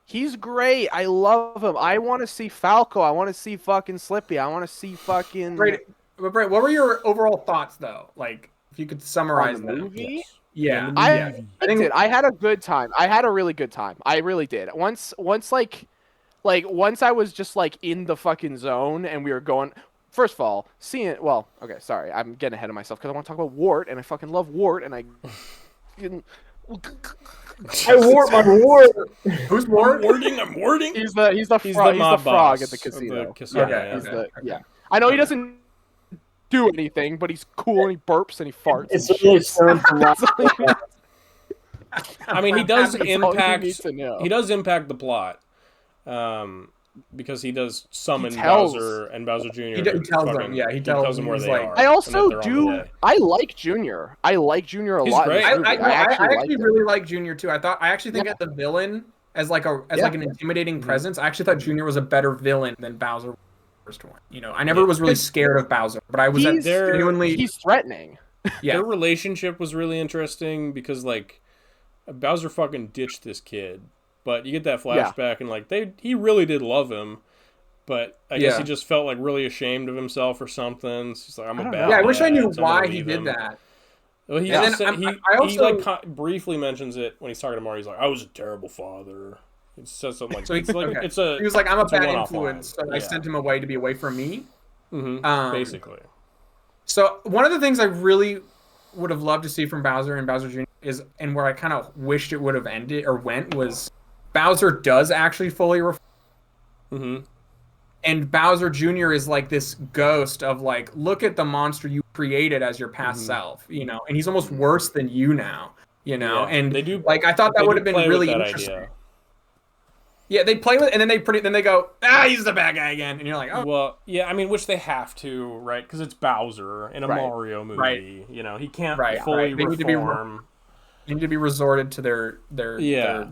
He's great. I love him. I want to see Falco. I want to see fucking Slippy. I want to see fucking... Brady, what were your overall thoughts though? Like, if you could summarize On the them. movie? Yes. Yeah. I yeah. liked it. I had a good time. I had a really good time. I really did. Once once I was just like in the fucking zone and we were going... First of all, seeing... Well, okay, sorry. I'm getting ahead of myself because I want to talk about Wart, and I fucking love Wart, and I... I wore my wart. Who's more? I'm warding. He's the mob frog boss at the of casino. the casino, yeah. He's Okay. the I know he doesn't do anything, but he's cool and he burps and he farts. It's and really shit. stern from I mean, he does That's all you impact. need to know. He does impact the plot, because he does summon He tells- Bowser and Bowser Jr. He tells them, yeah, he tells them them, where he's they like- are. I and also that they're on the do. way. I like Junior. I like Junior a He's lot. great. In this movie. I actually liked him. really like Junior too. I actually think as the villain, as like an intimidating Mm-hmm. presence, I actually thought Junior was a better villain than Bowser was the first one. You know, I never was really scared of Bowser, but I was genuinely He's threatening. yeah. Their relationship was really interesting because like Bowser fucking ditched this kid, but you get that flashback and like he really did love him, but I guess he Yeah. just felt like really ashamed of himself or something. So he's like, I'm a don't bad know. Yeah, I wish I dad, knew so I'm gonna why he leave did him. that. Well, he And just then said, I also- he like briefly mentions it when he's talking to Mario. He's like, I was a terrible father. It says something like, So he, it's like okay. it's a he was like, I'm a it's a bad one-off influence, line. so I sent him away to be away from me. Basically. So one of the things I really would have loved to see from Bowser and Bowser Jr. is, and where I kind of wished it would have ended or went, was Bowser does actually fully and Bowser Jr. is like this ghost of like, look at the monster you created as your past self, you know, and he's almost worse than you now, you know, Yeah, and they do. like I thought that They would do have been play really with that interesting. idea. Yeah, they play with it, and then they go, he's the bad guy again, and you're like, oh, Well, yeah, I mean, which they have to, right? Because it's Bowser in a Right. Mario movie. Right. You know, he can't Right, fully right. They need to be reform. you need to be resorted to their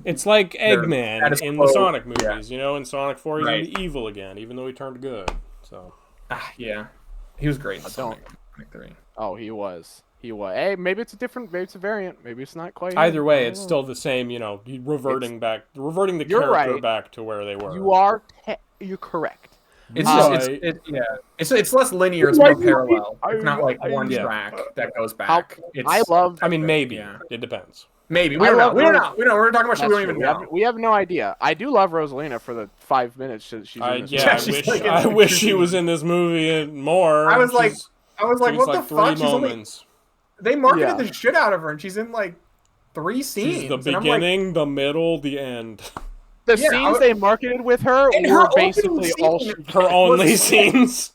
It's like Eggman status in quo. the Sonic movies. Yeah. You know, in Sonic 4, he's Right. gonna be evil again, even though he turned good. So yeah, he was great. In don't- Sonic 3. Oh, he was. Hey, maybe it's a different. Maybe it's a variant. Maybe it's not quite. either him. way, I it's don't know. still the same. You know, reverting the You're character right. back to where they were. You are. You're correct. It's Right. it's less linear. It's more parallel. It's not like one Yeah. track that goes back. I love. I mean, maybe Yeah. it depends. Maybe we I don't know. love We don't Rose- know. We don't. We're talking about shit we don't That's even true. know. We have no idea. I do love Rosalina for the 5 minutes that she's in this. Yeah, Yeah, I she's wish like I in- wish she was in this movie and more. I was like, She's what the three fuck? She's only, moments. they marketed Yeah. the shit out of her, and she's in like 3 scenes. She's the and I'm like, beginning, the middle, the end. The Yeah, scenes they marketed with her And were her basically opening all. scene- Her only scenes.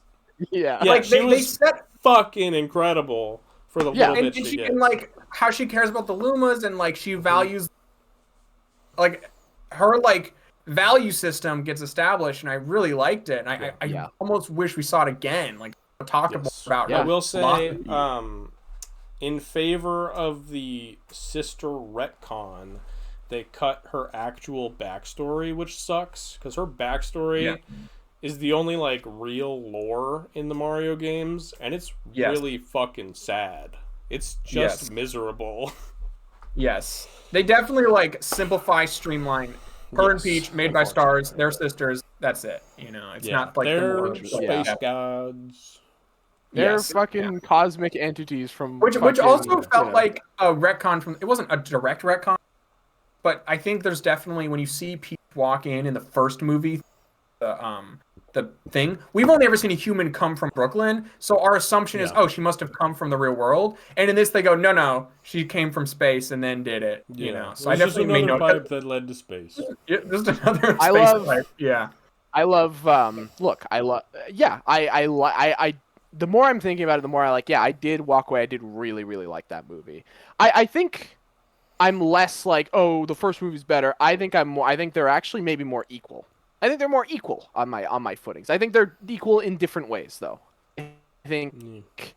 Yeah. Yeah, like she they was set fucking incredible for the Yeah, little and bit she she did. and like how she cares about the Lumas and like she values like her like value system gets established, and I really liked it, and I Yeah. almost wish we saw it again, like talk Yes. about Yeah. I her will say, philosophy. in favor of the sister retcon, they cut her actual backstory, which sucks because her backstory is the only like real lore in the Mario games, and it's Yes. really fucking sad. It's just Yes. miserable. Yes, they definitely like simplify, streamline. Her and Yes, Peach, made by stars, they're sisters. That's it. You know, it's not like they're the more space gods. They're Yes. fucking cosmic entities from which fucking, also you felt know. like a retcon from. It wasn't a direct retcon, but I think there's definitely when you see Peach walk in the first movie, the thing, we've only ever seen a human come from Brooklyn, so our assumption is, she must have come from the real world. And in this, they go, no, she came from space and then did it. You know, so I It was just definitely made another note. pipe that led to space. Just another I space love- pipe. Yeah. I love. Look, I love. Yeah, I. The more I'm thinking about it, the more I like. Yeah, I did walk away. I did really, really like that movie. I think I'm less like, oh, the first movie's better. I think I'm more. I think they're actually maybe more equal. I think they're more equal on my footings. I think they're equal in different ways, though. I think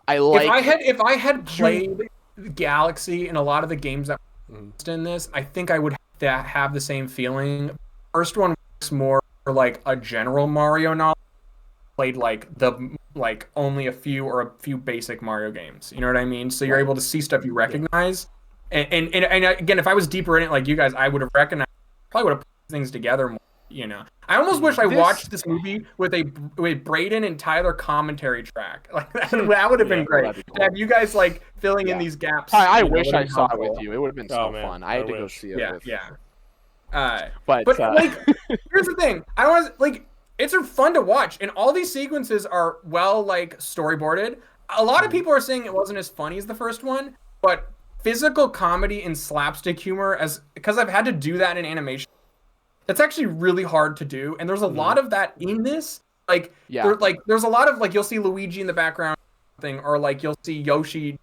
I like. If I had played Galaxy and a lot of the games that were in this, I think I would have the same feeling. First one works more for like a general Mario knowledge, played like only a few basic Mario games. You know what I mean? So you're able to see stuff you recognize. And again, if I was deeper in it like you guys, I would have recognized, probably would have put things together more. You know, I almost wish I watched this movie with Braden and Tyler commentary track. Like that would have been great. Cool. To have you guys like filling in these gaps. I wish I saw it with you. It would have been so fun. I had to go wish. see it. But like, here's the thing. I don't want to like. It's fun to watch, and all these sequences are well like storyboarded. A lot of people are saying it wasn't as funny as the first one, but physical comedy and slapstick humor, because I've had to do that in animation. That's actually really hard to do, and there's a lot of that in this. Like, there's a lot of like you'll see Luigi in the background, or like you'll see Yoshi.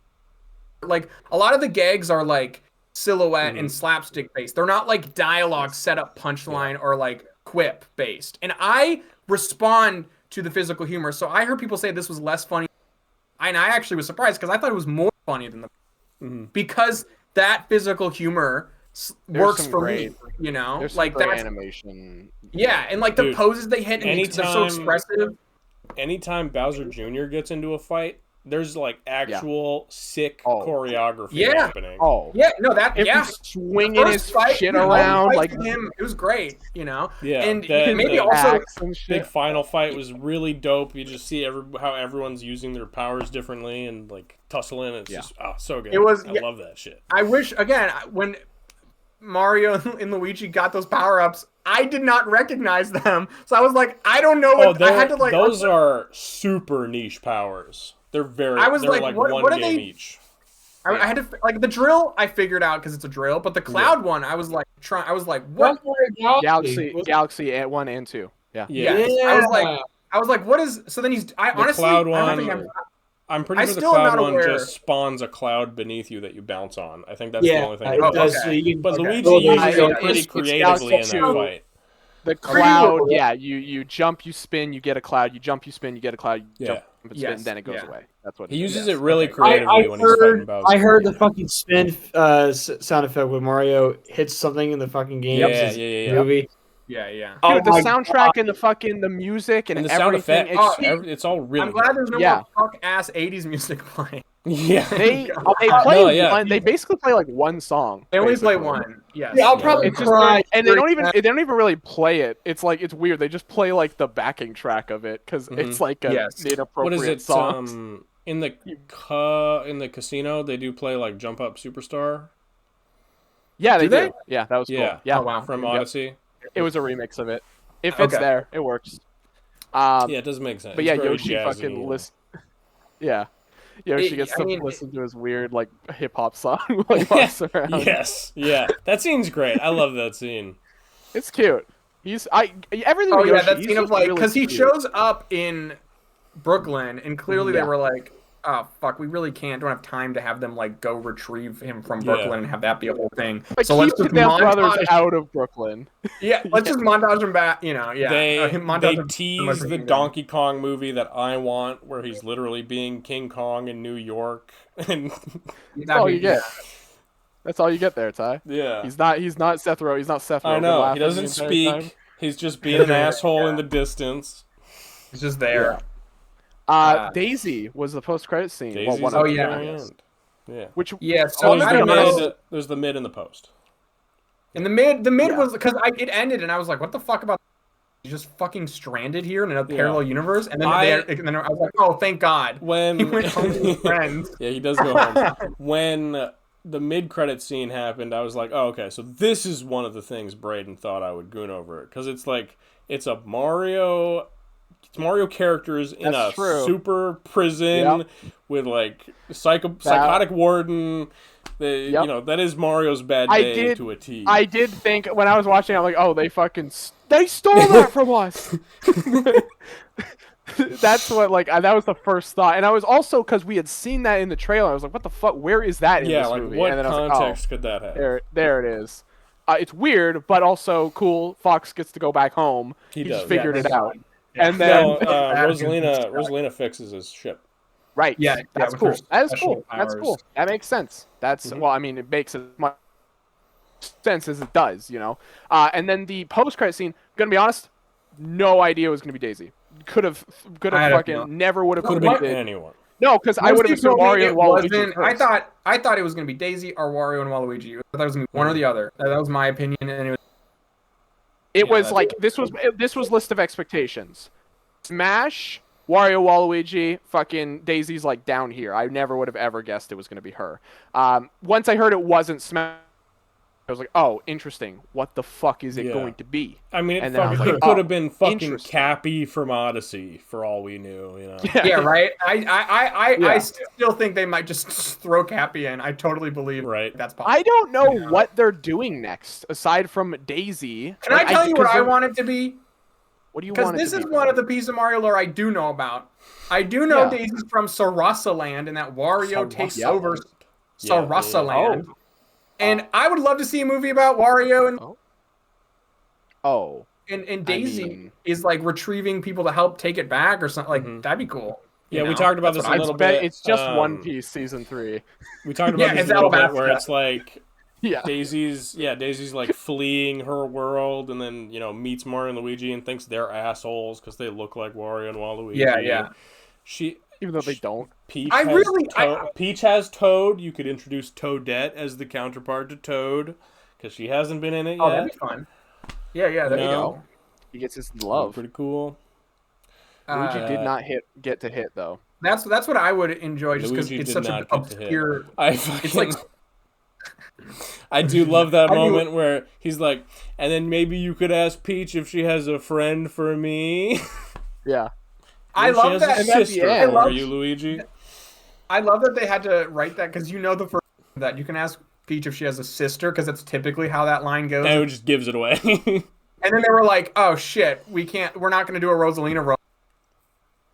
Like a lot of the gags are like silhouette and slapstick based. They're not like dialogue set up punchline or like quip based. And I respond to the physical humor. So I heard people say this was less funny, and I actually was surprised because I thought it was more funny than because that physical humor works for me, you know. There's like that animation. Yeah, and like the poses they hit, and they're so expressive. Anytime Bowser Jr. gets into a fight, there's like actual sick choreography happening. He's swinging his shit around like him, it was great, you know. Yeah, and maybe also big final fight was really dope. You just see how everyone's using their powers differently and like tussling. It's just so good. It was. I love that shit. I wish again when Mario and Luigi got those power-ups, I did not recognize them. So I was like, I don't know what I had to like. Those are super niche powers. They're very. I was they're like, one what are game they? Each. I had to like the drill. I figured out because it's a drill, but the cloud one, I was like, what? Galaxy at 1 and 2. Yeah. I was like, what is? So then honestly, cloud one. I don't think I'm pretty sure the cloud one just spawns a cloud beneath you that you bounce on. I think that's the only thing. But Luigi uses it pretty creatively in that fight. The cloud, you jump, you spin, you get a cloud. You jump, you spin, you get a cloud. You jump and spin, then it goes away. That's what he uses it really creatively when he's fighting Bowser. I heard the fucking spin sound effect when Mario hits something in the fucking game. Movie. Yeah. Dude, the soundtrack and the music and the everything. sound effects. It's all really. I'm glad there's no more fuck ass 80s music playing. Yeah, they play. They basically play like one song. They only play one. Yes. Yeah, I'll probably cry. And they don't even really play it. It's like it's weird. They just play like the backing track of it because it's like an inappropriate what is it, song. In the casino, they do play like Jump Up Superstar. Yeah, they do. Yeah, that was cool. Yeah, oh, wow. From Odyssey. It was a remix of it. If it's there, it works. It doesn't make sense. But yeah, Yoshi fucking listen. Yeah. Yoshi gets to listen to his weird like hip hop song while he walks around. Yes, that scene's great. I love that scene. It's cute. Everything. Oh Yoshi, that scene of like because really he shows up in Brooklyn and clearly they were like, oh fuck, we really don't have time to have them like go retrieve him from Brooklyn and have that be a whole thing. Like, so let's just brothers out of Brooklyn. Let's just montage them back. You know, They tease the Donkey Kong movie that I want, where he's literally being King Kong in New York, and that's all you get. That's all you get there, Ty. Yeah, he's not Seth Rogen. He's not Seth Rogen. I know he doesn't speak. Time. He's just being an asshole in the distance. He's just there. Daisy was the post-credit scene. Daisy's Which there's the mid and the post. And the mid was because it ended and I was like, what the fuck about? He's just fucking stranded here in a parallel universe. And then I was like, oh, thank God. When he went home with his friends. Yeah, he does go home. When the mid-credit scene happened, I was like, oh, okay, so this is one of the things Braden thought I would goon over it because it's like it's Mario characters in super prison with like psychotic warden. That is Mario's bad day to a T. I did think when I was watching, I'm like, oh, they stole that from us. That's what that was the first thought, and I was also because we had seen that in the trailer. I was like, what the fuck? Where is that in this movie? What and then context could that have? There it is. It's weird, but also cool. Fox gets to go back home. He just figured it out. And then Rosalina fixes his ship. Right. Yeah. That's cool. That's cool. That's cool. That makes sense. That's well, I mean, it makes as much sense as it does, you know. And then the post-credit scene. I'm gonna be honest, no idea it was gonna be Daisy. could have I don't know. fucking never would have Could have been predicted. anyone. No, because I Most would have people assumed told me Mario it and Waluigi wasn't. first. I thought it was gonna be Daisy or Wario and Waluigi. I thought it was gonna be one or the other. That was my opinion, and it was. It Yeah, was that's- like this was list of expectations. Smash, Wario, Waluigi, fucking Daisy's like down here. I never would have ever guessed it was going to be her. Once I heard it wasn't Smash, I was like, oh, interesting. What the fuck is it Yeah. going to be? I mean, And then I was like, it oh, could have been fucking interesting. Cappy from Odyssey for all we knew. You know. Yeah, right. I Yeah. still think they might just throw Cappy in. I totally believe Right. that's possible. I don't know Yeah. what they're doing next aside from Daisy. Can I tell you what 'cause I they're- want it to be? What do you Because want? this it is to be? one of the pieces of Mario lore I do know about. I do know Yeah. Daisy's from Sarasa Land, and that Wario takes Sarasa over Land. Yeah, Sarasa yeah. Land. And I would love to see a movie about Wario and Oh, Daisy mean- is like retrieving people to help take it back or something. Like Mhm. that'd be cool. Yeah, You we know? talked about That's this what a I'd little bet bit. it's just One Piece season 3. We talked about Yeah, this it's a little bit, Alabasta. where it's like Yeah. Daisy's like fleeing her world, and then meets Mario and Luigi and thinks they're assholes because they look like Wario and Waluigi. Yeah. Even though they don't. Peach I has really- Peach has Toad. You could introduce Toadette as the counterpart to Toad because she hasn't been in it Oh, yet. that'd be fun. Yeah, there you No. go. He gets his love. Pretty cool. Luigi did Uh, not get to hit though. That's what I would enjoy just because Luigi it's did such an not get to hit. obscure. I It's fucking. like I do love that I do- moment where he's like, and then maybe you could ask Peach if she has a friend for me. Yeah. I She love has that. a And at the sister end- for you, Luigi. I love that they had to write that because the first that you can ask Peach if she has a sister because that's typically how that line goes. And it just gives it away. And then they were like, "Oh shit, we're not gonna do a Rosalina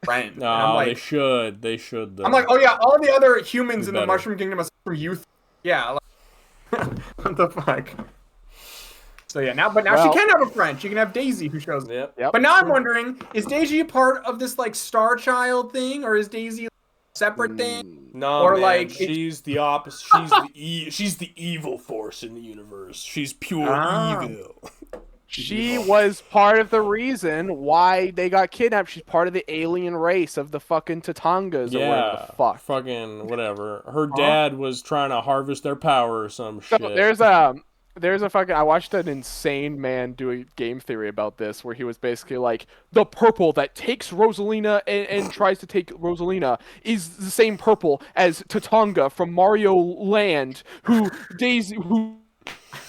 friend." No, And I'm like, they should. They should. Though. I'm like, oh yeah, all the other humans Do in the better. Mushroom Kingdom are from youth. Yeah. Like, what the fuck? So yeah, now Well- she can have a friend. She can have Daisy who shows. Yep. Yep. But now I'm wondering, is Daisy a part of this like Star Child thing, or is Daisy a separate thing? No, Or, man, like, she's the opposite. She's the evil force in the universe. She's pure Ah. evil. She was part of the reason why they got kidnapped. She's part of the alien race of the fucking Tatangas or whatever Yeah, the fuck. fucking whatever. Her dad was trying to harvest their power or some So shit. there's a fucking. I watched an insane man do a game theory about this, where he was basically like, the purple that takes Rosalina and tries to take Rosalina is the same purple as Tatanga from Mario Land, who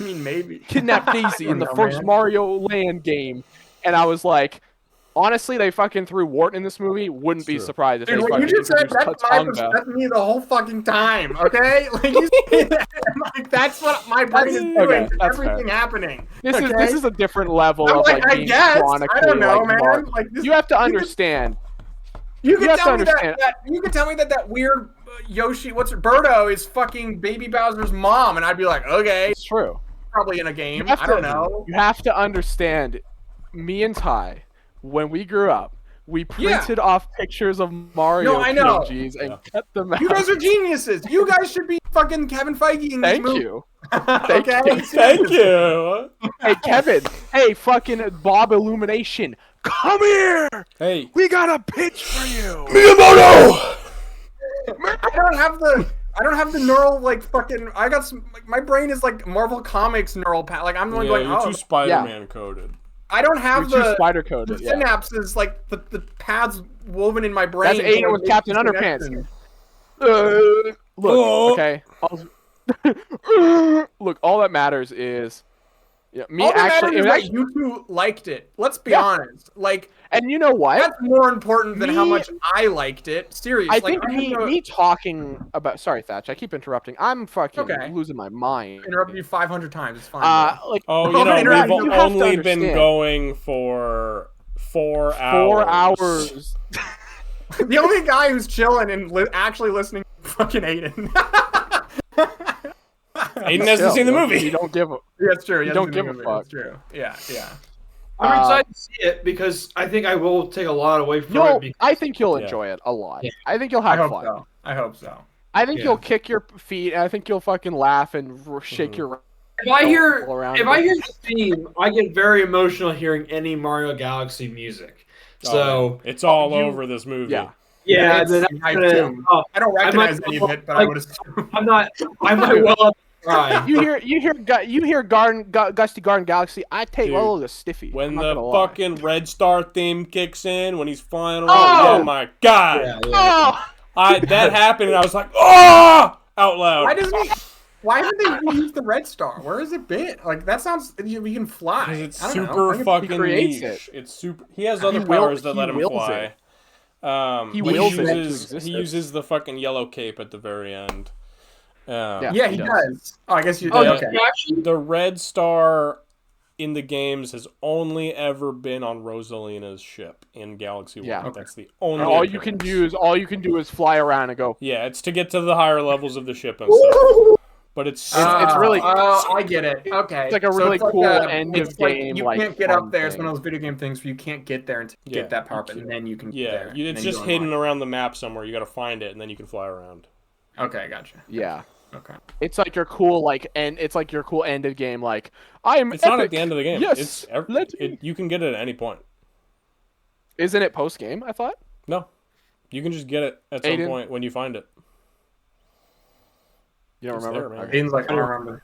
I mean, maybe kidnapped Daisy in the first Mario Land game. And I was like, honestly, they fucking threw Wart in this movie. Wouldn't be True. surprised if Dude, they what you fucking just said, introduced that's me the whole fucking time, okay? Like, you say that, I'm like, that's what my brain is doing Okay, to that's everything happening. This okay? is a different level I'm of like, like I being guess. chronically I don't know, like man. marked. Like, this, You have to understand. You can have tell to me understand. that you can tell me that weird Yoshi, Birdo is fucking Baby Bowser's mom, and I'd be like, okay, It's true. probably in a game. You have I don't to- know. You have to understand, me and Ty, when we grew up, we Yeah. printed off pictures of Mario No, I know. PNGs and cut them out. You guys are geniuses. You guys should be fucking Kevin Feige in this Thank movie. you. Okay? you. Thank you. Hey, Kevin. Hey, fucking Bob Illumination. Come here. Hey, We got a pitch for you. Miyamoto. I don't have the neural like fucking. I got some. Like, my brain is like Marvel Comics neural path. Like I'm the one Yeah, going. you're Oh, too Spider-Man coded. I don't have You're too the spider coded. Yeah. synapses like the paths woven in my brain. That's to, Aiden like, with make Captain these Underpants. connections. Look, Oh. okay. Look, all that matters is me All that actually, matters is that you two liked it. Let's be Yeah. honest. Like and you know what? that's more important than how Me- much I liked it. Seriously. I think me talking about. Sorry, Thatch. I keep interrupting. I'm fucking Okay. losing my mind. interrupted you 500 times. It's fine. bro. Like Oh, Well, we've you have to only been understand. going for 4 hours. 4 hours. The only guy who's chilling and actually listening to fucking Aiden. Aiden hasn't seen the You movie. don't give a. Yeah, it's true. You Yes, don't it's give a movie. fuck. It's true. Yeah, yeah. I'm excited to see it because I think I will take a lot away from No, it. Because, I think you'll Yeah. enjoy it a lot. Yeah. I think you'll I have hope fun. so. I hope so. I think Yeah. you'll kick your feet, and I think you'll fucking laugh and shake your. if I hear all around if you. I hear the theme, I get very emotional hearing any Mario Galaxy music. So it's all you- over this movie. Yeah. yeah, It's- then I I'm gonna- assume. I don't recognize any of it, but I like- would assume. I'm not. I might well have tried. You hear Gusty Garden Galaxy. I take Dude, all the stiffy. I'm When not the gonna lie. fucking Red Star theme kicks in, when he's flying around, Oh! oh my god! Oh! That happened, and I was like, oh! Out loud. Why haven't they reused the Red Star? Where has it been? Like that sounds. You can fly. Because it's I don't know. super I can- fucking creates niche. it. It's super. He has other will- powers that he let him wills fly. He He wills it into uses existence. he uses the fucking yellow cape at the very end. Yeah. Yeah, he he does. does. Oh, I guess you. Oh, okay. you actually. The Red Star in the games has only ever been on Rosalina's ship in Galaxy War. Yeah. Okay. That's the only. And all you can do is fly around and go. Yeah, it's to get to the higher levels of the ship and stuff. But it's It's really- Oh, I get it. Okay. It's like a really cool end it's of like game, You like, can't get fun up there. It's thing. one of those video game things where you can't get there until you Yeah, get that power up, you and then you can get yeah, there. and it's then you just go hidden online. around the map somewhere. You got to find it, and then you can fly around. Okay, gotcha. Yeah. Okay. It's like your cool it's like your cool end of game. Like I'm. It's not at epic. the end of the game. Yes. You can get it at any point. Isn't it post game? I thought. No, you can just get it at some Aiden? point when you find it. You don't It's remember? there, man. Okay. Aiden's like, I don't remember.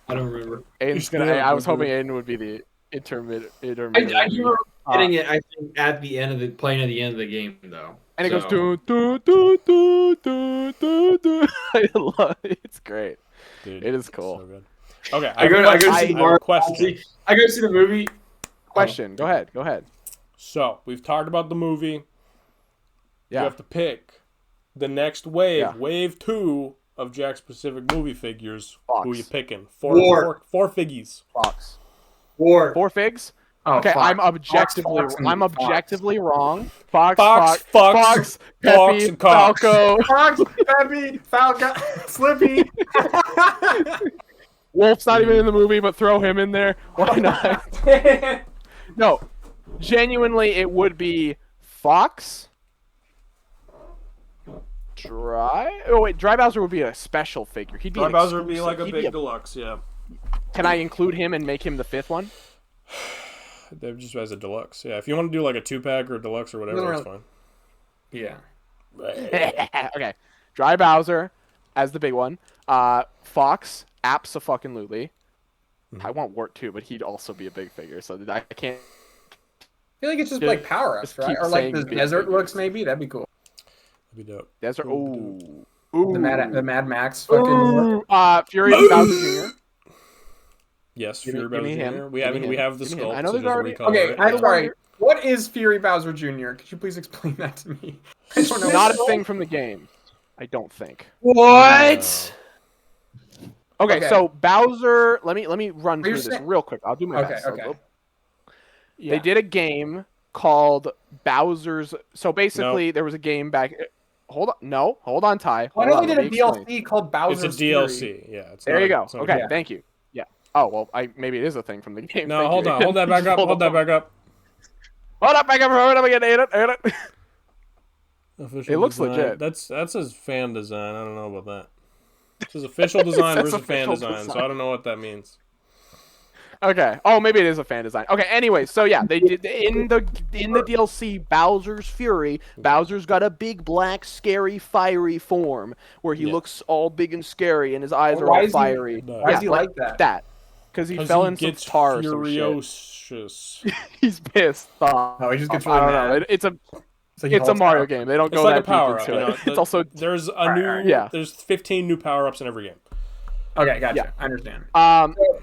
I don't remember. Aiden's You gonna. still I was remember. hoping Aiden would be the intermediate. I do remember getting it. I think at the end of the playing at the end of the game though. And it goes So- do do do do do do do. I love it. It's great. Dude, It is it's cool. so good. Okay, I go to see I have a Mario. question. I go to see the movie. Question. Go ahead. Go ahead. So we've talked about the movie. You Yeah. have to pick the next wave, Yeah. wave 2 of Jack's Pacific movie figures. Fox. Who you picking? War. Four figgies. Fox. War. 4 figs. Oh, Okay, Fox. I'm objectively Fox, and I'm Fox. objectively wrong. Fox, Fox, Fox, Peppy, and Cox. Falco. Fox, Peppy, Falco, Slippy. Wolf's not even in the movie, but throw him in there. Why not? No, genuinely, it would be Fox. Dry Bowser would be a special figure. He'd be. Dry an Bowser would be exclusive. like a He'd big a- deluxe, yeah. Can I include him and make him the 5th one? They're just as a deluxe. Yeah, if you want to do like a 2-pack or a deluxe or whatever, that's fine. Yeah. Okay, Dry Bowser as the big one. Fox, abso-fucking-lutely. I want Wart too, but he'd also be a big figure, so I can't. I feel like it's just Yeah, like power ups, just right? keep Or like saying the big desert figures. looks, maybe. That'd be cool. That'd be dope. Desert. Ooh. The Mad Max fucking. Ooh. Fury Bowser Jr. Yes, Give me- Fury give me Bowser him. Jr. We Give have me him. we have the Give me him. sculpt. I know so there's just already- recolor Okay, it. I'm Yeah. sorry. What is Fury Bowser Jr.? Could you please explain that to me? I don't know. Not a thing from the game. I don't think. What? Okay, Okay. so Bowser. Let me run you're through this saying- real quick. I'll do my Okay, best. So, okay. They did a game called Bowser's. So basically, Nope. there was a game back. Hold on, Ty. Why Hold don't on, they let did a me explain. DLC called It's Bowser's a Fury? DLC. Yeah. It's There not you a- go. it's not a Okay, game. thank you. Yeah. Oh well, maybe it is a thing from the game. No, Thank hold you. on. Hold that back up. Hold that back up. Hold up, back up, hold up again. Hold it. Official It looks design. legit. That's his fan design. I don't know about that. It says official design says versus fan official design, so design. I don't know what that means. Okay. Oh, maybe it is a fan design. Okay. Anyway, so yeah, they did in the DLC Bowser's Fury. Bowser's got a big black, scary, fiery form where he Yeah. looks all big and scary, and his eyes are Why all is he- fiery. No. Why Yeah, is he like that? That. Because he 'Cause fell he in some gets tar or some shit. furious. He's pissed off. Oh, he just gets I really don't know. mad. It's a So he it's a holds Mario out. game. They don't It's go like that a power deep up. into You know, it. It's also there's a new Yeah. There's 15 new power ups in every game. Okay, gotcha. Yeah. I understand.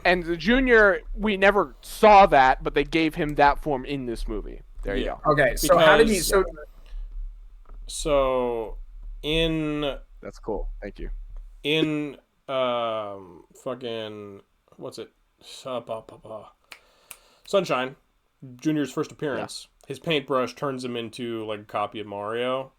and the junior, we never saw that, but they gave him that form in this movie. There you Yeah. go. Okay, so how did he? Because- So So in That's cool. Thank you. fucking what's it? Sunshine, Junior's first appearance. His paintbrush turns him into like a copy of Mario,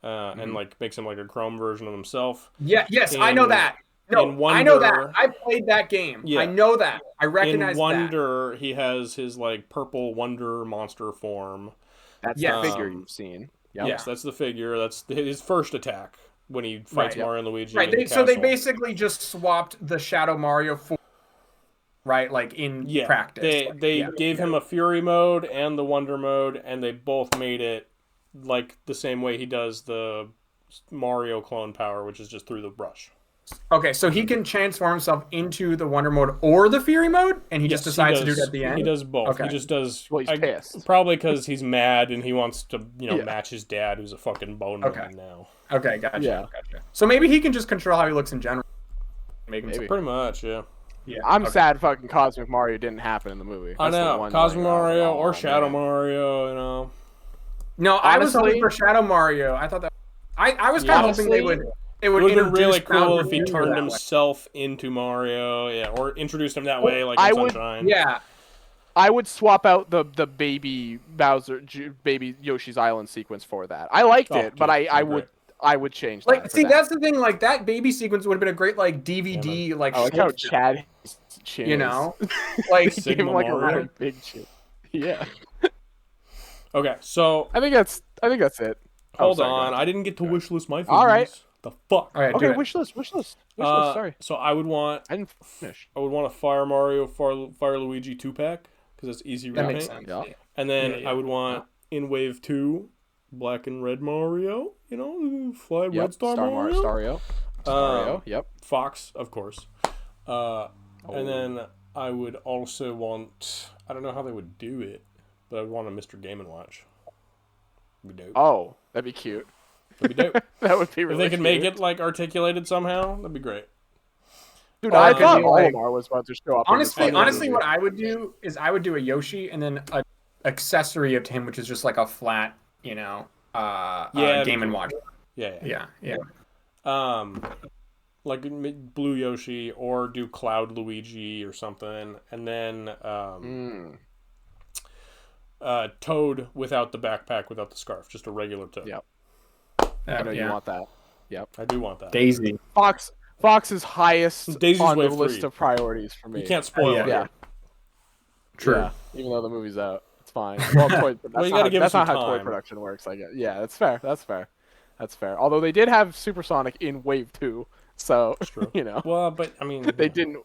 and like makes him like a chrome version of himself. yeah, yes, I know In- that. No, in I know Wonder- that. I played that game. Yeah. I know that. I recognize In Wonder, he has his like purple Wonder monster form. That's Yes. the figure you've seen. Yep. Yes, that's the figure. That's his first attack when he fights Right. Mario and Luigi. that. Right. in the So they castle. basically just swapped the Shadow Mario for right? Like in Yeah, practice. they gave him a Fury mode and the Wonder mode, and they both made it like the same way he does the Mario clone power, which is just through the brush. Okay, so he can transform himself into the Wonder mode or the Fury mode, and he just decides to do it at the end. He does both. Okay. He just does. Well, he's pissed. Probably because he's mad and he wants to, Yeah. match his dad, who's a fucking bone man now. Okay, gotcha, Yeah. gotcha. So maybe he can just control how he looks in general. Make him Maybe. Pretty much, yeah. yeah. I'm okay. sad fucking Cosmic Mario didn't happen in the movie. I That's the know. one Cosmic thing I was like, Mario oh, or Shadow man. Mario, No, I was Honestly- hoping for Shadow Mario. I thought that I was kind of hoping they would. It It would would have been really introduce cool Bowser if he Jr. turned that way. himself into Mario, or introduced him that way, like I in would- Sunshine. Yeah. I would swap out the baby baby Yoshi's Island sequence for that. I liked it, but dude, I would change Like, that. for see, that. that's the thing. Like, that baby sequence would have been a great, like, DVD, like, I like how short film, Chad his chin you is. know? Like, They gave him like a Mario. really big chin. Yeah, Okay, so I think that's it. hold sorry, go on. ahead. I didn't get to wishlist my figures. All right. The fuck. all right, Okay, do it. wish list. Sorry, So I would want I didn't finish. a Fire Mario, Fire Luigi 2-pack because it's easy That makes repaint. sense. Yeah. And then Yeah. I would want in Wave 2, Black and Red Mario. Fly Yep. Red Star Mario. Stario. Yep. Fox, of course. And then I would also want. I don't know how they would do it, but I would want a Mr. Game & Watch. That'd be dope. Oh, that'd be cute. That'd be dope. That would be If really they could cute. make it like articulate someday, that'd be great. Dude, Or I it could thought be, like- Olimar was about to show up. in this Honestly, fucking honestly, movie. what I would do is I would do a Yoshi and then an accessory of him, which is just like a flat, Yeah, Game and Watch. Yeah. Yeah. Like Blue Yoshi or do Cloud Luigi or something, and then Toad without the backpack, without the scarf, just a regular Toad. Yep. I know you want that. Yep. I do want that. Daisy. Fox is highest Daisy's on the wave list 3. of priorities for me. You can't spoil it. Yeah. True. Yeah, even though the movie's out, it's fine. Well, that's you gotta give that's it not some how toy time. production works. I guess. Yeah, that's fair. That's fair. Although they did have Supersonic in Wave 2, so True. Well, but I mean, they didn't.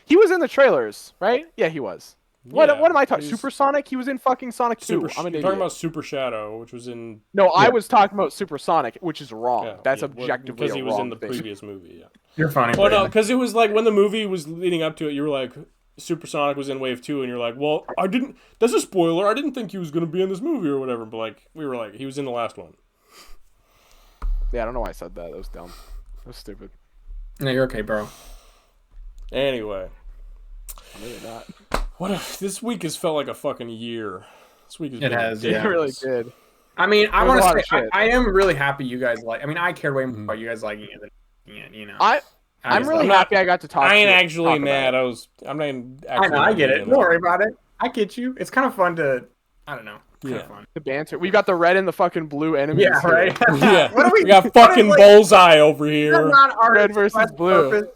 He was in the trailers, right? Yeah, he was. What am I talking? he's- Supersonic? He was in fucking Sonic 2. Super, I'm an you're idiot. talking about Super Shadow, which was in. No, I was talking about Supersonic, which is wrong. Yeah, That's yeah, objectively because he a was wrong in the thing. previous movie. Yeah. You're funny. Well, no, Brandon. because it was like when the movie was leading up to it, you were like, Supersonic was in Wave 2, and you're like, well, I didn't. That's a spoiler. I didn't think he was going to be in this movie or whatever. But like, we were like, he was in the last one. Yeah, I don't know why I said that. That was dumb. That was stupid. No, you're okay, bro. Anyway, Maybe not. this week has felt like a fucking year. This week has It been has, It yeah. ridiculous. really did. I mean, I There was want a lot to of say shit. I am really happy you guys like. I mean, I care way more about you guys liking it than you know. I'm just really love- happy I got to talk. I ain't to actually talk about mad. it. I'm not even I actually. know, I get it. mad. Don't worry about it. I get you. It's kind of fun to. I don't know. Kind Yeah. of fun. The banter. We've got the red and the fucking blue enemies. Yeah, here. right. Yeah, What are we got what fucking is, like, bullseye over That's here. not our Red versus express blue. purpose.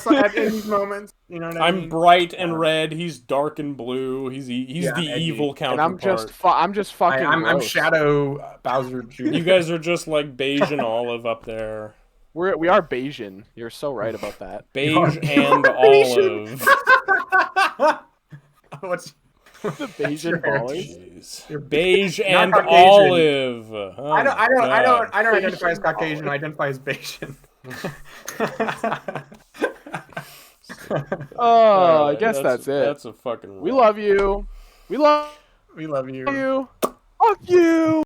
So at these moments, you know what I mean? I'm bright and red. He's dark and blue. He's Yeah, the edgy. evil And counterpart. I'm just fucking. I'm gross. Shadow Bowser Jr. You guys are just like beige and olive up there. We are Bayesian. You're so right about that. Beige and olive. What's The Bayesian hair. ballers. Jeez. Beige and Caucasian. olive. Oh I don't God. identify as Caucasian. I identify as Bayesian. Oh, I guess that's it. That's a fucking. We love you. We love We love you. you. Fuck you.